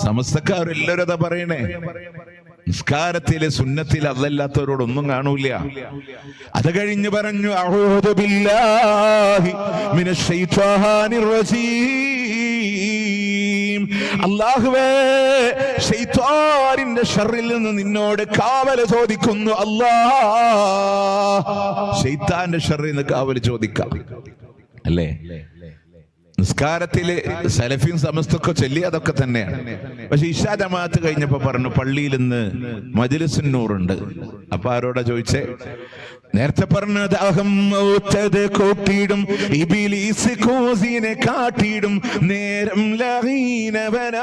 സമസ്തക്കാരെല്ലാവരും അതാ പറയണേ. നിസ്കാരത്തിലെ സുന്നത്തിൽ അതല്ലാത്തവരോടൊന്നും കാണൂല. അത് കഴിഞ്ഞ് പറഞ്ഞു അഊദു ബില്ലാഹി മിനശ് ശൈത്വാനിർ റജീം. അല്ലാഹുവേ, ശൈത്വാനിന്റെ ശർറിൽ നിന്ന് നിന്നോട് കാവൽ ചോദിക്കുന്നു. അല്ലാഹ്, ശൈത്താന്റെ ശർറിൽ നിന്ന് കാവൽ ചോദിക്കാം അല്ലേ? നിസ്കാരത്തില് സലഫീൻ സമസ്തൊക്കെ ചൊല്ലി അതൊക്കെ തന്നെയാണ്. പക്ഷെ ഇശാ ജമാഅത്ത് കഴിഞ്ഞപ്പോ പറഞ്ഞു പള്ളിയിൽ ഇന്ന് മജ്ലിസുൻ നൂറുണ്ട്. അപ്പൊ ആരോടാ ചോദിച്ചേ? നേരത്തെ പറഞ്ഞ ദാഹം ഔത്തത് കൂട്ടിയിടും, ഇബ്ലീസ് കോസിനെ കാട്ടിയിടും, നേരം ലഹീനവനാട്ടുവാൻ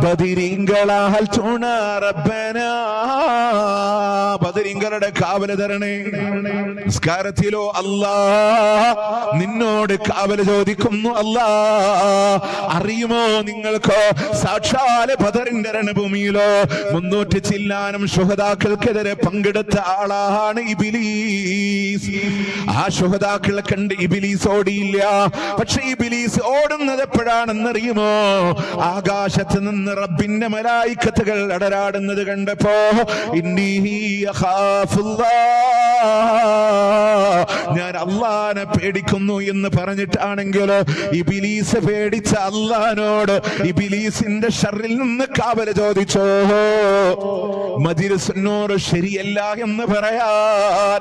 ബദരീങ്ങളാൽ തുണ റബ്ബനാ. ബദരീങ്ങളുടെ കാവല് തരണേ. നിസ്കാരത്തിലോ അല്ലാ നിന്നോട് കാവല് ചോദിക്കുന്നു. അല്ലാ, അറിയുമോ നിങ്ങൾക്ക്, സാക്ഷാല് ബദറിന്റെ രണഭൂമിയിലോ 300 ചില്ലാനം ശുഹദാക്കൾക്കെതിരെ പങ്കെടുത്ത ആളാണ് ഇബ്ലീസ്. ആ ശുഹദാക്കളെ കണ്ട് ഇബ്ലീസ് ഓടിയില്ല. പക്ഷെ ഇബ്ലീസ് ഓടുന്നത് എപ്പോഴാണെന്നറിയുമോ? ആകാശത്ത് നിന്ന് റബ്ബിന്റെ മലായിക്കത്തുകൾ അടരാടുന്നത് കണ്ടപ്പോ ഇന്നീ ഞാൻ അള്ളാനെ പേടിക്കുന്നു എന്ന് പറഞ്ഞിട്ടാണെങ്കിലോ ഇബ്ലീസ് പേടിച്ച അള്ളാനോട് ഇബ്ലീസിന്റെ ശർറിൽ നിന്ന് കാവല് ചോദിച്ചോ. മജ്ലിസുൻ നൂർ ശരിയല്ല എന്ന് പറയാൻ,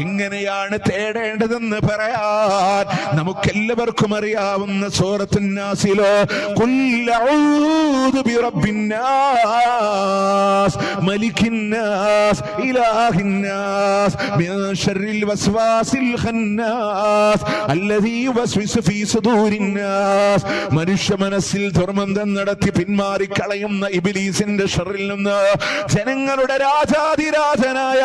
എങ്ങനെയാണ് തേടേണ്ടതെന്ന് പറയാൻ നമുക്കെല്ലാവർക്കും അറിയാവുന്ന സൂറത്തുൻ നാസിലോ ഖുൽ അഊദു ബിറബ്ബിൻ നാസ് മലിക്കിൻ നാസ് ഇലാഹിൻ നാസ് മിൻ ശർറിൽ വസ്വാസിൽ ഖന്നാസ് അല്ലദീ യുവസ്വിസു ഫീ സുദൂരിൻ നാസ്. മനുഷ്യ മനസ്സിൽ ദുർമന്തം നടത്തി പിന്മാറി കളയുന്ന ഇബ്ലീസിന്റെ ശർറിൽ നിന്ന് ജനങ്ങളുടെ രാജാധിരാജനായ,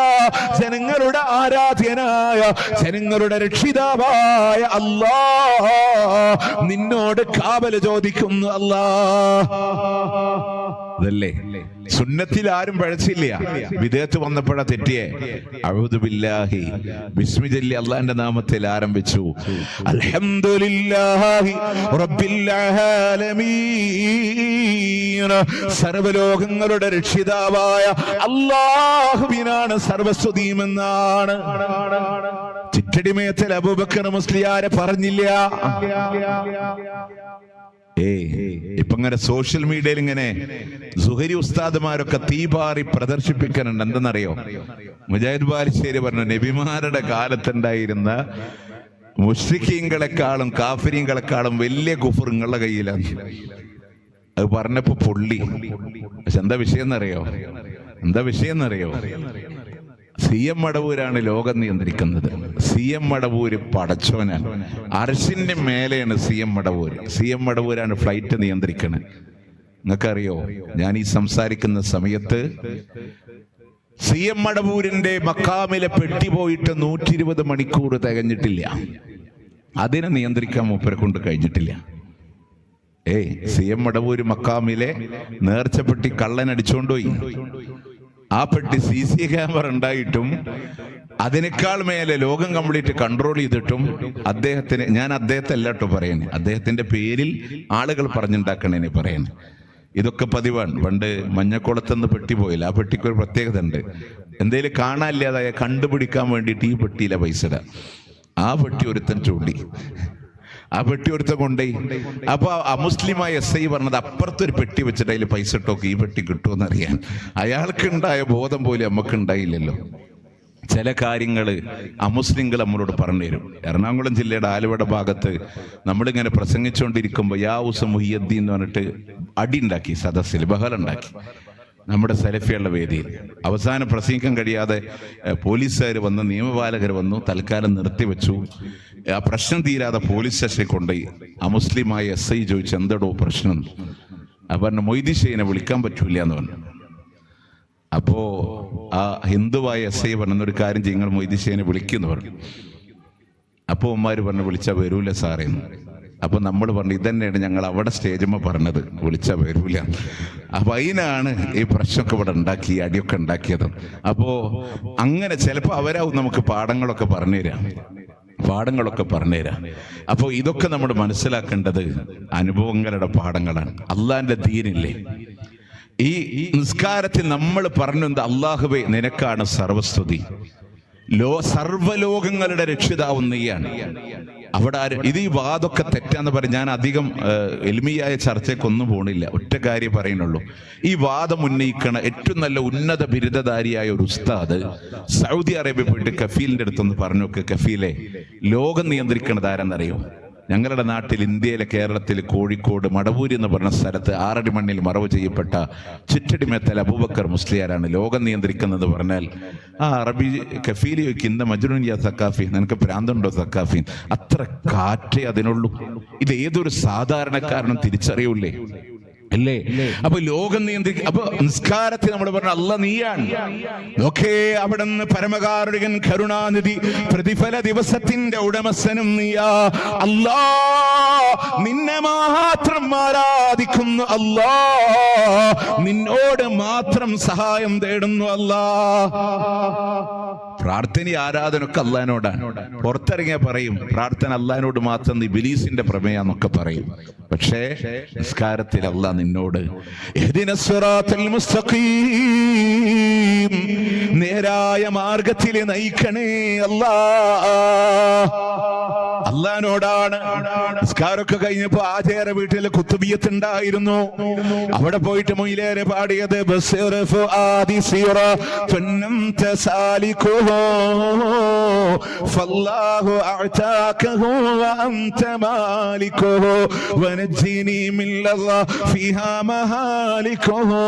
ജനങ്ങളുടെ ആരാധ്യനായ, ജനങ്ങളുടെ രക്ഷിതാവായ അല്ലാഹ് നിന്നോട് കാവല് ചോദിക്കുന്നു. അല്ലാഹ് അതല്ലേ സുന്നത്തിൽ ആരും പഴച്ചില്ല. വിദേഹത്ത് വന്നപ്പോഴാ തെറ്റിയെ. അഊദു ബില്ലാഹി ബിസ്മി ചൊല്ലി അള്ളാന്റെ നാമത്തിൽ ആരംഭിച്ചു. അൽഹംദുലില്ലാഹി റബ്ബിൽ ആലമീൻ. സർവലോകങ്ങളുടെ രക്ഷിതാവായ അല്ലാഹുവിനാണ് സർവസ്തുതിയുമെന്നാണ് ചിറ്റടിമയത്തിൽ അബൂബക്കർ മുസ്ലിയാരെ പറഞ്ഞില്ല. ഇപ്പൊ ഇങ്ങനെ സോഷ്യൽ മീഡിയയിൽ ഇങ്ങനെ സുഹരി ഉസ്താദുമാരൊക്കെ തീപാറി പ്രദർശിപ്പിക്കാനുണ്ട്. എന്തെന്നറിയോ? മുജാഹിദ് ബാലിശ്ശേരി പറഞ്ഞു നബിമാരുടെ കാലത്തുണ്ടായിരുന്ന മുശ്രിക്കീങ്ങളെക്കാളും കാഫിരീങ്ങളെക്കാളും വലിയ കുഫർ നിങ്ങളുടെ കയ്യിലാണ്. അത് പറഞ്ഞപ്പോ പൊള്ളി. പക്ഷെ എന്താ വിഷയം എന്നറിയോ? CM മടവൂരാണ് ലോകം നിയന്ത്രിക്കുന്നത്. CM മടവൂര് പടച്ചോനാണ്. അർശിന്റെ മേലെയാണ് CM മടവൂരാണ് ഫ്ലൈറ്റ് നിയന്ത്രിക്കുന്നത്. നിങ്ങൾക്കറിയോ, ഞാൻ ഈ സംസാരിക്കുന്ന സമയത്ത് CM മടവൂരിന്റെ മക്കാമിലെ പെട്ടി പോയിട്ട് 120 മണിക്കൂർ തികഞ്ഞിട്ടില്ല. അതിനെ നിയന്ത്രിക്കാൻ മൂപ്പരെ കൊണ്ട് കഴിഞ്ഞിട്ടില്ല. CM മടവൂര് മക്കാമിലെ നേർച്ചപ്പെട്ടി കള്ളനടിച്ചോണ്ടുപോയി. ആ പെട്ടി CC ക്യാമറ ഉണ്ടായിട്ടും അതിനേക്കാൾ മേലെ ലോകം കംപ്ലീറ്റ് കൺട്രോൾ ചെയ്തിട്ടും അദ്ദേഹത്തിന്, ഞാൻ അദ്ദേഹത്തെ അല്ലാട്ടോ പറയുന്നത്, അദ്ദേഹത്തിന്റെ പേരിൽ ആളുകൾ പറഞ്ഞുണ്ടാക്കണേനെ പറയുന്നത്. ഇതൊക്കെ പതിവാണ്. പണ്ട് മഞ്ഞക്കുളത്തുനിന്ന് പെട്ടി പോയില്ല, ആ പെട്ടിക്ക് ഒരു പ്രത്യേകത ഉണ്ട്. എന്തേലും കാണാനില്ലാതായ കണ്ടുപിടിക്കാൻ വേണ്ടിയിട്ട് ഈ പെട്ടിയിലെ പൈസ ഇടാം. ആ പെട്ടി ഒരുത്തൻ ചൂണ്ടി, ആ പെട്ടി ഒരുത്തൻ കൊണ്ടേ. അപ്പൊ അമുസ്ലിമായ SI പറഞ്ഞത് അപ്പുറത്തൊരു പെട്ടി വെച്ചിട്ട് അതിൽ പൈസ ഇട്ടോക്ക് ഈ പെട്ടി കിട്ടുമെന്ന് അറിയാൻ. അയാൾക്കുണ്ടായ ബോധം പോലും നമുക്ക് ഉണ്ടായില്ലല്ലോ. ചില കാര്യങ്ങൾ അമുസ്ലിങ്ങൾ നമ്മളോട് പറഞ്ഞു തരും. എറണാകുളം ജില്ലയുടെ ആലുവയുടെ ഭാഗത്ത് നമ്മളിങ്ങനെ പ്രസംഗിച്ചുകൊണ്ടിരിക്കുമ്പോൾ യാഊസ് മുഹിയുദ്ദീൻ എന്ന് പറഞ്ഞിട്ട് അടി ഉണ്ടാക്കി, സദസ്സിൽ ബഹളുണ്ടാക്കി നമ്മുടെ സലഫിയുള്ള വേദിയിൽ. അവസാനം പ്രസംഗിക്കാൻ കഴിയാതെ പോലീസുകാർ വന്ന്, നിയമപാലകർ വന്നു, തൽക്കാലം നിർത്തിവെച്ചു. ആ പ്രശ്നം തീരാതെ പോലീസ് സ്റ്റേഷനിൽ കൊണ്ടുപോയി. അമുസ്ലിമായ SI ചോദിച്ചു, എന്തടോ പ്രശ്നം? അപ്പൊ പറഞ്ഞു മൊയ്തീഷേനെ വിളിക്കാൻ പറ്റൂല എന്ന് പറഞ്ഞു. അപ്പോ ആ ഹിന്ദുവായ SI പറഞ്ഞൊരു കാര്യം ചെയ്യും, നിങ്ങൾ മൊയ്തീഷേനെ വിളിക്കുന്നു പറഞ്ഞു. അപ്പൊ ഉമ്മാര് പറഞ്ഞു വിളിച്ചാൽ വരൂല സാറേന്ന്. അപ്പൊ നമ്മൾ പറഞ്ഞു ഇതന്നെയാണ് ഞങ്ങൾ അവിടെ സ്റ്റേജമ്മ പറഞ്ഞത്, വിളിച്ചാൽ വരൂല. അപ്പൊ അതിനാണ് ഈ പ്രശ്നമൊക്കെ ഇവിടെ ഉണ്ടാക്കി, അടിയൊക്കെ ഉണ്ടാക്കിയത്. അപ്പോ അങ്ങനെ ചിലപ്പോൾ അവരാവും നമുക്ക് പാഠങ്ങളൊക്കെ പറഞ്ഞുതരാം. അപ്പോൾ ഇതൊക്കെ നമ്മൾ മനസ്സിലാക്കേണ്ടത് അനുഭവങ്ങളുടെ പാഠങ്ങളാണ്. അള്ളാന്റെ ദീനില്ലേ, ഈ നിസ്കാരത്തിൽ നമ്മൾ പറഞ്ഞു എന്താ, അല്ലാഹുവേ നിനക്കാണ് സർവസ്തുതി, സർവ്വലോകങ്ങളുടെ രക്ഷിതാവും നീയാണ്. അവിടെ ഇത് ഈ വാദമൊക്കെ തെറ്റാന്ന് പറയും. ഞാൻ അധികം എൽമിയായ ചർച്ചയ്ക്കൊന്നും പോണില്ല, ഒറ്റ കാര്യം പറയുന്നുള്ളൂ. ഈ വാദം ഉന്നയിക്കണ ഏറ്റവും നല്ല ഉന്നത ബിരുദധാരിയായ ഒരു ഉസ്താദ് സൗദി അറേബ്യ പോയിട്ട് കഫീലിന്റെ അടുത്തൊന്ന് പറഞ്ഞു നോക്ക്, കഫീലെ ലോകം നിയന്ത്രിക്കണത് ആരെന്നറിയോ? ഞങ്ങളുടെ നാട്ടിൽ, ഇന്ത്യയിലെ, കേരളത്തിൽ, കോഴിക്കോട് മടവൂരി എന്ന് പറഞ്ഞ സ്ഥലത്ത് 6 അടി മണ്ണിൽ മറവ് ചെയ്യപ്പെട്ട ചുറ്റടിമേത്തൽ അബൂബക്കർ മുസ്ലിയാരാണ് ലോകം നിയന്ത്രിക്കുന്നത് പറഞ്ഞാൽ ആ അറബി കഫീലി ഇന്ന മജ്നൂൻ യാ സക്കാഫി, നിനക്ക് ഭ്രാന്തുണ്ടോ സക്കാഫി? അത്ര കാറ്റേ അതിനുള്ളൂ. ഇത് ഏതൊരു സാധാരണക്കാരനും തിരിച്ചറിയൂലേ അല്ലേ? അപ്പൊ ലോകം നിയന്ത്രിക്കും. അപ്പൊ നിസ്കാരത്തിൽ നമ്മൾ പറഞ്ഞ അല്ല നീയാണ്. നോക്കേ, അവിടെ നിന്ന് പരമകാരുണികൻ കരുണാനിധി പ്രതിഫല ദിവസത്തിന്റെ ഉടമസ്ഥനും നീയാ അല്ലാ. നിന്നെ മാത്രം ആരാധിക്കുന്നു അല്ലാ, നിന്നോട് മാത്രം സഹായം തേടുന്നു അല്ലാ. പ്രാർത്ഥന ആരാധനൊക്കെ അള്ളഹാനോടാണ്. പുറത്തിറങ്ങിയ പറയും പ്രാർത്ഥന അള്ളഹാനോട് മാത്രം, ഇബ്ലീസിന്റെ പ്രമേയാന്നൊക്കെ പറയും. പക്ഷേ നിസ്കാരത്തിൽ അള്ളാഹ് നിന്നോട് ഇഹ്ദിനസ് സിറാത്തൽ മുസ്തഖീം, നേരായ മാർഗത്തിൽ നയിക്കണേ അല്ലാഹ്. അള്ളഹാനോടാണ്. നിസ്കാരമൊക്കെ കഴിഞ്ഞപ്പോ ആചാര വീട്ടിൽ കുത്തുബിയത്ത് ഉണ്ടായിരുന്നു. അവിടെ പോയിട്ട് മൊയിലേറെ പാടിയത് ഫല്ലാഹു അഅതാകഹു വഅൻത മാലികുഹു വനജ്ജിനി മിൻ ലല്ലാഹി ഫീഹാ മഹാലികുഹു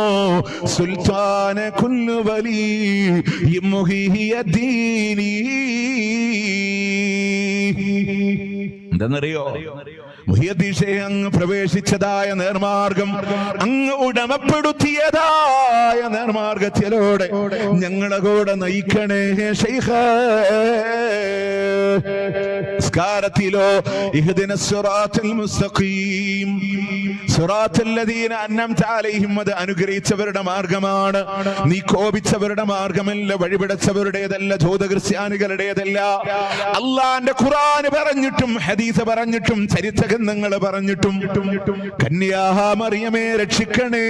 സുൽത്താന കുല്ലു വലി യമുഹിയദ്ദീനി. എന്തെന്നറിയോ? മുഹിയദ്ദീൻ അങ്ങ് പ്രവേശിച്ചതായ നേർമാർഗം, അങ്ങ് ഉടമപ്പെടുത്തിയതായ നേർമാർഗത്തിലൂടെ ഞങ്ങളെ കൂടെ നയിക്കണേ ശൈഖേ. നിസ്കാരത്തിലോ ഇഹ്ദിനസ് സിറാത്തൽ മുസ്തഖീം, സിറാത്തൽ ലദീന അൻഅംത അലൈഹിം, അത് അനുഗ്രഹിച്ചവരുടെ മാർഗമാണ്. നീ കോപിച്ചവരുടെ മാർഗമല്ല, വഴിപിടച്ചവരുടേതല്ല, ജൂതക്രിസ്ത്യാനികളുടേതല്ല. അള്ളാന്റെ ഖുർആൻ പറഞ്ഞിട്ടും ഹദീസ് പറഞ്ഞിട്ടും ചരിത്ര ഗ്രന്ഥങ്ങൾ പറഞ്ഞിട്ടും കന്യാമറിയമേ രക്ഷിക്കണേ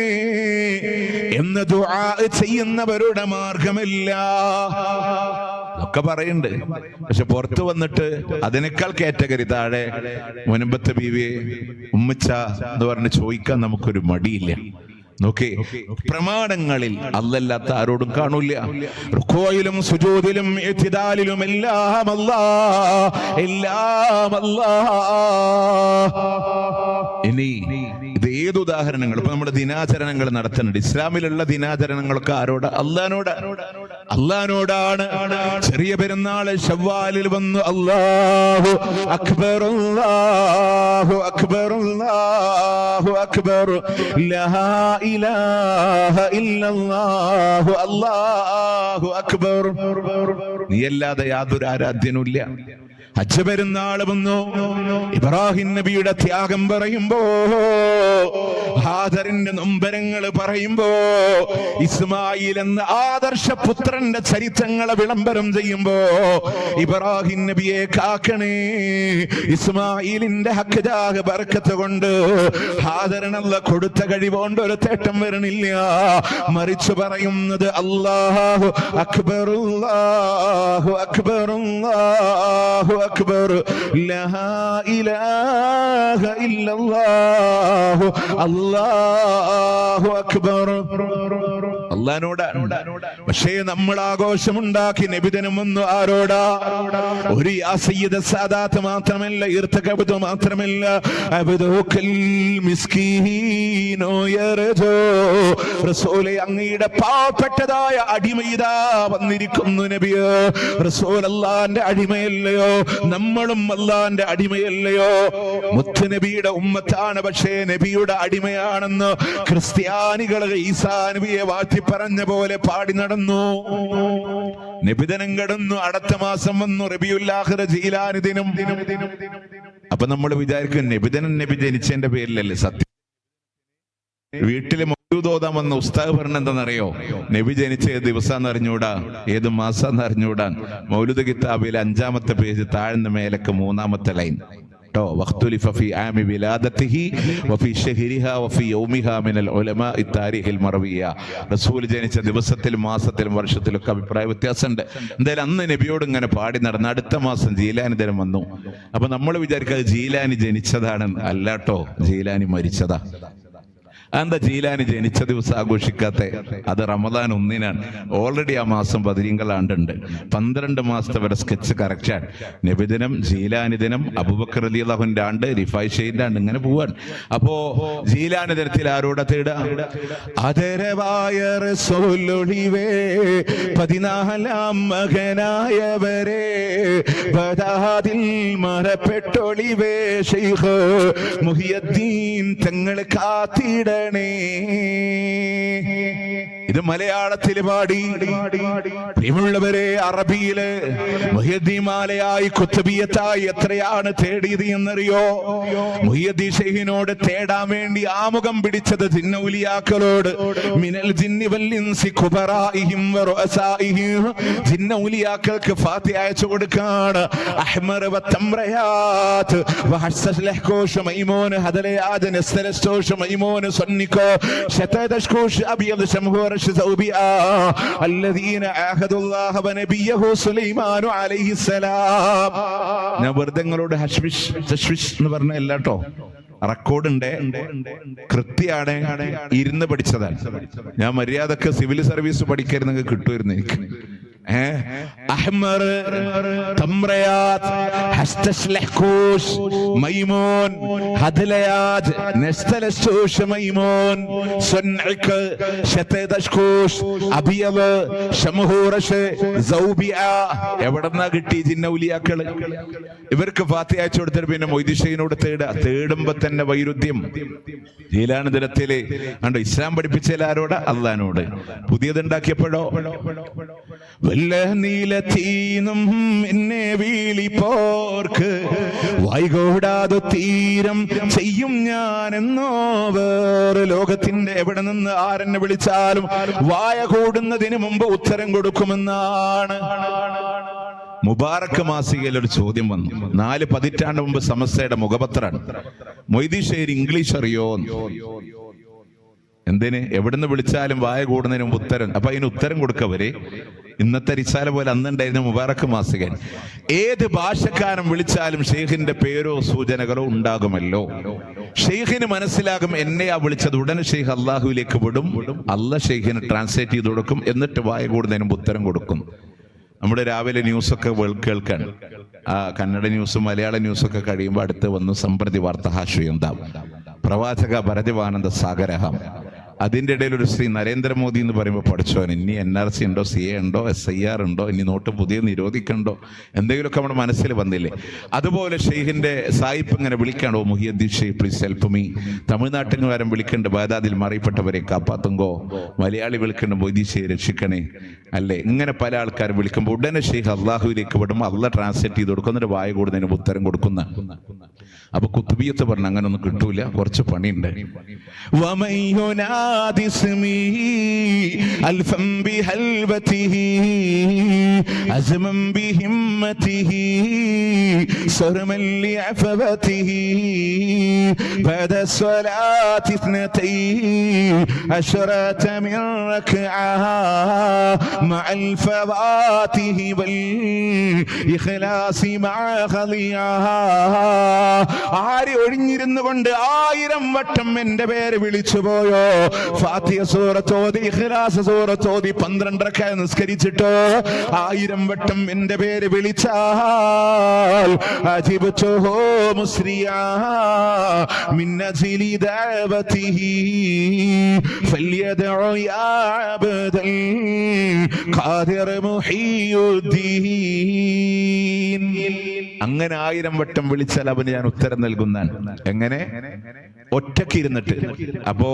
എന്ന് ദുആ ചെയ്യുന്നവരുടെ മാർഗമല്ല ഒക്കെ പറയുന്നുണ്ട്. പക്ഷെ പുറത്തു വന്നിട്ട് അതിനേക്കാൾ കാറ്റഗറി താഴെ മുനമ്പത്തെ ബീവിയെ ഉമ്മച്ച എന്ന് പറഞ്ഞ് ചോദിക്കാൻ നമുക്കൊരു മടിയില്ല. നോക്കേ, പ്രമാണങ്ങളിൽ അല്ലല്ലാത്ത ആരോടും കാണൂല. റുക്കോയിലും സുജൂദിലും ഇഅ്തിദാലിലും എല്ലാം അല്ലാഹ്, എല്ലാം അല്ലാഹ്. ഇനി ഇത് ഏത് ഉദാഹരണങ്ങൾ ഇപ്പൊ നമ്മുടെ ദിനാചരണങ്ങൾ നടത്തുന്നുണ്ട്. ഇസ്ലാമിലുള്ള ദിനാചരണങ്ങളൊക്കെ ആരോട്? അള്ളാഹ്നോടാണ്. ചെറിയ പെരുന്നാള് ശവ്വാലിൽ വന്നു അല്ലാഹു അക്ബർ അല്ലാഹു അക്ബർ അല്ലാഹു അക്ബർ ലാ ഇലാഹ ഇല്ലല്ലാഹു അല്ലാഹു അക്ബർ. നീയല്ലാതെ യാതൊരു ആരാധ്യനുമില്ല. ഹജ്ജ് പെരുന്നാൾ വന്നു, ഇബ്രാഹിം നബിയുടെ ത്യാഗം പറയുമ്പോ, ഹാജറിന്റെ നൊമ്പരങ്ങൾ പറയുമ്പോ, ഇസ്മായിൽ എന്ന ആദർശ പുത്രന്റെ ചരിത്രങ്ങളെ വിളംബരം ചെയ്യുമ്പോ, ഇബ്രാഹിം നബിയെ കാക്കണേ, ഇസ്മായിലിന്റെ ഹഖ്ജാഹ് ബർക്കത്ത് കൊണ്ട് ഹാജറിനുള്ള കൊടുത്ത കഴിവുകൊണ്ട് ഒരു തേട്ടം വരണില്ല. മറിച്ച് പറയുന്നത് അല്ലാഹു അക്ബർ അല്ലാഹു അക്ബർ അല്ലാഹു അക്ബർ ലാ ഇലാഹ ഇല്ലല്ലാഹു അല്ലാഹു അക്ബർ. അള്ളാനോടാണ്. പക്ഷേ നമ്മൾ ആഘോഷമുണ്ടാക്കി നബിദിനം വന്നു ആരോടാ? ഒരു യാ സയ്യിദ സാദാത്ത് മാത്രമല്ല, ഇർതകബതു മാത്രമല്ല, അബ്ദുകൽ മിസ്കീനോ യർജോ. റസൂലേ, അങ്ങയുടെ പാവപ്പെട്ടതായ അടിമയിതാ വന്നിരിക്കുന്നു നബിയോ. റസൂൽ അല്ലാഹുവിന്റെ അടിമയല്ലയോ? നമ്മളും അല്ലാഹുവിന്റെ അടിമയല്ലയോ? മുത്ത് നബിയുടെ ഉമ്മത്താണ്, പക്ഷേ നബിയുടെ അടിമയാണെന്ന് ക്രിസ്ത്യാനികൾ ഈസാ നബിയെ വാഴ്ത്തി പറഞ്ഞ പോലെ പാടി നടന്നു. നബിദിനം കടന്നു, അടുത്ത മാസം വന്നു റബീഉൽ ആഖിർ, ജീലാനി ദിനം. അപ്പൊ നമ്മൾ വിചാരിക്കും നബിദിനം നബി ജനിച്ചതിന്റെ പേരിലല്ലേ? സത്യം. വീട്ടിലെ മൗലൂദ് ഓതാൻ വന്ന ഉസ്താദ് പറഞ്ഞ എന്താണെന്നറിയോ? നബി ജനിച്ച ഏത് ദിവസം അറിഞ്ഞൂടാ, ഏത് മാസം അറിഞ്ഞൂടാ. മൗലൂദ് കിതാബിലെ 5-ാമത്തെ പേജ് താഴ്ന്ന മേലക്ക് 3-ാമത്തെ ലൈൻ ട്ടോ. വഖ്തുലിഫ ഫീ ആമി വിലാദതിഹി വഫീ ശഹരിഹാ വഫീ യൗമിഹാ മിനൽ ഉലമാഇ താരിഖിൽ മർവിയ. റസൂൽ ജനിച്ച ദിവസത്തിലും മാസത്തിലും വർഷത്തിലൊക്കെ അഭിപ്രായ വ്യത്യാസമുണ്ട്. എന്തായാലും അന്ന് നബിയോട് ഇങ്ങനെ പാടി നടന്ന് അടുത്ത മാസം ജീലാനി ദിനം വന്നു. അപ്പൊ നമ്മൾ വിചാരിക്കുക ജീലാനി ജനിച്ചതാണ്. അല്ലാട്ടോ, ജീലാനി മരിച്ചതാ. എന്താ ജീലാനി ജനിച്ച ദിവസം ആഘോഷിക്കാത്ത? അത് റമദാൻ 1-നാണ്. ഓൾറെഡി ആ മാസം ബദരീങ്കളാണ്ടുണ്ട്. 12 മാസത്തെ വരെ സ്കെച്ച് കറക്റ്റാണ്. നബിദിനം, ജീലാനി ദിനം, അബൂബക്കർ റളിയല്ലാഹുവിന്റെ ആണ്ട്, റിഫായ് ഷെയ്ഖിന്റെ ആണ്ട്, ഇങ്ങനെ പോവാൻ. അപ്പോ ജീലാനി ദിനത്തിൽ ആരോടാ തേടാ? ആദരവായ റസൂലുള്ളാഹിവേ, 14-ാം മകനായവരെ, ബദാദിൽ മറപ്പെട്ടൊളിവേ ശൈഖ് മുഹിയുദ്ദീൻ തങ്ങളെ കാത്തിട. ഇത് മലയാളത്തിൽ പാടി. പ്രിയമുള്ളവരെ, അറബിയില് മുഹിയുദ്ദീൻ മാലയായി കുത്തുബിയത്തായി എത്രയാണ് തേടിയത് എന്നറിയോ? മുഹിയുദ്ദീൻ ഷെയ്ഖിനോട് തേടാൻ വേണ്ടി ആമുഖം പിടിച്ചത് ജിന്നൗലിയാക്കളോട്. മിനൽ ജിന്നി വൽ ഇൻസി ഖുബറാഇഹിം വറുഅസാഇഹിം. ജിന്നൗലിയാക്കൾക്ക് ഫാത്തിഹ അയച്ചു കൊടുക്കാണ്. അഹ്മർ വതംറയാത്ത് വഹസ്സലഹ്കോഷ മൈമൂൻ ഹദലയാദ് നസ്തലസ്തോഷ മൈമൂൻ സന്നികോ ശതദഷ്കോഷ അബിയദ് ശംഹൂർ ശസൗബിആ അല്ലദീന ആഹദുല്ലാഹ വനബിയഹു സുലൈമാൻ അലൈഹിസ്സലാം. ഞാൻ വെറുതെ നിങ്ങളോട് ഹഷ്വിഷ് തഷ്വിഷ് എന്ന് പറഞ്ഞ അല്ലാട്ടോ, റെക്കോർഡുണ്ട്, കൃത്യാണ്, ഇരുന്ന് പഠിച്ചതാണ്. ഞാൻ മര്യാദക്ക് സിവിൽ സർവീസ് പഠിക്കരുന്നെങ്കിൽ കിട്ടുമായിരുന്നു എനിക്ക്. അഹ്മർ, തംറയാത്ത്, ഹസ്തശ്ലഹ്കൂഷ്, മൈമൂൻ, ഹദ്ലയാജ്, നസ്തലസ്തൂഷ് മൈമൂൻ, സുൻഇക്, ശതദഷ്കൂഷ്, അബിയദ്, ശംഹൂറഷ്, സൗബിആ. എവിടെന്നാ കിട്ടി ജിന്നൗലിയാക്കള്? ഇവർക്ക് ഫാത്തിഹ അയച്ചു കൊടുത്തിട്ട് പിന്നെ മൊയ്തീൻ ഷെയ്ഖിനോട് തേടുമ്പോ തന്നെ വൈരുദ്ധ്യം. ജീലാനി ദിനത്തില് കണ്ടോ, ഇസ്ലാം പഠിപ്പിച്ചാൽ ആരോടാ? അള്ളാനോട്. പുതിയതുണ്ടാക്കിയപ്പോഴോ? വല്ല നീലത്തീനും എന്നെ വീളിപ്പോർക്ക് വൈകോടാതെ തീരം ചെയ്യും ഞാൻ എന്നോ. വേറെ ലോകത്തിന്റെ എവിടെ നിന്ന് ആരെന്നെ വിളിച്ചാലും വായ കൂടുന്നതിന് മുമ്പ് ഉത്തരം കൊടുക്കുമെന്നാണ്. മുബാറക്ക് മാസികയിൽ ഒരു ചോദ്യം വന്നു. 4 പതിറ്റാണ്ട് മുമ്പ് സമസ്തയുടെ മുഖപത്രാണ്. മൊയ്തീൻ ഷെയ്ഖ് ഇംഗ്ലീഷ് അറിയോ? എന്തിന്? എവിടുന്ന് വിളിച്ചാലും വായ കൂടുന്നതിന് മുമ്പ് ഉത്തരം. അപ്പൊ അതിന് ഉത്തരം കൊടുക്കവര് ഇന്നത്തെ റിസാല പോലെ അന്നുണ്ടായിരുന്ന മുബാറക്ക് മാസികൻ. ഏത് ഭാഷക്കാരൻ വിളിച്ചാലും ഷെയ്ഖിന്റെ പേരോ സൂചനകളോ ഉണ്ടാകുമല്ലോ. ഷെയ്ഖിന് മനസ്സിലാകും എന്നെയാ വിളിച്ചത്. ഉടനെ ഷെയ്ഖ് അള്ളാഹുവിലേക്ക് വിടും. അള്ളാഹ് ഷെയ്ഖിന് ട്രാൻസ്ലേറ്റ് ചെയ്ത് കൊടുക്കും. എന്നിട്ട് വായ കൂടുന്നതിന് മുമ്പ് ഉത്തരം കൊടുക്കും. നമ്മുടെ രാവിലെ ന്യൂസൊക്കെ കേൾക്കാൻ, കന്നഡ ന്യൂസും മലയാള ന്യൂസൊക്കെ കഴിയുമ്പോൾ അടുത്ത് വന്നു സമ്പ്രതി വാർത്ത ശ്രീയന്താം പ്രവാചക ഭരതിവാനന്ദ സാഗരഹം. അതിൻ്റെ ഇടയിൽ ഒരു ശ്രീ നരേന്ദ്രമോദി എന്ന് പറയുമ്പോൾ പഠിച്ചോൻ ഇനി NRC ഉണ്ടോ, CA ഉണ്ടോ, SIR ഉണ്ടോ, ഇനി നോട്ട് പുതിയ നിരോധിക്കണ്ടോ, എന്തെങ്കിലുമൊക്കെ നമ്മുടെ മനസ്സിൽ വന്നില്ലേ? അതുപോലെ ഷെയ്ഖിന്റെ സായിപ്പ് ഇങ്ങനെ വിളിക്കണോ, Muhiyuddin Sheikh please help me. തമിഴ്നാട്ടിനുകാരൻ വിളിക്കണ്ട്, ബാദാദിൽ മറിയപ്പെട്ടവരെ കാപ്പാത്തുങ്കോ. മലയാളി വിളിക്കണ്ട്, മൊയ്തീൻ ഷെയ്ഖ് രക്ഷിക്കണേ, അല്ലേ? ഇങ്ങനെ പല ആൾക്കാരും വിളിക്കുമ്പോൾ ഉടനെ ഷെയ്ഖ് അള്ളാഹുവിലേക്ക് വിടുമ്പോൾ അള്ളാഹ് ട്രാൻസ്ലേറ്റ് ചെയ്ത് കൊടുക്കും. എന്നിട്ട് വായ കൂടുന്നതിന് ഉത്തരം കൊടുക്കുന്ന. അപ്പൊ കുത്തുബിയത്ത് പറഞ്ഞ അങ്ങനെ ഒന്നും കിട്ടൂല, കുറച്ച് പണിയുണ്ട്. ألفا بهلبته أزما بهمته صرما لعفبته بعد الصلاة 12 من ركعة مع الفواتح والإخلاص مع خضيعها. ആര് ഒഴിഞ്ഞിരുന്നു കൊണ്ട് 1000 വട്ടം എന്റെ പേര് വിളിച്ചു പോയോ, ഫാത്തിഹ സൂറത്ത് ഓതി ഇഖ്ലാസ് സൂറത്ത് ഓതി 12 റക്അത്ത് നിസ്കരിച്ചിട്ടോ 1000 വട്ടം എന്റെ പേര് വിളിച്ചാൽ അജിബ്തുഹു മുസ്രിയാ മിൻ അജ്ലി ദഅവതിഹി ഫല്യദ്ഉ യാ അബ്ദൽ ഖാദിർ മുഹിയുദ്ദീൻ. അങ്ങനെ 1000 വട്ടം വിളിച്ചാൽ അവന് ഞാൻ ഉത്തരം നൽകുന്നാണ്. എങ്ങനെ? ഒറ്റയ്ക്ക് ഇരുന്നിട്ട്. അപ്പോ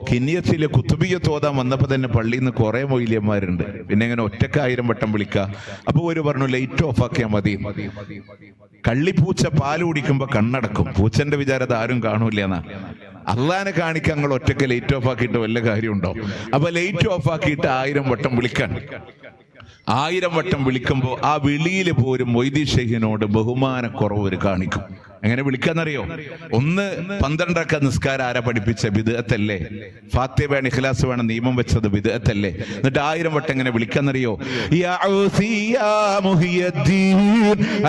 കിന്നിയത്തിലെ കുത്തുബിയ്യത്ത് ഓതാൻ വന്നപ്പോ തന്നെ പള്ളിയിൽ നിന്ന് കുറെ മൊയ്ലിയന്മാരുണ്ട്. പിന്നെ എങ്ങനെ ഒറ്റയ്ക്ക് 1000 വട്ടം വിളിക്കുക? അപ്പൊ ഒരു പറഞ്ഞു ലൈറ്റ് ഓഫ് ആക്കിയാൽ മതി. കള്ളിപ്പൂച്ച പാല് കുടിക്കുമ്പോ കണ്ണടക്കും. പൂച്ചന്റെ വിചാരത ആരും കാണൂല എന്നാ. അള്ളാനെ കാണിക്കാൻ നിങ്ങൾ ഒറ്റയ്ക്ക് ലൈറ്റ് ഓഫ് ആക്കിയിട്ട് വല്ല കാര്യമുണ്ടോ? അപ്പൊ ലൈറ്റ് ഓഫ് ആക്കിയിട്ട് 1000 വട്ടം വിളിക്കാൻ. 1000 വട്ടം വിളിക്കുമ്പോൾ ആ വിളിയിൽ പോലും മൊയ്തി ഷെയ്ഖിനോട് ബഹുമാനക്കുറവ് കാണിക്കും. എങ്ങനെ വിളിക്കാന്നറിയോ? ഒന്ന് 12 റക്അത്ത് നിസ്കാരം ആരാ പഠിപ്പിച്ച? ബിദ്അത്തല്ലേ? ഫാത്തിഹ വേണം ഇഖ്ലാസ് വേണം നിയമം വെച്ചത് ബിദ്അത്തല്ലേ? എന്നിട്ട് 1000 വട്ടം എങ്ങനെ വിളിക്കാന്നറിയോ? യാ ഔസി യാ മുഹിയുദ്ദീൻ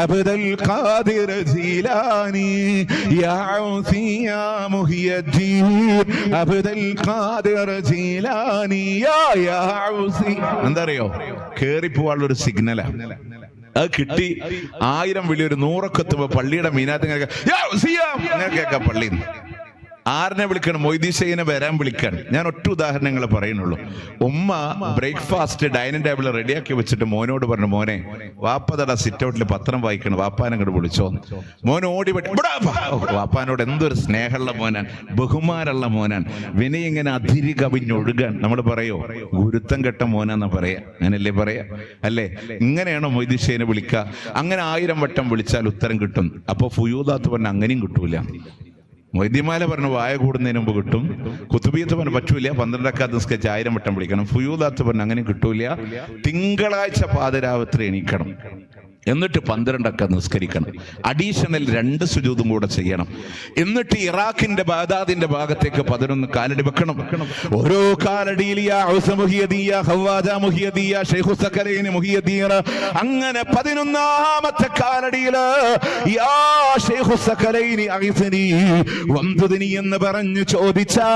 അബ്ദുൽ ഖാദിർ ജീലാനി, യാ ഔസി യാ മുഹിയുദ്ദീൻ അബ്ദുൽ ഖാദിർ ജീലാനി, യാ ഔസി. എന്താ അറിയോ? കേറിപ്പോവാനുള്ള ഒരു സിഗ്നലാ. അത് കിട്ടി 1000 വിളി ഒരു 100 എത്തുമ്പോ പള്ളിയുടെ മീനാത്ത് ഇങ്ങനെ കേൾക്കാം. പള്ളിയിൽ നിന്ന് ആറിനെ വിളിക്കണം? മൊയ്തി ഷെയ്ഖിനെ വരാൻ വിളിക്കാൻ. ഞാൻ ഒറ്റ ഉദാഹരണങ്ങൾ പറയുന്നുള്ളൂ. ഉമ്മ ബ്രേക്ക്ഫാസ്റ്റ് ഡൈനിങ് ടേബിൾ റെഡിയാക്കി വെച്ചിട്ട് മോനോട് പറഞ്ഞു, മോനെ വാപ്പതട സിറ്റ് ഔട്ടിൽ പത്രം വായിക്കണം, വാപ്പാനെ അങ്ങോട്ട് വിളിച്ചോ. മോൻ ഓടി വാപ്പാനോട് എന്തൊരു സ്നേഹമുള്ള മോനാൻ, ബഹുമാനമുള്ള മോനാൻ. വിനയ ഇങ്ങനെ അതിരി കവിഞ്ഞൊഴുകാൻ. നമ്മൾ പറയോ ഗുരുത്തം കെട്ട മോനാന്നാ പറയാ? അങ്ങനല്ലേ പറയാ? അല്ലേ? ഇങ്ങനെയാണോ മൊയ്തി ഷെയ്ഖിനെ വിളിക്കുക? അങ്ങനെ 1000 വട്ടം വിളിച്ചാൽ ഉത്തരം കിട്ടും. അപ്പൊ ഫുയൂദാത്ത് പറഞ്ഞ അങ്ങനെയും കിട്ടൂല. മൊയ്തിമാല പറഞ്ഞു വായ കൂടുന്നതിന് മുമ്പ് കിട്ടും. കുത്തുബിയ്യത്ത് പറഞ്ഞു പറ്റൂല, 12 റക്അത്ത് നിസ്കരിച്ച് 1000 വട്ടം വിളിക്കണം. ഫുയൂദാത്ത് പറഞ്ഞു അങ്ങനെ കിട്ടൂല. തിങ്കളാഴ്ച പാതിരാത്രി എണീക്കണം, എന്നിട്ട് 12 റക്അത്ത് നിസ്കരിക്കണം. അഡീഷണൽ 2 സുജൂദും കൂടെ ചെയ്യണം. എന്നിട്ട് ഇറാഖിന്റെ ബാഗ്ദാദിന്റെ ഭാഗത്തേക്ക് 11 കാലടി വെക്കണം. ഓരോ കാലടിയിൽ യാ ഔസ മുഹിയുദ്ദീൻ, യാ ഖവാജ മുഹിയുദ്ദീൻ, യാ ശൈഖു സക്കലൈൻ മുഹിയുദ്ദീൻ. അങ്ങനെ 11ാമത്തെ കാലടിയിൽ യാ ശൈഖു സക്കലൈൻ അഗ്സിനി വംദുദിനി എന്ന് പറഞ്ഞു ചോദിച്ചാ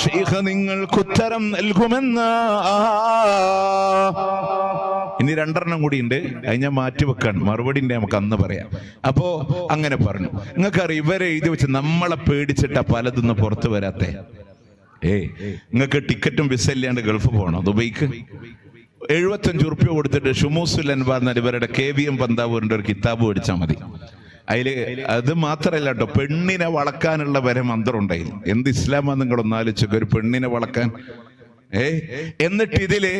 ശൈഖ് നിങ്ങൾക്ക് ഉത്തരം നൽകുമെന്ന്. ഇനി 2 കൂടി ഉണ്ട്, അത് ഞാൻ മാറ്റിവെക്കാൻ. മറുപടി നമുക്ക് അന്ന് പറയാം. അപ്പോ അങ്ങനെ പറഞ്ഞു. നിങ്ങൾക്കറിയാം ഇവരെ എഴുതി വെച്ച് നമ്മളെ പേടിച്ചിട്ടാ പലതൊന്ന് പുറത്തു വരാത്തെ. നിങ്ങൾക്ക് ടിക്കറ്റും വിസ ഇല്ലാണ്ട് ഗൾഫ് പോകണം, ദുബൈക്ക്. 75 ഉറുപ്പ്യ കൊടുത്തിട്ട് ഷുമൂസുൽ അൻവാർ എന്ന ഇവരുടെ KVM പന്താവൂരിന്റെ ഒരു കിതാബ് മേടിച്ചാൽ മതി. അതില് അത് മാത്രല്ല കേട്ടോ, പെണ്ണിനെ വളക്കാനുള്ള വരെ മന്ത്രം ഉണ്ടായി. എന്ത് ഇസ്ലാമാ നിങ്ങളൊന്നാലോചിച്ചൊക്കെ, ഒരു പെണ്ണിനെ വളക്കാൻ. എന്നിട്ട് ഇതില്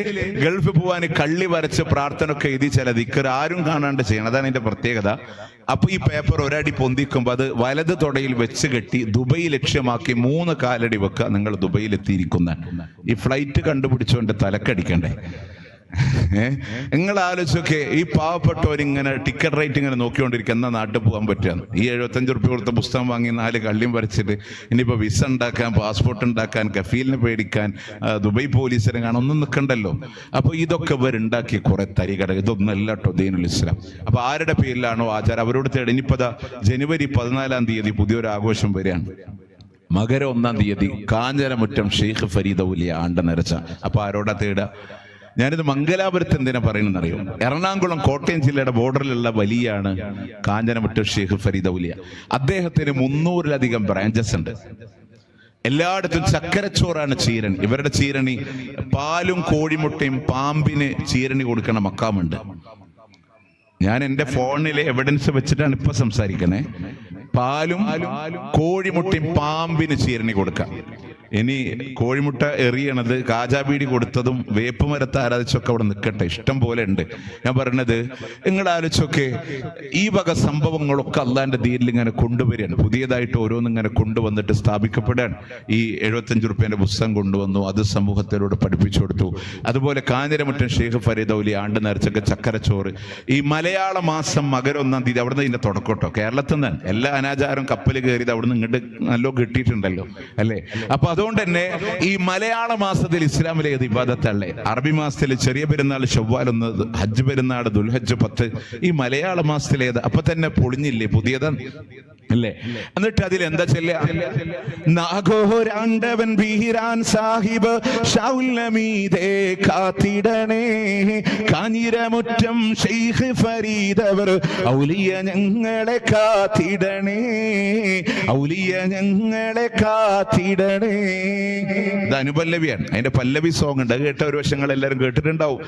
ഗൾഫ് പോവാൻ കള്ളി വരച്ച് പ്രാർത്ഥന ഒക്കെ എഴുതി ചില ദിക്കർ ആരും കാണാണ്ട് ചെയ്യണം. അതാണ് അതിന്റെ പ്രത്യേകത. അപ്പൊ ഈ പേപ്പർ ഒരടി പൊന്തിക്കുമ്പോ അത് വലത് തൊടയിൽ വെച്ച് കെട്ടി ദുബൈ ലക്ഷ്യമാക്കി 3 കാലടി വെക്കുക. നിങ്ങൾ ദുബൈയിൽ എത്തിയിരിക്കുന്ന ഈ ഫ്ലൈറ്റ് കണ്ടുപിടിച്ചോണ്ട് തലക്കടിക്കണ്ടേ? നിങ്ങൾ ആലോചിച്ചൊക്കെ ഈ പാവപ്പെട്ടവരിങ്ങനെ ടിക്കറ്റ് റേറ്റ് ഇങ്ങനെ നോക്കിക്കൊണ്ടിരിക്കുക, എന്നാ നാട്ടിൽ പോകാൻ പറ്റുക. ഈ 75 ഉറുപ്പ്യ കൊടുത്ത പുസ്തകം വാങ്ങി 4 കള്ളിയും വരച്ചിട്ട് ഇനിയിപ്പോൾ വിസ ഉണ്ടാക്കാൻ, പാസ്പോർട്ട് ഉണ്ടാക്കാൻ, കഫീലിനെ പേടിക്കാൻ, ദുബൈ പോലീസിനെ കാണാൻ ഒന്നും നിൽക്കണ്ടല്ലോ. അപ്പോൾ ഇതൊക്കെ ഇവരുണ്ടാക്കി കുറെ തരികട. ഇതൊന്നും അല്ല കേട്ടോ ദീനുൽ ഇസ്ലാം. അപ്പൊ ആരുടെ പേരിലാണോ ആചാരം അവരോട് തേടി. ഇനിയിപ്പോൾ ജനുവരി 14-ാം തീയതി പുതിയൊരു ആഘോഷം വരികയാണ്. മകരം 1-ാം തീയതി കാഞ്ഞിരമുറ്റം ഷെയ്ഖ് ഫരീദ് ഔലിയ ആണ്ട് നിറച്ച. അപ്പൊ ആരോടാ തേടുക? ഞാനിത് മംഗലാപുരത്ത് എന്തിനാ പറയുന്നറിയോ? എറണാകുളം കോട്ടയം ജില്ലയുടെ ബോർഡറിലുള്ള വലിയാണ് കാഞ്ഞിരമുറ്റം ഷെയ്ഖ് ഫരീദ് ഔലിയ. അദ്ദേഹത്തിന് 300-ലധികം ബ്രാഞ്ചസ് ഉണ്ട്. എല്ലായിടത്തും ചക്കരച്ചോറാണ് ചീരണി. ഇവരുടെ ചീരണി പാലും കോഴിമുട്ടയും പാമ്പിന് ചീരണി കൊടുക്കണ മക്കാമുണ്ട്. ഞാൻ എൻ്റെ ഫോണിലെ എവിഡൻസ് വെച്ചിട്ടാണ് ഇപ്പൊ സംസാരിക്കണേ. പാലും കോഴിമുട്ടയും പാമ്പിന് ചീരണി കൊടുക്കാം. ഇനി കോഴിമുട്ട എറിയണത് കാജാബീഡി കൊടുത്തതും വേപ്പ് മരത്തെ ആരാധിച്ചൊക്കെ അവിടെ നിൽക്കട്ടെ, ഇഷ്ടം പോലെ ഉണ്ട്. ഞാൻ പറഞ്ഞത് നിങ്ങൾ ആലോചിച്ചൊക്കെ ഈ വക സംഭവങ്ങളൊക്കെ അള്ളാന്റെ ദീനിൽ ഇങ്ങനെ കൊണ്ടുവരികയാണ്. പുതിയതായിട്ട് ഓരോന്നിങ്ങനെ കൊണ്ടുവന്നിട്ട് സ്ഥാപിക്കപ്പെടുകയാണ്. ഈ 75 ഉറുപ്പ്യന്റെ പുസ്തകം കൊണ്ടുവന്നു, അത് സമൂഹത്തിലൂടെ പഠിപ്പിച്ചു കൊടുത്തു. അതുപോലെ കാഞ്ഞിരമുറ്റം ഷെയ്ഖ് ഫരീദ് ഔലിയ ആണ്ട് നേർച്ചക്ക് ചക്കരച്ചോറ്. ഈ മലയാള മാസം മകരം 1-ാം തീയതി അവിടുന്ന് ഇതിന്റെ തുടക്കട്ടോ. കേരളത്തിൽ നിന്ന് എല്ലാ അനാചാരം കപ്പൽ കയറിയത് അവിടുന്ന് ഇങ്ങോട്ട് നല്ലോ കിട്ടിയിട്ടുണ്ടല്ലോ അല്ലേ? അപ്പൊ അതുകൊണ്ട് തന്നെ ഈ മലയാള മാസത്തിൽ ഇസ്ലാമിലെ ഏത് ഇബാദത്തല്ലേ? അറബി മാസത്തിൽ ചെറിയ പെരുന്നാൾ ഷവ്വാൽ 1, ഹജ്ജ് പെരുന്നാൾ ദുൽഹജ്ജ് 10. ഈ മലയാള മാസത്തിലേത്? അപ്പൊ തന്നെ പൊളിഞ്ഞില്ലേ? പുതിയതാണ് അല്ലേ? എന്നിട്ട് അതിൽ എന്താ ചെല്ലുക? നാഗോരാണ്ടവൻ ബീരാൻ സാഹിബ് ഷൗലമീദേ കാത്തിടണേ, കാഞ്ഞിരമുറ്റം ഷെയ്ഖ് ഫരീദവർ ഔലിയ ഞങ്ങളെ കാത്തിടണേ, ഔലിയ ഞങ്ങളെ കാത്തിടണേ. ഇത് അനുപല്ലവിയാണ്. അതിന്റെ പല്ലവി സോങ് ഉണ്ട്, കേട്ട ഒരു വശങ്ങൾ എല്ലാവരും കേട്ടിട്ടുണ്ടാവും.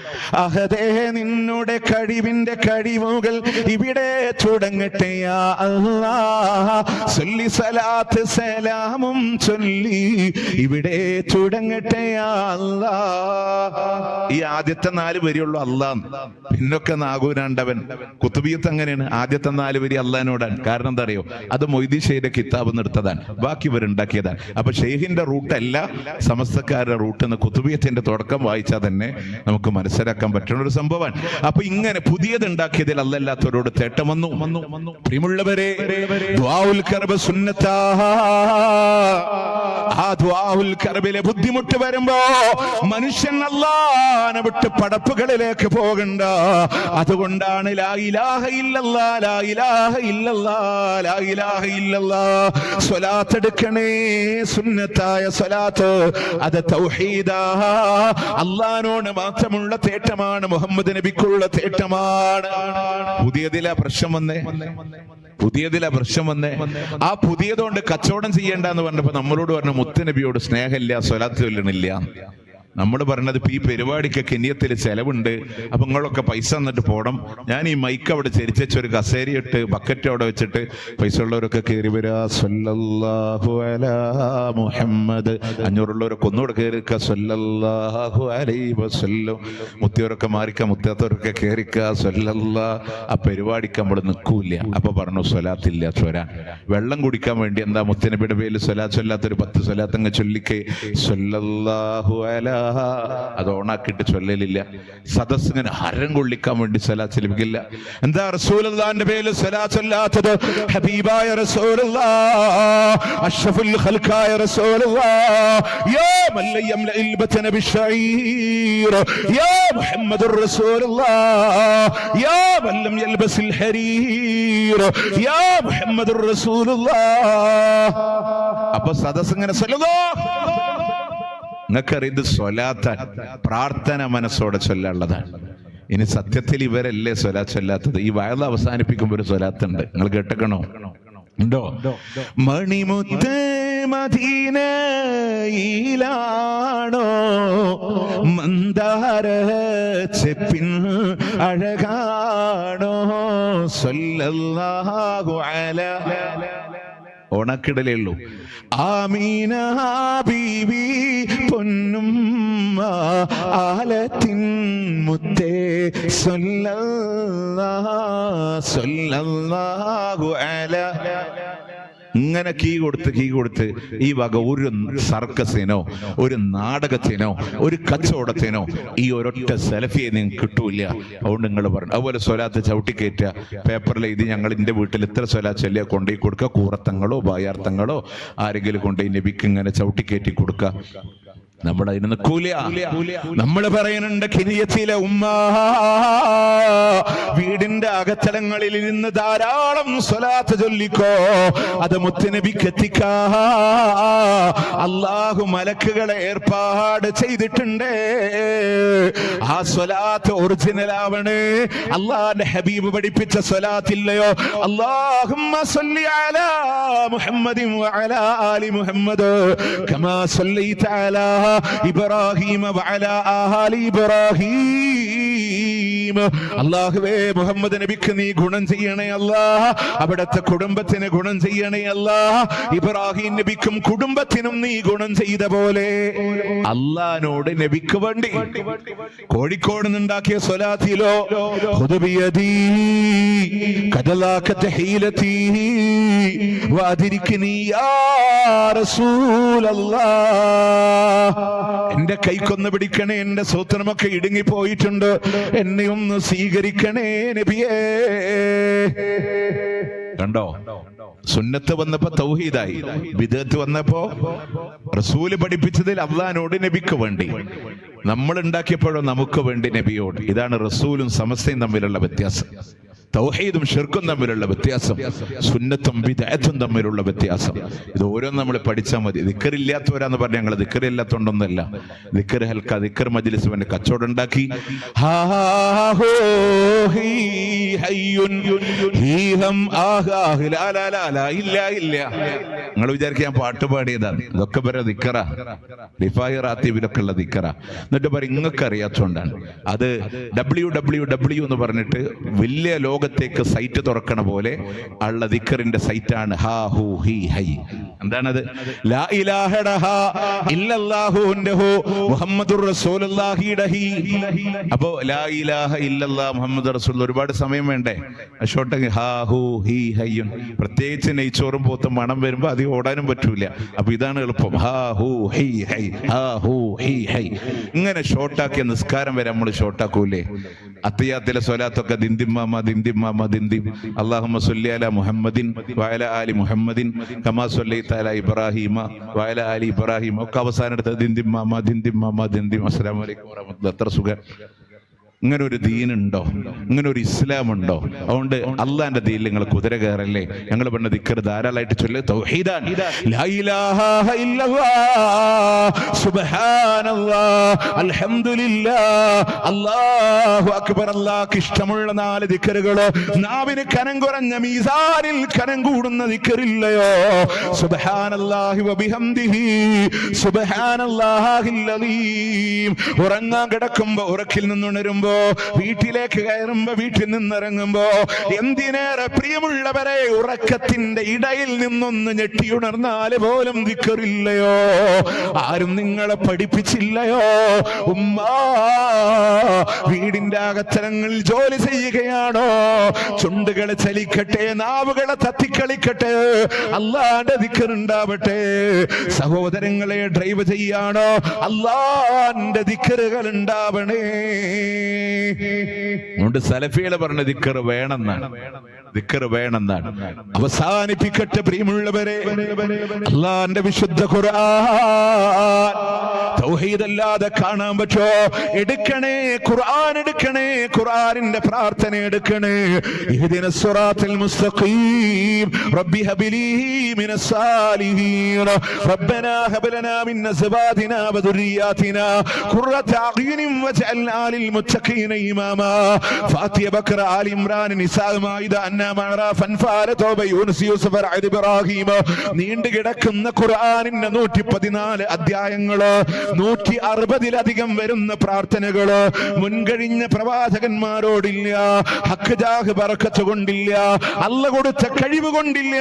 അഹദേ നിന്നുടെ കഴിവിന്റെ കഴിവുകൾ ഇവിടെ തുടങ്ങട്ടെ യാ അല്ലാഹ്, ചൊല്ലി സലാത്ത് സലാമും ചൊല്ലി ഇവിടെ തുടങ്ങട്ടെ യാ അല്ലാഹ്. ഈ ആദ്യത്തെ 4 വരിയുള്ളൂ അല്ലാഹ്, പിന്നൊക്കെ നാഗൂരാണ്ടവൻ. കുത്തുബിയത്ത് അങ്ങനെയാണ്, ആദ്യത്തെ 4 വരി അള്ളഹാനോടാണ്. കാരണം എന്താ അറിയോ? അത് മൊയ്തി ഷെയ്ഖിന്റെ കിതാബ് നിർത്തതാണ്, ബാക്കി ഇവരുണ്ടാക്കിയതാണ്. അപ്പൊ ഷെയ്ഖിന്റെ റൂട്ടല്ല സമസ്തക്കാരുടെ റൂട്ട് എന്ന് കുത്തുബിയത്തിന്റെ തുടക്കം വായിച്ചാൽ തന്നെ നമുക്ക് മനസ്സിലാക്കാൻ പറ്റുന്ന ഒരു സംഭവമാണ്. അപ്പൊ ഇങ്ങനെ പുതിയത് ഉണ്ടാക്കിയതിൽ അല്ലല്ലാത്തവരോട് തേട്ടം വന്നു. പ്രിയമുള്ളവരെ, ദുആഉൽ കർബ് സുന്നത്താ. ആ ദുആഉൽ കർബിലെ ബുദ്ധിമുട്ട് വരുമ്പോ മനുഷ്യൻ അല്ലാഹനെ വിട്ട് പടപ്പുകളിലേക്ക് പോകണ്ട. അതുകൊണ്ടാണ് ലാ ഇലാഹ ഇല്ലല്ലാഹ്, ലാ ഇലാഹ ഇല്ലല്ലാഹ്, ലാ ഇലാഹ ഇല്ലല്ലാഹ്. സ്വലാത്ത് എടുക്കണേ, സുന്നത്തായ സ്വലാത്ത്. അത് തൗഹീദാ. അല്ലാഹനോട് മാത്രമുള്ള തേട്ടമാണ്, മുഹമ്മദ് നബിക്കുള്ള തേട്ടമാണ്. പുതിയതിലാ പ്രശ്നം വന്നേ, പുതിയതിലാ പ്രശ്നം വന്നേ. ആ പുതിയതുകൊണ്ട് കച്ചവടം ചെയ്യേണ്ട എന്ന് പറഞ്ഞപ്പോ നമ്മളോട് പറഞ്ഞു മുത്തുനബിയോട് സ്നേഹമില്ല, സ്വലാത്ത് ചൊല്ലണില്ല. നമ്മൾ പറഞ്ഞത് ഈ പരിപാടിക്കൊക്കെ നിയത്തിൽ ചെലവുണ്ട്, അപ്പൊ നിങ്ങളൊക്കെ പൈസ തന്നിട്ട് പോകണം. ഞാൻ ഈ മൈക്ക് അവിടെ ചരിച്ചു ഒരു കസേരയിട്ട് ബക്കറ്റ് അവിടെ വെച്ചിട്ട് പൈസ ഉള്ളവരൊക്കെ കയറി വരാ, സ്വല്ലല്ലാഹു അലാ മുഹമ്മദ്. 500 ഉള്ളവരൊക്കെ ഒന്നുകൂടെ കയറിക്ക, സ്വല്ലല്ലാഹു അലൈഹി വസല്ലം. മുത്തിയവരൊക്കെ മാറിക്ക, മുത്താത്തവരൊക്കെ കയറിക്ക, സ്വല്ലല്ലാഹ്. ആ പരിപാടിക്ക് നമ്മൾ നിൽക്കൂല. അപ്പൊ പറഞ്ഞു സ്വലാത്തില്ല ചൊരാൻ. വെള്ളം കുടിക്കാൻ വേണ്ടി എന്താ മുത്തനബിയുടെ പേരിൽ സ്വലാത്ത് ചൊല്ലാത്തൊരു 10 സ്വലാത്ത് അങ്ങ് ചൊല്ലിക്കേ, സ്വല്ലല്ലാഹു അലാ. അത് ഓണാക്കിയിട്ട് ചൊല്ലലില്ല. സദസ്സിങ്ങനെ ഹരം കൊള്ളിക്കാൻ വേണ്ടി സ്വലാത്ത് ലഭിക്കില്ല. എന്താ റസൂലുള്ളാഹിന്റെ പേരിൽ സ്വലാത്ത് ചൊല്ലാത്തത്? ഹബീബായ റസൂലുള്ളാഹ്, അഷ്റഫുൽ ഖൽഖായ റസൂലുള്ളാഹ്, യാ മൻ ല യംലഇൽ ബതന ബിശഈർ, യാ മുഹമ്മദുർ റസൂലുള്ളാഹ്, യാ മൻ ലം യൽബസിൽ ഹരീർ, യാ മുഹമ്മദുർ റസൂലുള്ളാഹ്. അപ്പൊ സദസ് ഇങ്ങനെ സ്വല്ലല്ലാഹു. നിങ്ങൾക്കറിയാം ഇത് സ്വലാത്താണ്, പ്രാർത്ഥന മനസ്സോടെ ചൊല്ലാനുള്ളതാണ്. ഇനി സത്യത്തിൽ ഇവരല്ലേ സ്വലാത്ത് ചൊല്ലാത്തത്? ഈ വയൽ അവസാനിപ്പിക്കുമ്പോൾ ഒരു സ്വലാത്തുണ്ട്, നിങ്ങൾ കേട്ടക്കണോ? ഉണ്ടോ? മണിമുത്ത് മദീനയിലാണോ, മന്ദാര ചെപ്പിൻ അഴകാണോ, സ്വല്ലല്ലാഹു അലാ. ഓണക്കിടലേ ഉള്ളൂ. ആമീന ബീവി പൊന്നുമ്മ ആലത്തിൻ മുത്തേ, സ്വല്ലല്ലാഹു അലാ. ഇങ്ങനെ കീ കൊടുത്ത് ഈ വക ഒരു സർക്കസിനോ ഒരു നാടകത്തിനോ ഒരു കച്ചവടത്തിനോ ഈ ഒരൊറ്റ സെൽഫിയെ നിങ്ങൾക്ക് കിട്ടൂല. അതുകൊണ്ട് നിങ്ങൾ പറഞ്ഞു. അതുപോലെ സ്വലാത്ത് ചവിട്ടിക്കയറ്റുക, പേപ്പറിൽ ഇത് ഞങ്ങൾ എൻ്റെ വീട്ടിൽ ഇത്ര സ്വലാത്ത് ചൊല്ലിയ കൊണ്ടുപോയി കൊടുക്കുക. കൂറത്തങ്ങളോ ബായാർത്ഥങ്ങളോ ആരെങ്കിലും കൊണ്ടുപോയി നബിക്ക് ഇങ്ങനെ ചവിട്ടിക്കയറ്റി കൊടുക്കുക. നമ്മുടെ അതിന് നിൽക്കൂല. നമ്മൾ പറയുന്നുണ്ട് കിനിയത്തിലെ ഉമ്മ വീടിന്റെ അകത്തളങ്ങളിൽ ഇരുന്ന് ധാരാളം സ്വലാത്ത് ചൊല്ലിക്കോ, അത് മുത്തുനബിക്ക് എത്തിക്കാ അല്ലാഹു മലക്കുകളെ ഏർപ്പാട് ചെയ്തിട്ടുണ്ട്. ആ സ്വലാത്ത് ഒറിജിനൽ ആവണേ. അല്ലാഹുവിന്റെ ഹബീബ് പഠിപ്പിച്ച സ്വലാത്തില്ലയോ, അല്ലാഹുമ്മ സ്വല്ലി അലാ മുഹമ്മദിൻ വഅലാ ആലി മുഹമ്മദ് കമാ സ്വല്ലൈത അലാ ഇബ്രാഹിം വഅലാ ആലി ഇബ്രാഹിം. അല്ലാഹുവേ മുഹമ്മദ് നബിക്ക് നീ ഗുണം ചെയ്യണേ അല്ലാഹ്, അവിടുത്തെ കുടുംബത്തിന് ഗുണം ചെയ്യണേ അല്ലാഹ്, ഇബ്രാഹിം നബിക്കും കുടുംബത്തിനും നീ ഗുണം ചെയ്ത പോലെ അല്ലാഹുവിനോട് നബിക്ക് വേണ്ടി. കോഴിക്കോട് നിന്നുണ്ടാക്കിയ സ്വലാത്തിലോ ഖുദ്ബിയദി കദലാക തഹീലതി വഅദ്രിക്നി യാ റസൂലല്ലാഹ്. എന്റെ കൈക്കൊന്ന് പിടിക്കണേ, എന്റെ സൂത്രമൊക്കെ ഇടുങ്ങി പോയിട്ടുണ്ട്, എന്നെ ഒന്ന് സ്വീകരിക്കണേ നബിയേ. കണ്ടോ സുന്നത്ത് വന്നപ്പോ തൗഹീദായി, ബിദഅത്ത് വന്നപ്പോ റസൂല് പഠിപ്പിച്ചതിൽ അള്ളാഹിനോട് നബിക്ക് വേണ്ടി, നമ്മൾ ഉണ്ടാക്കിയപ്പോഴോ നമുക്ക് വേണ്ടി നബിയോട്. ഇതാണ് റസൂലും സമസ്തയും തമ്മിലുള്ള വ്യത്യാസം. തൗഹീദും ഷിർക്കും തമ്മിലുള്ള വ്യത്യാസം, സുന്നത്തും ബിദ്അത്തും തമ്മിലുള്ള വ്യത്യാസം. ഇത് ഓരോന്നും നമ്മൾ പഠിച്ചാൽ മതി. ദിക്റില്ലാത്തവരാന്ന് പറഞ്ഞാൽ ഞങ്ങൾ ദിക്റില്ലാത്തോണ്ടൊന്നല്ല. ദിക്ർ ഹൽക്ക, ദിക്ർ മജ്ലിസ് വേണ്ടി കച്ചവടം ഉണ്ടാക്കി നിങ്ങൾ വിചാരിക്കുക ഞാൻ പാട്ട് പാടിയതാണ്. ഇതൊക്കെ പറയാ ദിക്റ, റിഫായി റാത്തീബിലൊക്കെ ഉള്ള ദിക്റ. എന്നിട്ട് പറയും നിങ്ങൾക്ക് അറിയാത്തോണ്ടാണ്. അത് www എന്ന് പറഞ്ഞിട്ട് വലിയ ലോകത്തേക്ക് സൈറ്റ് തുറക്കണ പോലെ ഉള്ള ദിക്റിന്റെ സൈറ്റാണ് ഹാ ഹു ഹി ഹൈ. എന്താണത്? ലാ ഇലാഹ ഇല്ലല്ലാഹുന്റെ ഹു മുഹമ്മദുർ റസൂലുള്ളാഹിയുടെ ഹി. അപ്പോ ലാ ഇലാഹ ഇല്ലല്ലാഹ് മുഹമ്മദുർ റസൂൽ ഒരുപാട് സമയം വേണ്ടേ? ഷോർട്ട് ഹാ ഹു ഹി ഹയ്യുൻ. പ്രത്യേകിച്ച് നെയ്ച്ചോറും പോത്തും മണം വരുമ്പോ അത് ഓടാനും പറ്റൂല. അപ്പൊ ഇതാണ് എളുപ്പം, ഹാ ഹു ഹി ഹൈ, ഹാ ഹു ഹി ഹൈ. ഇങ്ങനെ ഷോർട്ടാക്കിയ നിസ്കാരം വരെ നമ്മൾ ഷോർട്ടാക്കൂലേ? അത്തിയാത്തിലെ സ്വലാത്തൊക്കെ ദിന്ദിമ്മാമ ദിന്ദിമ്മാമ ദിന്ദിം അല്ലാഹുമ്മ സ്വല്ലി അലാ മുഹമ്മദിൻ വഅലാ ആലി മുഹമ്മദിൻ കമാ സ്വല്ലൈത അലാ ഇബ്രാഹീമ വഅലാ ആലി ഇബ്രാഹീം ഒക്കെ അവസാനം എടുത്ത് ദിന്ദിമ്മാമ ദിന്ദിമ്മാമ ദിന്ദിം. അസ്സലാമു അലൈക്കും വറഹ്മത്തുള്ളാഹി. എത്ര സുഖം. ഇങ്ങനെ ഒരു ദീനുണ്ടോ? ഇങ്ങനെ ഒരു ഇസ്ലാം ഉണ്ടോ? അതുകൊണ്ട് അള്ളാന്റെ ദീനിൽ നിങ്ങൾ കുതിര കയറല്ലേ? ഞങ്ങൾ പറഞ്ഞ ദിക്ർ ധാരാളമായിട്ട് ചൊല്ല്. തൗഹീദാൻ ലാ ഇലാഹ ഇല്ലല്ലാഹ് സുബ്ഹാനല്ലാഹ് അൽഹംദുലില്ലാഹ് അല്ലാഹു അക്ബർ. അല്ലാഹുവിന് ഇഷ്ടമുള്ള 4 ദിക്റുകൾ. നാവിന് കനം കുറഞ്ഞ മീസാനിൽ കനം കൂടുന്ന ദിക്റില്ലയോ? സുബ്ഹാനല്ലാഹി വബിഹംദിഹി സുബ്ഹാനല്ലാഹിൽ അലീം. ഉറങ്ങാൻ കിടക്കുമ്പോ, ഉറക്കിൽ നിന്നുണരുമ്പോ, വീട്ടിലേക്ക് കയറുമ്പോ, വീട്ടിൽ നിന്നിറങ്ങുമ്പോ, എന്തിനേറെ പ്രിയമുള്ളവരെ ഉറക്കത്തിന്റെ ഇടയിൽ നിന്നൊന്ന് ഞെട്ടിയുണർന്നാൽ പോലും ദിക്റില്ലയോ? ആരും നിങ്ങളെ പഠിപ്പിച്ചില്ലയോ? ഉമ്മാ, വീടിന്റെ അകത്തളങ്ങളിൽ ജോലി ചെയ്യുകയാണോ? ചുണ്ടുകളെ ചലിക്കട്ടെ, നാവുകളെ തത്തിക്കളിക്കട്ടെ, അല്ലാഹുവിന്റെ ദിക്ർ ഉണ്ടാവട്ടെ. സഹോദരങ്ങളെ ഡ്രൈവ് ചെയ്യാണോ? അല്ലാഹുവിന്റെ ദിക്റുകൾ ഉണ്ടാവണേ. അതുകൊണ്ട് സലഫികളെ പറഞ്ഞ ദിക്ർ വേണമെന്നാണ്, ദിക്ർ വേണമെന്നാണ്. അവസാനിപ്പിക്കട്ടെ പ്രിയമുള്ളവരെ, അല്ലാഹുവിന്റെ വിശുദ്ധ ഖുർആൻ തൗഹീദ് അല്ലാതെ കാണാൻ പറ്റോ? എടുക്കണേ ഖുർആൻ, എടുക്കണേ ഖുർആനിന്റെ പ്രാർത്ഥന എടുക്കണേ. ഇഹ്ദിനസ് സിറാത്തൽ മുസ്തഖീം റബ്ബി ഹബ്ലി മിനസ് സാലിഹീൻ റബ്ബനാ ഹബ് ലനാ മിൻ അസ്വാദിനാ വദുരിയാതിനാ ഖുർറത അഅ്യുനിൻ വജഅൽനാ ലിൽ മുത്തഖീന ഇമാമാ. ഫാത്തിഹ, ബഖറ, ആലി ഇംറാൻ, നിസാ, മാഇദ, അൻആം, അറാഫ്, അൻഫാൽ, തൗബ, യൂനുസ്, യൂസുഫ്, റഅദ്, ഇബ്രാഹീം. നീണ്ടു കിടക്കുന്ന ഖുർആനിന്റെ 114 അധ്യായങ്ങള്, 160-ലധികം വരുന്ന പ്രാർത്ഥനകള് മുൻകഴിഞ്ഞ പ്രവാചകന്മാരോടില്ല, ഹക്ക് ജാഹ് ബറക്കത്ത് കൊണ്ടില്ല, അല്ല കൊടുത്ത കഴിവ് കൊണ്ടില്ല,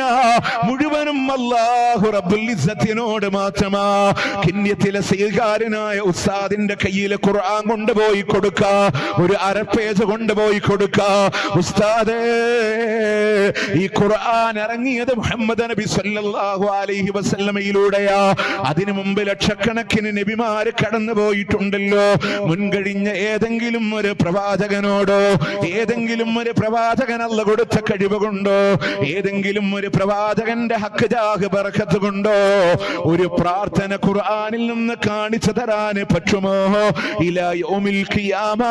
മുഴുവനും അല്ലാഹു റബ്ബുൽ ഇസ്സത്തിനോട് മാത്രമാ. കിന്യത്തിലെ സ്വീകാരനായ ഉസ്താദിന്റെ കയ്യിൽ ഖുർആൻ കൊണ്ടുപോയി കൊടുക്ക, ഒരു അരപ്പേജ് കൊണ്ടുപോയി കൊടുക്ക. ഉസ്താദേ, ഈ ഖുർആൻ ഇറങ്ങിയത് മുഹമ്മദ് നബി സല്ലല്ലാഹു അലൈഹി വസല്ലമയിലൂടെയാ. അതിനു മുമ്പ് ലക്ഷക്കണക്കിന് നബിമാര് കടന്നു പോയിട്ടുണ്ടല്ലോ. മുൻകഴിഞ്ഞ ഏതെങ്കിലും ഒരു പ്രവാചകനോടോ, ഏതെങ്കിലും ഒരു പ്രവാചകൻ അല്ല കൊടുത്ത കഴിവ് കൊണ്ടോ, ഏതെങ്കിലും ഒരു പ്രവാചകന്റെ ഹക്ക് ജാഹ് ബറക്കത്ത് കൊണ്ടോ ഒരു പ്രാർത്ഥന ഖുർആനിൽ നിന്ന് കാണിച്ചു തരാൻ പറ്റുമോ? ഇലാ യൗമിൽ ഖിയാമ,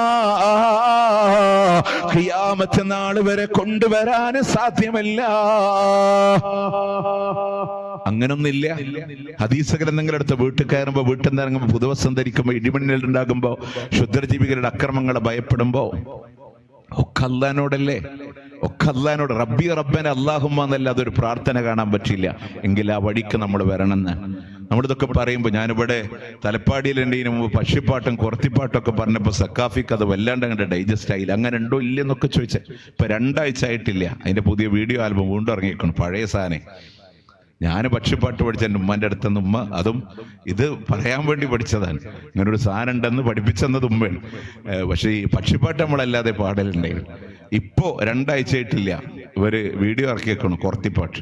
ഖിയാമത്ത് നാൾ വരെ കൊണ്ടുവരാൻ സാധ്യമല്ല. അങ്ങനൊന്നില്ല. ഹദീസ് ഗ്രന്ഥങ്ങളെടുത്ത് വീട്ടിൽ കയറുമ്പോ, വീട്ടിൽ നിന്ന് ഇറങ്ങുമ്പോ, പുതുവസ്ത്രം ധരിക്കുമ്പോ, ഇടിമിന്നൽ ഉണ്ടാകുമ്പോ, ക്ഷുദ്രജീവികളുടെ അക്രമങ്ങളെ ഭയപ്പെടുമ്പോ ഒക്കെ അല്ലാഹുവിനോടല്ലേ? ഒക്കെ അല്ലാഹുവിനോട്. റബ്ബി റബ്ബന അല്ലാഹുമ്മ എന്നല്ല അതൊരു പ്രാർത്ഥന കാണാൻ പറ്റില്ല. എങ്കിൽ ആ വഴിക്ക് നമ്മൾ വരണമെന്ന് നമ്മളിതൊക്കെ പറയുമ്പോൾ, ഞാനിവിടെ തലപ്പാടിയിൽ എൻ്റെ മുമ്പ് പക്ഷിപ്പാട്ടും കുറത്തിപ്പാട്ടും ഒക്കെ പറഞ്ഞപ്പോൾ സക്കാഫിക്ക് അത് വല്ലാണ്ട് അങ്ങോട്ട് ഡൈജസ്റ്റ് ആയില്ല. അങ്ങനെ ഉണ്ടോ ഇല്ലെന്നൊക്കെ ചോദിച്ചാൽ ഇപ്പൊ 2 ആഴ്ച ആയിട്ടില്ല. അതിന്റെ പുതിയ വീഡിയോ ആൽബം വീണ്ടും ഇറങ്ങിയിരിക്കണം, പഴയ സാധനം. ഞാൻ പക്ഷിപ്പാട്ട് പഠിച്ച എൻ്റെ ഉമ്മാൻ്റെ അടുത്തുനിന്ന് ഉമ്മ, അതും ഇത് പറയാൻ വേണ്ടി പഠിച്ചതാണ്. ഇങ്ങനൊരു സാധനം ഉണ്ടെന്ന് പഠിപ്പിച്ചെന്നത് ഉമ്മയാണ്. പക്ഷേ ഈ പക്ഷിപ്പാട്ട് നമ്മളല്ലാതെ പാടലുണ്ടായിരുന്നു. ഇപ്പോ 2 ആഴ്ച ആയിട്ടില്ല ഇവര് വീഡിയോ ഇറക്കിയേക്കണം കുറത്തിപ്പാട്ട്.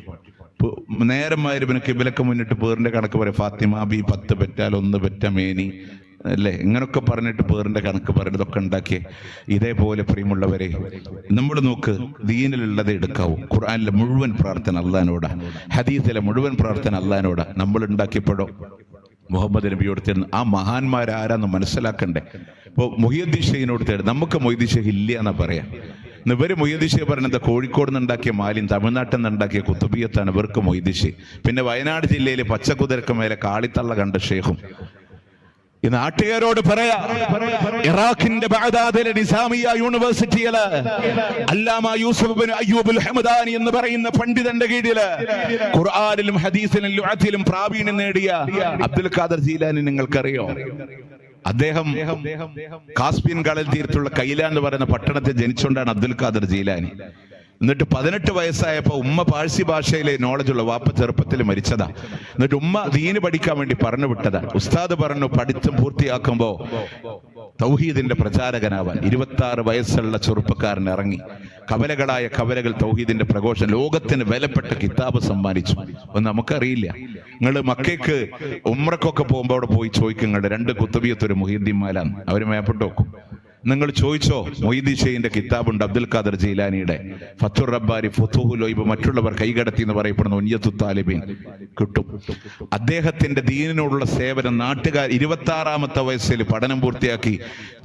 നേരം മാതിരി പിന്നെ കിബിലൊക്കെ മുന്നിട്ട് പേറിന്റെ കണക്ക് പറയും, ഫാത്തിമ ബി 10 പെറ്റാൽ 1 പെറ്റ മേനി അല്ലേ? ഇങ്ങനൊക്കെ പറഞ്ഞിട്ട് പേറിന്റെ കണക്ക് പറഞ്ഞതൊക്കെ ഉണ്ടാക്കിയ ഇതേപോലെ പ്രിയമുള്ളവരെ നമ്മൾ നോക്ക്, ദീനിലുള്ളത് എടുക്കാവൂ. ഖുർആനിലെ മുഴുവൻ പ്രാർത്ഥന അള്ളഹാനോടാ, ഹദീസിലെ മുഴുവൻ പ്രാർത്ഥന അള്ളഹാനോടാ. നമ്മൾ ഉണ്ടാക്കിയപ്പോഴോ മുഹമ്മദ് നബിയോട് തരുന്നു. ആ മഹാന്മാരാരാന്ന് മനസ്സിലാക്കണ്ടേ? ഇപ്പോൾ മുഹിയുദ്ദീൻ ഷെയ്ഖിനോട് തരുന്നു. നമുക്ക് മുഹിയുദ്ദീൻ ഷെയ്ഖ് ഇല്ല എന്നാ പറയാം. ഇവര് മുഹിയുദ്ദീൻ ഷെയ്ഖ് പറയുന്നത് കോഴിക്കോട് നിന്നുണ്ടാക്കിയ മാലിൻ, തമിഴ്നാട്ടിൽ നിന്നുണ്ടാക്കിയ കുത്തുബിയത്താണ് ഇവർക്ക് മുഹിയുദ്ദീൻ ഷെയ്ഖ്. പിന്നെ വയനാട് ജില്ലയിൽ പച്ചക്കുതിരക്ക് മേലെ കാളിത്തള്ള കണ്ട ഷെയ്ഖും. ഈ നാട്ടുകാരോട് പറയാ, ഇറാഖിന്റെ ബഗ്ദാദിലെ നിസാമിയ യൂണിവേഴ്സിറ്റിയില് അല്ലാമ യൂസുഫ് ബിൻ അയ്യൂബുൽ ഹമദാനി എന്ന് പറയുന്ന പണ്ഡിതന്റെ കീഴില് ഖുർആനിലും ഹദീസിലും ലുഅത്തിലും പ്രാവീണ്യം നേടിയ അബ്ദുൽ ഖാദർ ജീലാനി നിങ്ങൾക്കറിയോ? അദ്ദേഹം കാസ്പിയൻ കടൽ തീരത്തുള്ള കൈലാൻ എന്ന് പറയുന്ന പട്ടണത്തിൽ ജനിച്ചുകൊണ്ടാണ് അബ്ദുൽ ഖാദർ ജീലാനി. എന്നിട്ട് 18 വയസ്സായപ്പോ ഉമ്മ പാഴ്സി ഭാഷയിലെ നോളജുള്ള വാപ്പ ചെറുപ്പത്തിൽ മരിച്ചതാ. എന്നിട്ട് ഉമ്മ ദീന് പഠിക്കാൻ വേണ്ടി പറഞ്ഞു വിട്ടതാ. ഉസ്താദ് പറഞ്ഞു പഠിത്തം പൂർത്തിയാക്കുമ്പോ തൗഹീദിന്റെ പ്രചാരകനാവാൻ. 26 വയസ്സുള്ള ചെറുപ്പക്കാരൻ ഇറങ്ങി കവലകളായ കവലകൾ തൗഹീദിന്റെ പ്രഘോഷം, ലോകത്തിന് വിലപ്പെട്ട കിതാബ് സമ്മാനിച്ചു. ഒന്നും നമുക്കറിയില്ല. നിങ്ങൾ മക്കയ്ക്ക് ഉംറക്കൊക്കെ പോകുമ്പോ അവിടെ പോയി ചോദിക്കും, നിങ്ങളുടെ 2 കുത്തുബിയത്തൊരു മുഹീദ്ദീന്മാരാണ്. അവര് മേപ്പിട്ട് വെക്കും. നിങ്ങൾ ചോദിച്ചോ, മൊയ്തീൻ ഷെയ്ഖിന്റെ കിതാബുണ്ട്, അബ്ദുൽ ഖാദർ ജീലാനിയുടെ ഫത്തുർ റബ്ബാരി, ഫുതുഹുൽ ഗൈബ്, മറ്റുള്ളവർ കൈകടത്തി എന്ന് പറയപ്പെടുന്ന ഉനിയത്തു താലിബീൻ കിട്ടും. അദ്ദേഹത്തിന്റെ ദീനിനോടുള്ള സേവനം നാട്ടുകാർ 26-ാമത്തെ വയസ്സിൽ പഠനം പൂർത്തിയാക്കി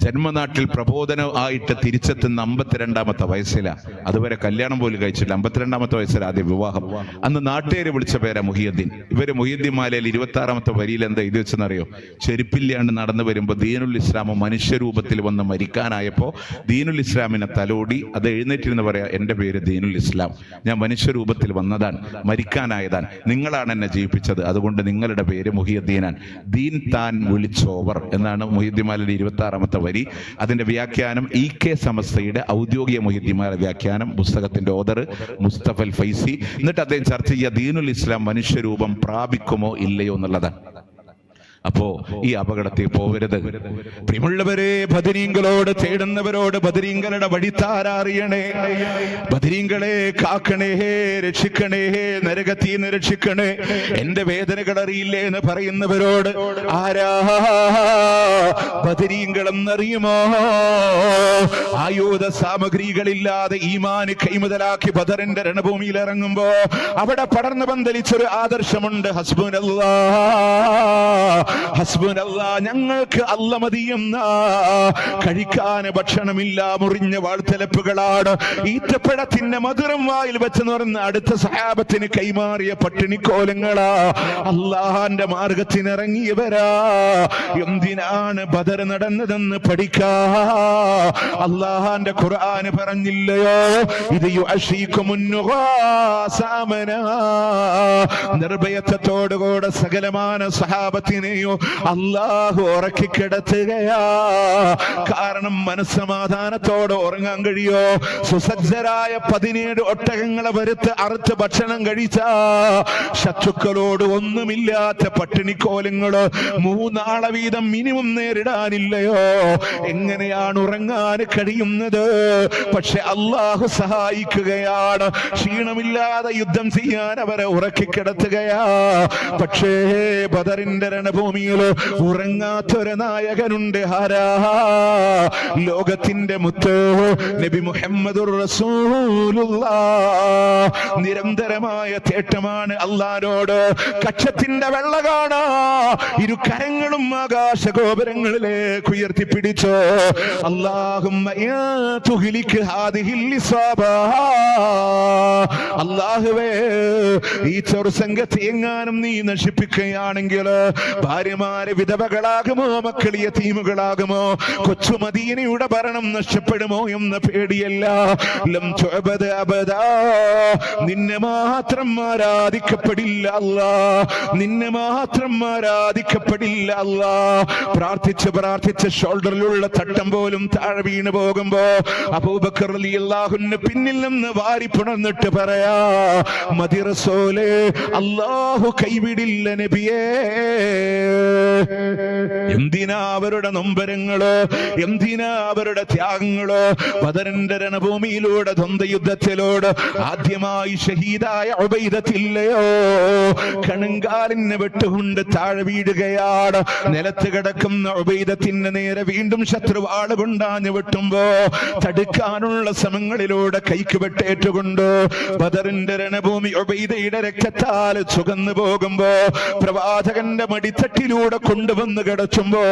ജന്മനാട്ടിൽ പ്രബോധനം ആയിട്ട് തിരിച്ചെത്തുന്ന 52-ാമത്തെ വയസ്സിലാണ്. അതുവരെ കല്യാണം പോലും കഴിച്ചില്ല. 52-ാമത്തെ വയസ്സിൽ ആദ്യ വിവാഹം. അന്ന് നാട്ടുകാരെ വിളിച്ച പേരാ മുഹിയുദ്ദീൻ. ഇവര് മുഹിയുദ്ദീൻ മാലയിൽ 26-ാമത്തെ വരിയിൽ എന്താ ഇത് വെച്ചെന്നറിയോ? ചെരുപ്പില്ലാണ്ട് നടന്നു വരുമ്പോ ദീനുൽ ഇസ്ലാം മനുഷ്യരൂപത്തിൽ വന്ന് മരിക്കാനായപ്പോ ദീനുൽ ഇസ്ലാമിനെ തലോടി അത് എഴുന്നേറ്റിരുന്ന് പറയാ, എന്റെ പേര് ദീനുൽ ഇസ്ലാം, ഞാൻ മനുഷ്യരൂപത്തിൽ വന്നതാണ്, മരിക്കാനായതാണ്, നിങ്ങളാണ് എന്നെ ജീവിപ്പിച്ചത്, അതുകൊണ്ട് നിങ്ങളുടെ പേര് മുഹിയുദ്ദീനാൻ. ദീൻ താൻ വിളിച്ചോവർ എന്നാണ് മുഹിയുദ്ദീൻ മാലയുടെ 26-ാമത്തെ വരി. അതിന്റെ വ്യാഖ്യാനം EK സമസ്തയുടെ ഔദ്യോഗിക മുഹിയുദ്ദീൻ മാല വ്യാഖ്യാനം, പുസ്തകത്തിന്റെ ഓദർ മുസ്തഫൽ ഫൈസി. എന്നിട്ട് അദ്ദേഹം ചർച്ച ചെയ്യുക ദീനുൽ ഇസ്ലാം മനുഷ്യരൂപം പ്രാപിക്കുമോ ഇല്ലയോ എന്നുള്ളതാണ്. അപ്പോ ഈ അപകടത്തിൽ പോവരുത് പ്രിയമുള്ളവരെ. ബദരീങ്ങളോട് തേടുന്നവരോട് ബദരീങ്ങളുടെ വഴിത്താരറിയണേ. ബദരീങ്ങളെ കാക്കണേ, രക്ഷിക്കണേ, നരകത്തീന്ന് രക്ഷിക്കണേ, എന്റെ വേദനകൾ അറിയില്ലേ എന്ന് പറയുന്നവരോട് ആരാ ബദരീങ്ങളെന്നറിയുമോ? ആയുധ സാമഗ്രികളില്ലാതെ ഈമാന് കൈമുതലാക്കി ബദറിന്റെ രണഭൂമിയിൽ ഇറങ്ങുമ്പോ അവിടെ പടർന്നു പന്തലിച്ചൊരു ആദർശമുണ്ട്. ഹസ്ബുനല്ലാഹ്, ഞങ്ങൾക്ക് അല്ല മതിയെന്ന. കഴിക്കാൻ ഭക്ഷണമില്ല, മുറിഞ്ഞ വാൾത്തലപ്പുകളാണ്, ഈറ്റപ്പഴത്തിന്റെ മധുരം വായിൽ വെച്ച് നിറഞ്ഞ അടുത്ത സഹാബത്തിന് കൈമാറിയ പട്ടിണിക്കോലങ്ങളാ. അള്ളാഹാന്റെ മാർഗത്തിനിറങ്ങിയവരാ. എന്തിനാണ് ബദർ നടന്നതെന്ന് പഠിക്കാ. അള്ളാഹാന്റെ ഖുർആന് പറഞ്ഞില്ലയോ, ഇത് നിർഭയത്വത്തോടുകൂടെ സകലമാന സഹാബത്തിനെ അല്ലാഹു ഉറക്കി കിടത്തുകയാ. കാരണം മനസ്സമാധാനത്തോടെ ഉറങ്ങാൻ കഴിയോ? സുസജ്ജരായ 17 ഒട്ടകങ്ങളെ വരുത്ത് അറുത്ത് ഭക്ഷണം കഴിച്ച ശത്രുക്കളോട് ഒന്നുമില്ലാത്ത പട്ടിണിക്കോലങ്ങള് 3 ആളെ വീതം മിനിമം നേരിടാനില്ലയോ? എങ്ങനെയാണ് ഉറങ്ങാൻ കഴിയുന്നത്? പക്ഷെ അല്ലാഹു സഹായിക്കുകയാണ്. ക്ഷീണമില്ലാതെ യുദ്ധം ചെയ്യാൻ അവരെ ഉറക്കിക്കിടത്തുകയാ. പക്ഷേ ബദറിന്റെ രണഭൂമിയിൽ ഉറങ്ങാത്തൊരു നായകനുണ്ട്. ആരാ? ലോകത്തിന്റെ മുത്ത് നബി മുഹമ്മദുർ റസൂലുള്ളാഹ്. നിരന്തരമായ തേട്ടമാണ് അല്ലാഹുവോട്. കക്ഷത്തിന്റെ വെള്ള കാണാ, ഇരു കരങ്ങളും ആകാശഗോപുരങ്ങളിലേക്ക് ഉയർത്തിപ്പിടിച്ചോ. അല്ലാഹുമ്മ യാ തുഹ്ലിക് ഹാദിഹിൽ ഇസാബ. അല്ലാഹുവേ, ഈ ചെറുസംഘത്തെ എങ്ങാനും നീ നശിപ്പിക്കുകയാണെങ്കിൽ ഭാര്യമാര് വിധവകളാകുമോ, മക്കൾ യതീമുകളാകുമോ, കൊച്ചു മദീനയുടെ ഭരണം നഷ്ടപ്പെടുമോ എന്ന പേടിയല്ല. ലം തുഅബദ അബദാ, നിന്നെ മാത്രം ആരാധിക്കപ്പെടില്ല അല്ലാഹ്, നിന്നെ മാത്രം ആരാധിക്കപ്പെടില്ല അല്ലാഹ്. പ്രാർത്ഥിച്ച് ഷോൾഡറിലുള്ള തട്ടം പോലും താഴെ വീണ് പോകുമ്പോ അബൂബക്കർ റളിയല്ലാഹുവിന് പിന്നിൽ നിന്ന് വാരിപ്പുണർന്നിട്ട് പറയാ, മതി റസൂലേ, അല്ലാഹു കൈവിടില്ല നബിയേ. എന്തിനാ അവരുടെ നൊമ്പരങ്ങള്, എന്തിനാ അവരുടെ ത്യാഗങ്ങള്? ബദറിന്റെ രണഭൂമിയിലൂടെ ദ്വന്ദ്വയുദ്ധത്തിലൂടെ ആദ്യമായി ഷഹീദായ ഉബൈദത്തില്ലയോ, കണങ്കാലിന് വെട്ടുകൊണ്ട് താഴെ വീഴുകയാണ്. നിലത്ത് കിടക്കുന്ന ഉബൈദത്തിന് നേരെ വീണ്ടും ശത്രുവാള് കൊണ്ടാഞ്ഞു വെട്ടുമ്പോ തടുക്കാനുള്ള ശ്രമങ്ങളിലൂടെ കൈക്ക് വെട്ടേറ്റുകൊണ്ട് ബദറിന്റെ രണഭൂമി ഉബൈദയുടെ രക്തത്താൽ ചുകന്നു പോകുമ്പോ പ്രവാചകന്റെ മടിത്തട്ടിലൂടെ കൊണ്ടുവന്ന് കിടച്ചുമ്പോ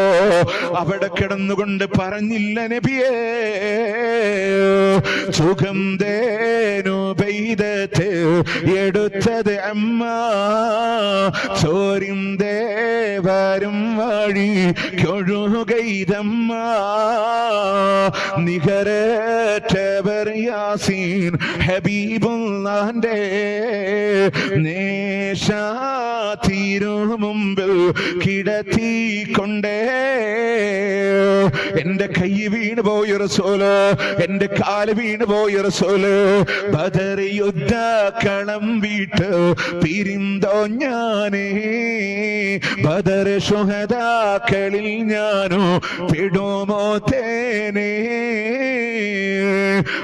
അവിടെ കിടന്നുകൊണ്ട് പറഞ്ഞില്ല നബിയേ, സുഖം ദേനുബൈദത്ത് എടുത്തത് അമ്മ, ചോരിന്തേ വരും വഴി കൊഴുകൈതമ്മ, നികരറ്റവർ യാസീൻ ഹബീബുല്ലാന്റെ നേശാതിരു മുമ്പിൽ കിടത്തിക്കൊണ്ടേ. എന്റെ കൈ വീണ് പോയ റസൂല്, എന്റെ കാല് വീണ് പോയ റസൂല്, ബദർ യുദ്ധ കളം വീട്ട് പിരിന്തോ ഞാനേ, ബദർ ശുഹദാക്കളിൽ ഞാനോ പെടുമോ തേനേ.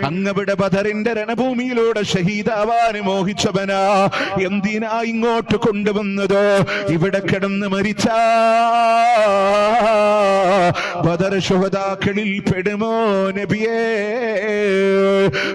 അങ്ങവിടെ ബദറിന്റെ രണഭൂമിയിലൂടെ ഷഹീദാവാന് മോഹിച്ചവനാ, എന്തിനാ ഇങ്ങോട്ട് കൊണ്ടുവന്നത്? ഇവിടെ കിടന്ന് മരിച്ച ബദർ ശുഹദാക്കളിൽ പെടുമോ നബിയേ?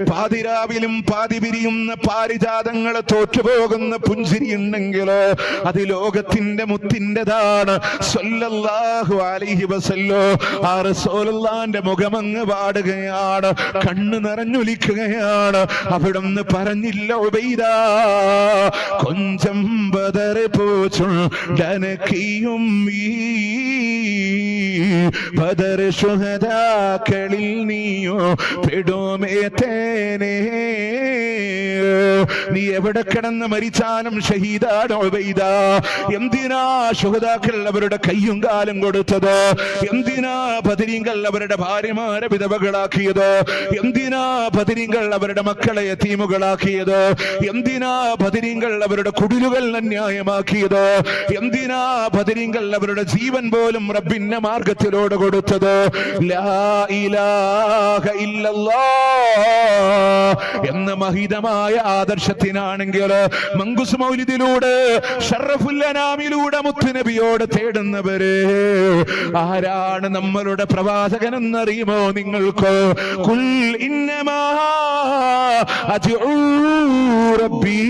പാതിരാവിലും പാതി പിരിയുന്ന പാരിജാതങ്ങളെ തോറ്റുപോകുന്ന പുഞ്ചിരി ഉണ്ടെങ്കിലോ അത് ലോകത്തിന്റെ മുത്തിൻ്റെതാണ്. സ്വല്ലല്ലാഹു അലൈഹി വസല്ലം ആ റസൂലുള്ളാഹിന്റെ മുഖമങ്ങ് പാടുകയാണ്, കണ്ണ് നിറഞ്ഞൊലിക്കുകയാണ്. അവിടുന്ന് പറഞ്ഞില്ല, ഉബൈദ കൊഞ്ചം ബദർ പോച്ചുണ്ടനക്കിയും ബദർ ശുഹദാക്കളിൽ നീയോ പെടുമേ തേനേ. നീ എവിടെ കിടന്ന് മരിച്ചാലും ഷഹീദാണ് ഉബൈദ. എന്തിനാ ശുഹദാക്കൾ അവരുടെ കയ്യും കാലും കൊടുത്തത്? എന്തിനാ ബദരീങ്ങൾ അവരുടെ ഭാര്യമാരെ വിധവകളാക്കിയത്? എന്തിനാ ബദരീങ്ങൾ അവരുടെ മക്കളെ യതീമുകളാക്കിയത്? എന്തിനാ ബദരീങ്ങൾ അവരുടെ കുടിലുകൾ അന്യായമാക്കിയത്? എന്തിനാ ബദരീങ്ങൾ അവരുടെ ജീവൻ പോലും റബ്ബിന്റെ മാർഗത്തിലൂടെ കൊടുത്തത്? ലാ ഇലാഹ ഇല്ലല്ലാഹ് എന്ന മഹിതമായ ആദർശത്തിനാണെങ്കിൽ മങ്കുസ് മൗലിദിലൂടെ ഷറഫുൽ അനാമിലൂടെ മുത്തുനബിയോട് തേടുന്നവര് ആരാണ് നമ്മളുടെ പ്രവാചകൻ എന്നറിയുമോ നിങ്ങൾക്ക്? ഖുൽ ഇന്നമാ അദ്ഉ റബ്ബി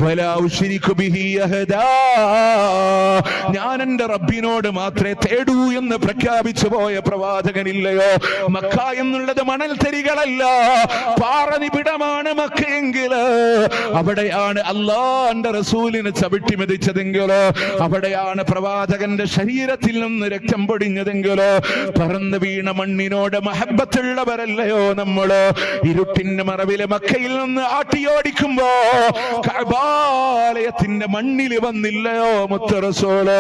വലാ ഉശ്രികു ബിഹി അഹദാ. ഞാൻ എന്റെ റബ്ബിനോട് മാത്രമേ തേടൂ എന്ന് പ്രഖ്യാപിച്ചു പോയ പ്രവാചകനില്ലയോ? മക്ക എന്നുള്ളത് മണൽ തരികളല്ല, പാറനിബിടമാണ് മക്കയെങ്കില്. അവിടെയാണ് അല്ലാഹുവിന്റെ റസൂലിനെ ചവിട്ടി മെതിച്ചതെങ്കില്, അവിടെയാണ് പ്രവാചകന്റെ ശരീരത്തിൽ നിന്ന് രക്തം പൊടിഞ്ഞതെങ്കില്, പറന്നു വീണ മണ്ണിനോട് മഹബത്തുള്ളവരല്ലയോ നമ്മള്? ഇരുട്ടിന്റെ മറവിലെ മക്കയിൽ നിന്ന് ആട്ടിയോടിക്കുമ്പോ കഅബാലയത്തിന്റെ മണ്ണിൽ വന്നില്ലയോ മുത്ത് റസൂല്?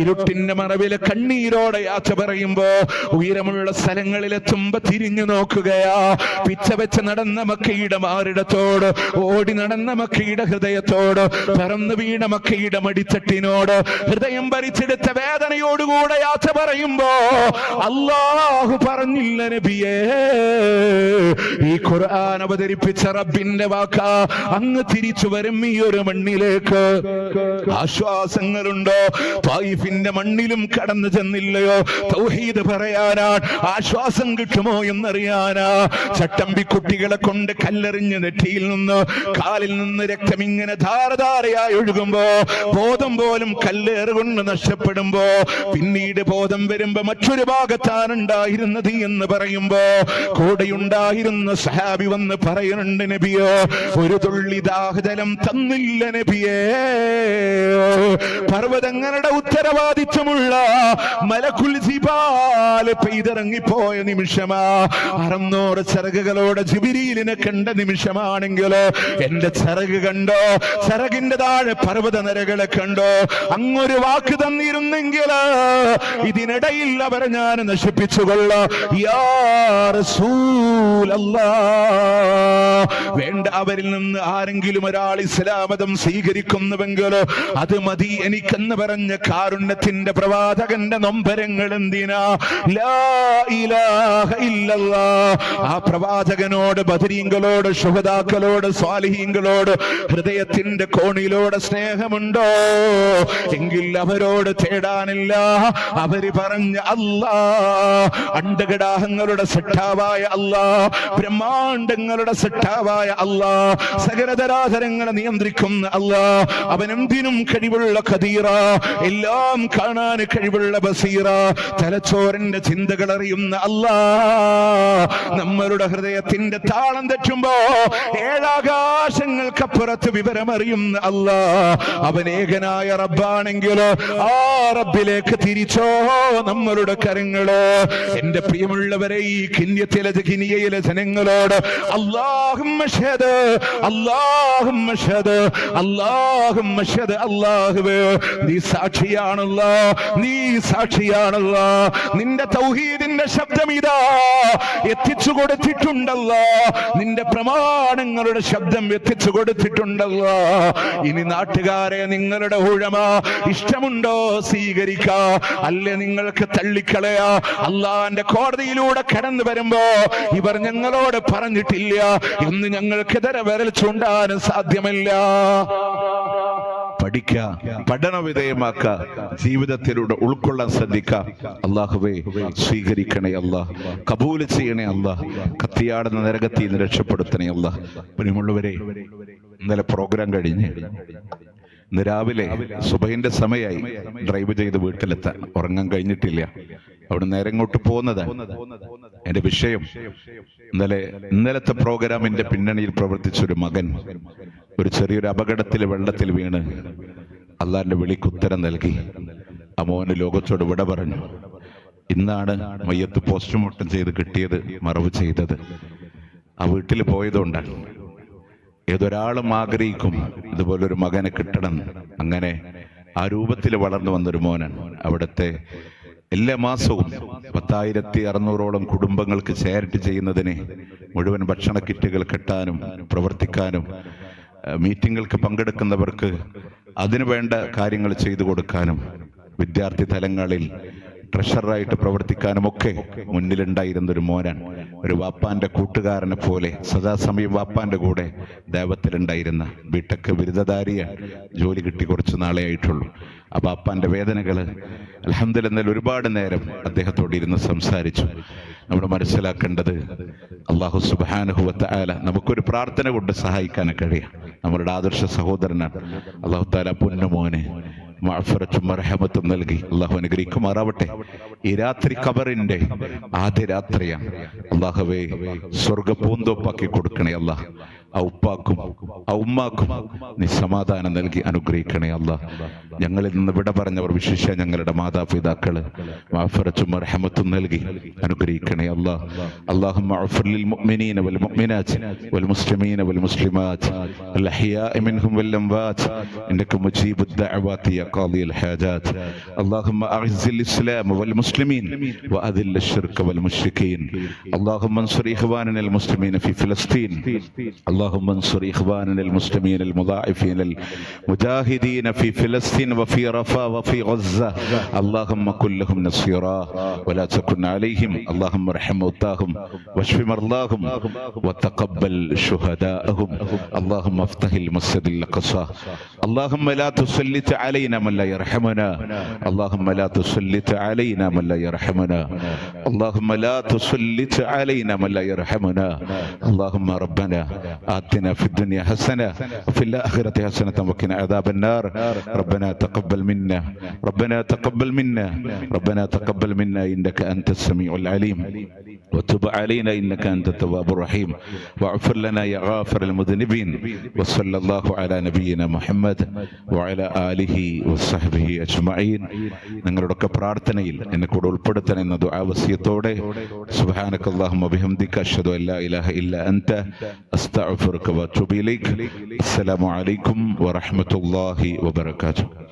ഇരുട്ടിന്റെ മറവിലെ കണ്ണീരോടെ യാത്ര പറയുമ്പോ ഉയരമുള്ള സ്ഥലങ്ങളിലെത്തുമ്പോ തിരിഞ്ഞു നോക്കുകയാ. പിച്ച വെച്ച് നടന്ന മക്കയുടെ മാറിടത്തോട്, ഓടി നടന്ന മക്കയുടെ ഹൃദയത്തോട്, പറന്നു വീണ മക്കയുടെ മടിത്തട്ടിനോട്, ഹൃദയം ഭരിച്ചെടുത്ത വേദനയോടുകൂടെ യാത്ര പറയുമ്പോ അല്ലാഹു പറഞ്ഞില്ല നബിയേ, ഈ ഖുർആൻ അവതരിപ്പിച്ച റബ്ബിന്റെ വാക്ക, അങ്ങ് തിരിച്ചു വരും ഈ ഒരു മണ്ണിലേക്ക്. ആശ്വാസങ്ങളുണ്ടോ? ത്വായിഫിന്റെ മണ്ണിലും കടന്നു ചെന്നില്ലയോ? തൗഹീദ് പറയാനാണ്. ആശ്വാസം കിട്ടുമോ എന്നറിയാനാ. ചട്ടമ്പി കുട്ടികളെ കൊണ്ട് കല്ലെറിഞ്ഞ് നെറ്റിയിൽ നിന്ന് കാലിൽ നിന്ന് രക്തം ഇങ്ങനെ ധാരധാരയായി ഒഴുകുമ്പോ, ബോധം പോലും കല്ലേറുകൊണ്ട് നഷ്ടപ്പെടുമ്പോ, പിന്നീട് ബോധം വരുമ്പോ മറ്റൊരു ഭാഗത്താണ് ഉണ്ടായിരുന്നത് എന്ന് പറയുമ്പോ കൂടെയുണ്ടായിരുന്ന സഹാബി വന്ന് പറയുന്നുണ്ട്, നബിയോ ഒരു തുള്ളി ദാഹജലം തന്നില്ല നബിയേ. പർവ്വതങ്ങളുടെ ഉത്തരവാദിത്വമുള്ള മലക്കുൽ ജിബാൽ കമാല് പെയ്തിറങ്ങിപ്പോയ നിമിഷമാ. 600 ചിറകുകളോടെ ജിബ്രീലിനെ കണ്ട നിമിഷമാണെങ്കിലോ എന്റെ ചിറക് കണ്ടോ, ചിറകിന്റെ താഴെ പർവ്വത നിരകളെ കണ്ടോ. അങ്ങൊരു വാക്ക് തന്നിരുന്നെങ്കിൽ ഇതിനിടയിൽ അവരെ ഞാൻ നശിപ്പിച്ചുകൊള്ളാം. യാ റസൂലല്ലാഹ്, വേണ്ട അവരിൽ നിന്ന് ആരെങ്കിലും ഒരാൾ ഇസ്ലാം മതം സ്വീകരിക്കുന്നുവെങ്കിലോ അത് മതി എനിക്കെന്ന് പറഞ്ഞ കാരുണ്യത്തിന്റെ പ്രവാചകന്റെ നൊമ്പരങ്ങൾ എന്തിനാ? ലാ ഇലാഹ ഇല്ലല്ലാഹ്. ആ പ്രവാചകനോട്, ബദരീങ്ങളോട്, ശുഹദാക്കളോട്, സ്വാലിഹീങ്ങളോട് ഹൃദയത്തിന്റെ കോണിലൂടെ സ്നേഹമുണ്ടോ എങ്കിൽ അവരോട് തേടാനില്ല. അവര് പറഞ്ഞ അല്ലാ, അണ്ടകടാഹങ്ങളുടെ സട്ടാവായ അല്ലാ, ബ്രഹ്മാണ്ടങ്ങളുടെ സട്ടാവായ അല്ലാ, സകലതരാചരങ്ങളെ നിയന്ത്രിക്കുന്ന അല്ലാ, അവനെന്തിനും കഴിവുള്ള ഖദീറ, എല്ലാം കാണാൻ കഴിവുള്ള ബസീറ, തലച്ചോറിന്റെ ചിന്തകൾ അറിയുന്ന അല്ലാ. നമ്മളുടെ ഹൃദയത്തിന്റെ താളം തെറ്റുമ്പോ ഏഴാകാശങ്ങൾക്കപ്പുറത്ത് വിവരമറിയുന്ന അല്ലാ. അവനേകനായ റബ്ബാണെങ്കിലോ ആ റബ്ബിലേക്ക് തിരിച്ചോ നമ്മളുടെ കരങ്ങളോ. എന്റെ പ്രിയമുള്ളവരെ, ഈ കിന്യത്തിലെ കിനിയയിലെ ജനങ്ങളോട് അല്ലാഹുമ്മ ഷഹദ്, അല്ലാഹുമ്മ ഷഹദ്, അല്ലാഹുമ്മ ഷഹദ്. അല്ലാഹുവേ നീ സാക്ഷിയാണല്ലോ, നീ സാക്ഷിയാണല്ലോ. നിന്റെ തൗഹീദിന്റെ ശബ്ദം ഇതാ എത്തിച്ചു കൊടുത്തിട്ടുണ്ടല്ലോ, നിന്റെ പ്രമാണങ്ങളുടെ ശബ്ദം എത്തിച്ചു കൊടുത്തിട്ടുണ്ടല്ലോ. ഇനി നാട്ടുകാരെ നിങ്ങളുടെ ഊഴമ ഇഷ്ടമുണ്ടോ സ്വീകരിക്കാ, അല്ലെ നിങ്ങൾക്ക് തള്ളിക്കളയാ. അള്ളാന്റെ കോടതിയിലൂടെ കടന്നു വരുമ്പോ ഇവർ ഞങ്ങളോട് പറഞ്ഞിട്ടില്ല എന്ന് ഞങ്ങൾക്കെതിരെ വിരൽ ചൂണ്ടാനും സാധ്യമല്ല. പഠിക്ക, പഠനവിധേയമാക്ക, ജീവിതത്തിലൂടെ ഉൾക്കൊള്ളാൻ ശ്രദ്ധിക്ക. അല്ലാഹുവേ സ്വീകരിക്കണേ അല്ലാഹ്, കബൂല് ചെയ്യണേ അല്ലാഹ്, കത്തിയാടുന്ന നരകത്തിൽ നിന്ന് രക്ഷപ്പെടുത്തണേ അല്ലാഹ്. പ്രിയമുള്ളവരെ, ഇന്നലെ പ്രോഗ്രാം കഴിഞ്ഞ് ഇന്ന് രാവിലെ സുബഹിന്റെ സമയമായി ഡ്രൈവ് ചെയ്ത് വീട്ടിലെത്താൻ, ഉറങ്ങാൻ കഴിഞ്ഞിട്ടില്ല. അവിടെ നേരെ ഇങ്ങോട്ട് പോകുന്നതാണ്. എന്റെ വിഷയം ഇന്നലത്തെ പ്രോഗ്രാമിന്റെ പിന്നണിയിൽ പ്രവർത്തിച്ചൊരു മകൻ ഒരു ചെറിയൊരു അപകടത്തിൽ വെള്ളത്തിൽ വീണ് അള്ളാന്റെ വിളിക്കുത്തരം നൽകി. ആ മോന് ലോകത്തോട് വിട പറഞ്ഞു. ഇന്നാണ് മയ്യത്ത് പോസ്റ്റ്മോർട്ടം ചെയ്ത് കിട്ടിയത്, മറവ് ചെയ്തത്. ആ വീട്ടിൽ പോയതുകൊണ്ടാണ്. ഏതൊരാളും ആഗ്രഹിക്കും ഇതുപോലൊരു മകനെ കിട്ടണം. അങ്ങനെ ആ രൂപത്തിൽ വളർന്നു വന്നൊരു മോനാണ്. അവിടുത്തെ എല്ലാ മാസവും 10,600ഓളം കുടുംബങ്ങൾക്ക് ചാരിറ്റി ചെയ്യുന്നതിന് മുഴുവൻ ഭക്ഷണ കിറ്റുകൾ കെട്ടാനും പ്രവർത്തിക്കാനും മീറ്റിങ്ങുകൾക്ക് പങ്കെടുക്കുന്നവർക്ക് അതിനു വേണ്ട കാര്യങ്ങൾ ചെയ്തു കൊടുക്കാനും വിദ്യാർത്ഥി തലങ്ങളിൽ ട്രഷററായിട്ട് പ്രവർത്തിക്കാനുമൊക്കെ മുന്നിലുണ്ടായിരുന്നൊരു മോനാൻ. ഒരു വാപ്പാന്റെ കൂട്ടുകാരനെ പോലെ സദാസമയം വാപ്പാന്റെ കൂടെ ദൈവത്തിലുണ്ടായിരുന്ന ബിടെക് ബിരുദധാരിയാണ്. ജോലി കിട്ടി കുറച്ച് നാളെ ആയിട്ടുള്ളൂ. ആ വാപ്പാന്റെ വേദനകൾ അൽഹംദുലില്ലാഹ് ഒരുപാട് നേരം അദ്ദേഹത്തോട് ഇരുന്ന് സംസാരിച്ചു. നമ്മൾ മനസ്സിലാക്കേണ്ടത് അല്ലാഹു സുബ്ഹാനഹു വ തആല നമുക്കൊരു പ്രാർത്ഥന കൊണ്ട് സഹായിക്കാൻ കഴിയും. നമ്മളുടെ ആദർശ സഹോദരനാണ്. അല്ലാഹു തആല പൊന്നുമോനെ മഅഫറത്തും മർഹമത്തും നൽകി അല്ലാഹു അനുഗ്രഹിക്കുമാറാവട്ടെ. ഈ രാത്രി ഖബറിന്റെ ആദ്യ രാത്രിയാണ്. അല്ലാഹുവേ സ്വർഗ്ഗ പൂന്തോപ്പാക്കി കൊടുക്കണേ അല്ലാഹ്. ആ ഉപ്പാക്കും ആ ഉമ്മാക്കും നീ സമാധാനം നൽകി അനുഗ്രഹിക്കണേ അല്ലാഹ്. ഞങ്ങളിൽ നിന്ന് വിട പറഞ്ഞവർ, വിശേഷ ഞങ്ങളുടെ മാതാപിതാക്കള് മഅഫറത്തും മർഹമത്തും നൽകി അനുഗ്രഹിക്കണേ അല്ലാഹ്. അല്ലാഹുമ്മ അഗ്ഫിർ ലിൽ മുഅ്മിനീന വൽ മുഅ്മിനാത്ത് വൽ മുസ്ലിമീന വൽ മുസ്ലിമാത്ത് അൽ അഹ്യാഇ മിൻഹും വൽ അംവാത്ത് ഇന്നക മുജീബുദ് ദഅവാതി യാ ഖാദിയൽ ഹാജാത്ത്. അല്ലാഹുമ്മ അഅ്സിൽ ഇസ്ലാം വൽ മുസ്ലിമീൻ വഅദിൽ അശ്ശിർക വൽ മുശ്രികീൻ. അല്ലാഹുമ്മ അൻസുർ ഇഖ്വാനന അൽ മുസ്ലിമീന ഫി ഫലസ്തീൻ. اللهم انصر إخواننا المسلمين المضاعفين المجاهدين في فلسطين وفي رفاه وفي غزة. اللهم كن لهم نصيرا ولا تكن عليهم. اللهم ارحم موتاهم واشف مرضاهم وتقبل شهداءهم. اللهم افتح المسجد الأقصى. اللهم لا تسلط علينا من لا يرحمنا. اللهم لا تسلط علينا من لا يرحمنا. اللهم لا تسلط علينا من لا يرحمنا. اللهم ربنا آتنا في الدنيا حسنة وفي الآخرة حسنة وقنا عذاب النار. ربنا تقبل منا، ربنا تقبل منا، ربنا تقبل منا إنك أنت السميع العليم. وتب علينا إنك أنت التواب الرحيم واغفر لنا يا غافر المذنبين وصلى الله على نبينا محمد وعلى آله وصحبه أجمعين. നിങ്ങളുടെയൊക്കെ പ്രാർത്ഥനയിൽ എന്നെ കൂടെ ഉൾപ്പെടുത്തണം എന്ന ദുആ വസിയത്തോടെ സുബ്ഹാനകല്ലാഹുമ്മ ബിഹംദിക അഷ്ഹദു അൻ ലാ ഇലാഹ ഇല്ല അൻത അസ്തഗ്ഫിറുക വഅതൂബു ഇലൈക്. അസ്സലാമു അലൈക്കും വറഹ്മത്തുള്ളാഹി വബറകാതുഹു.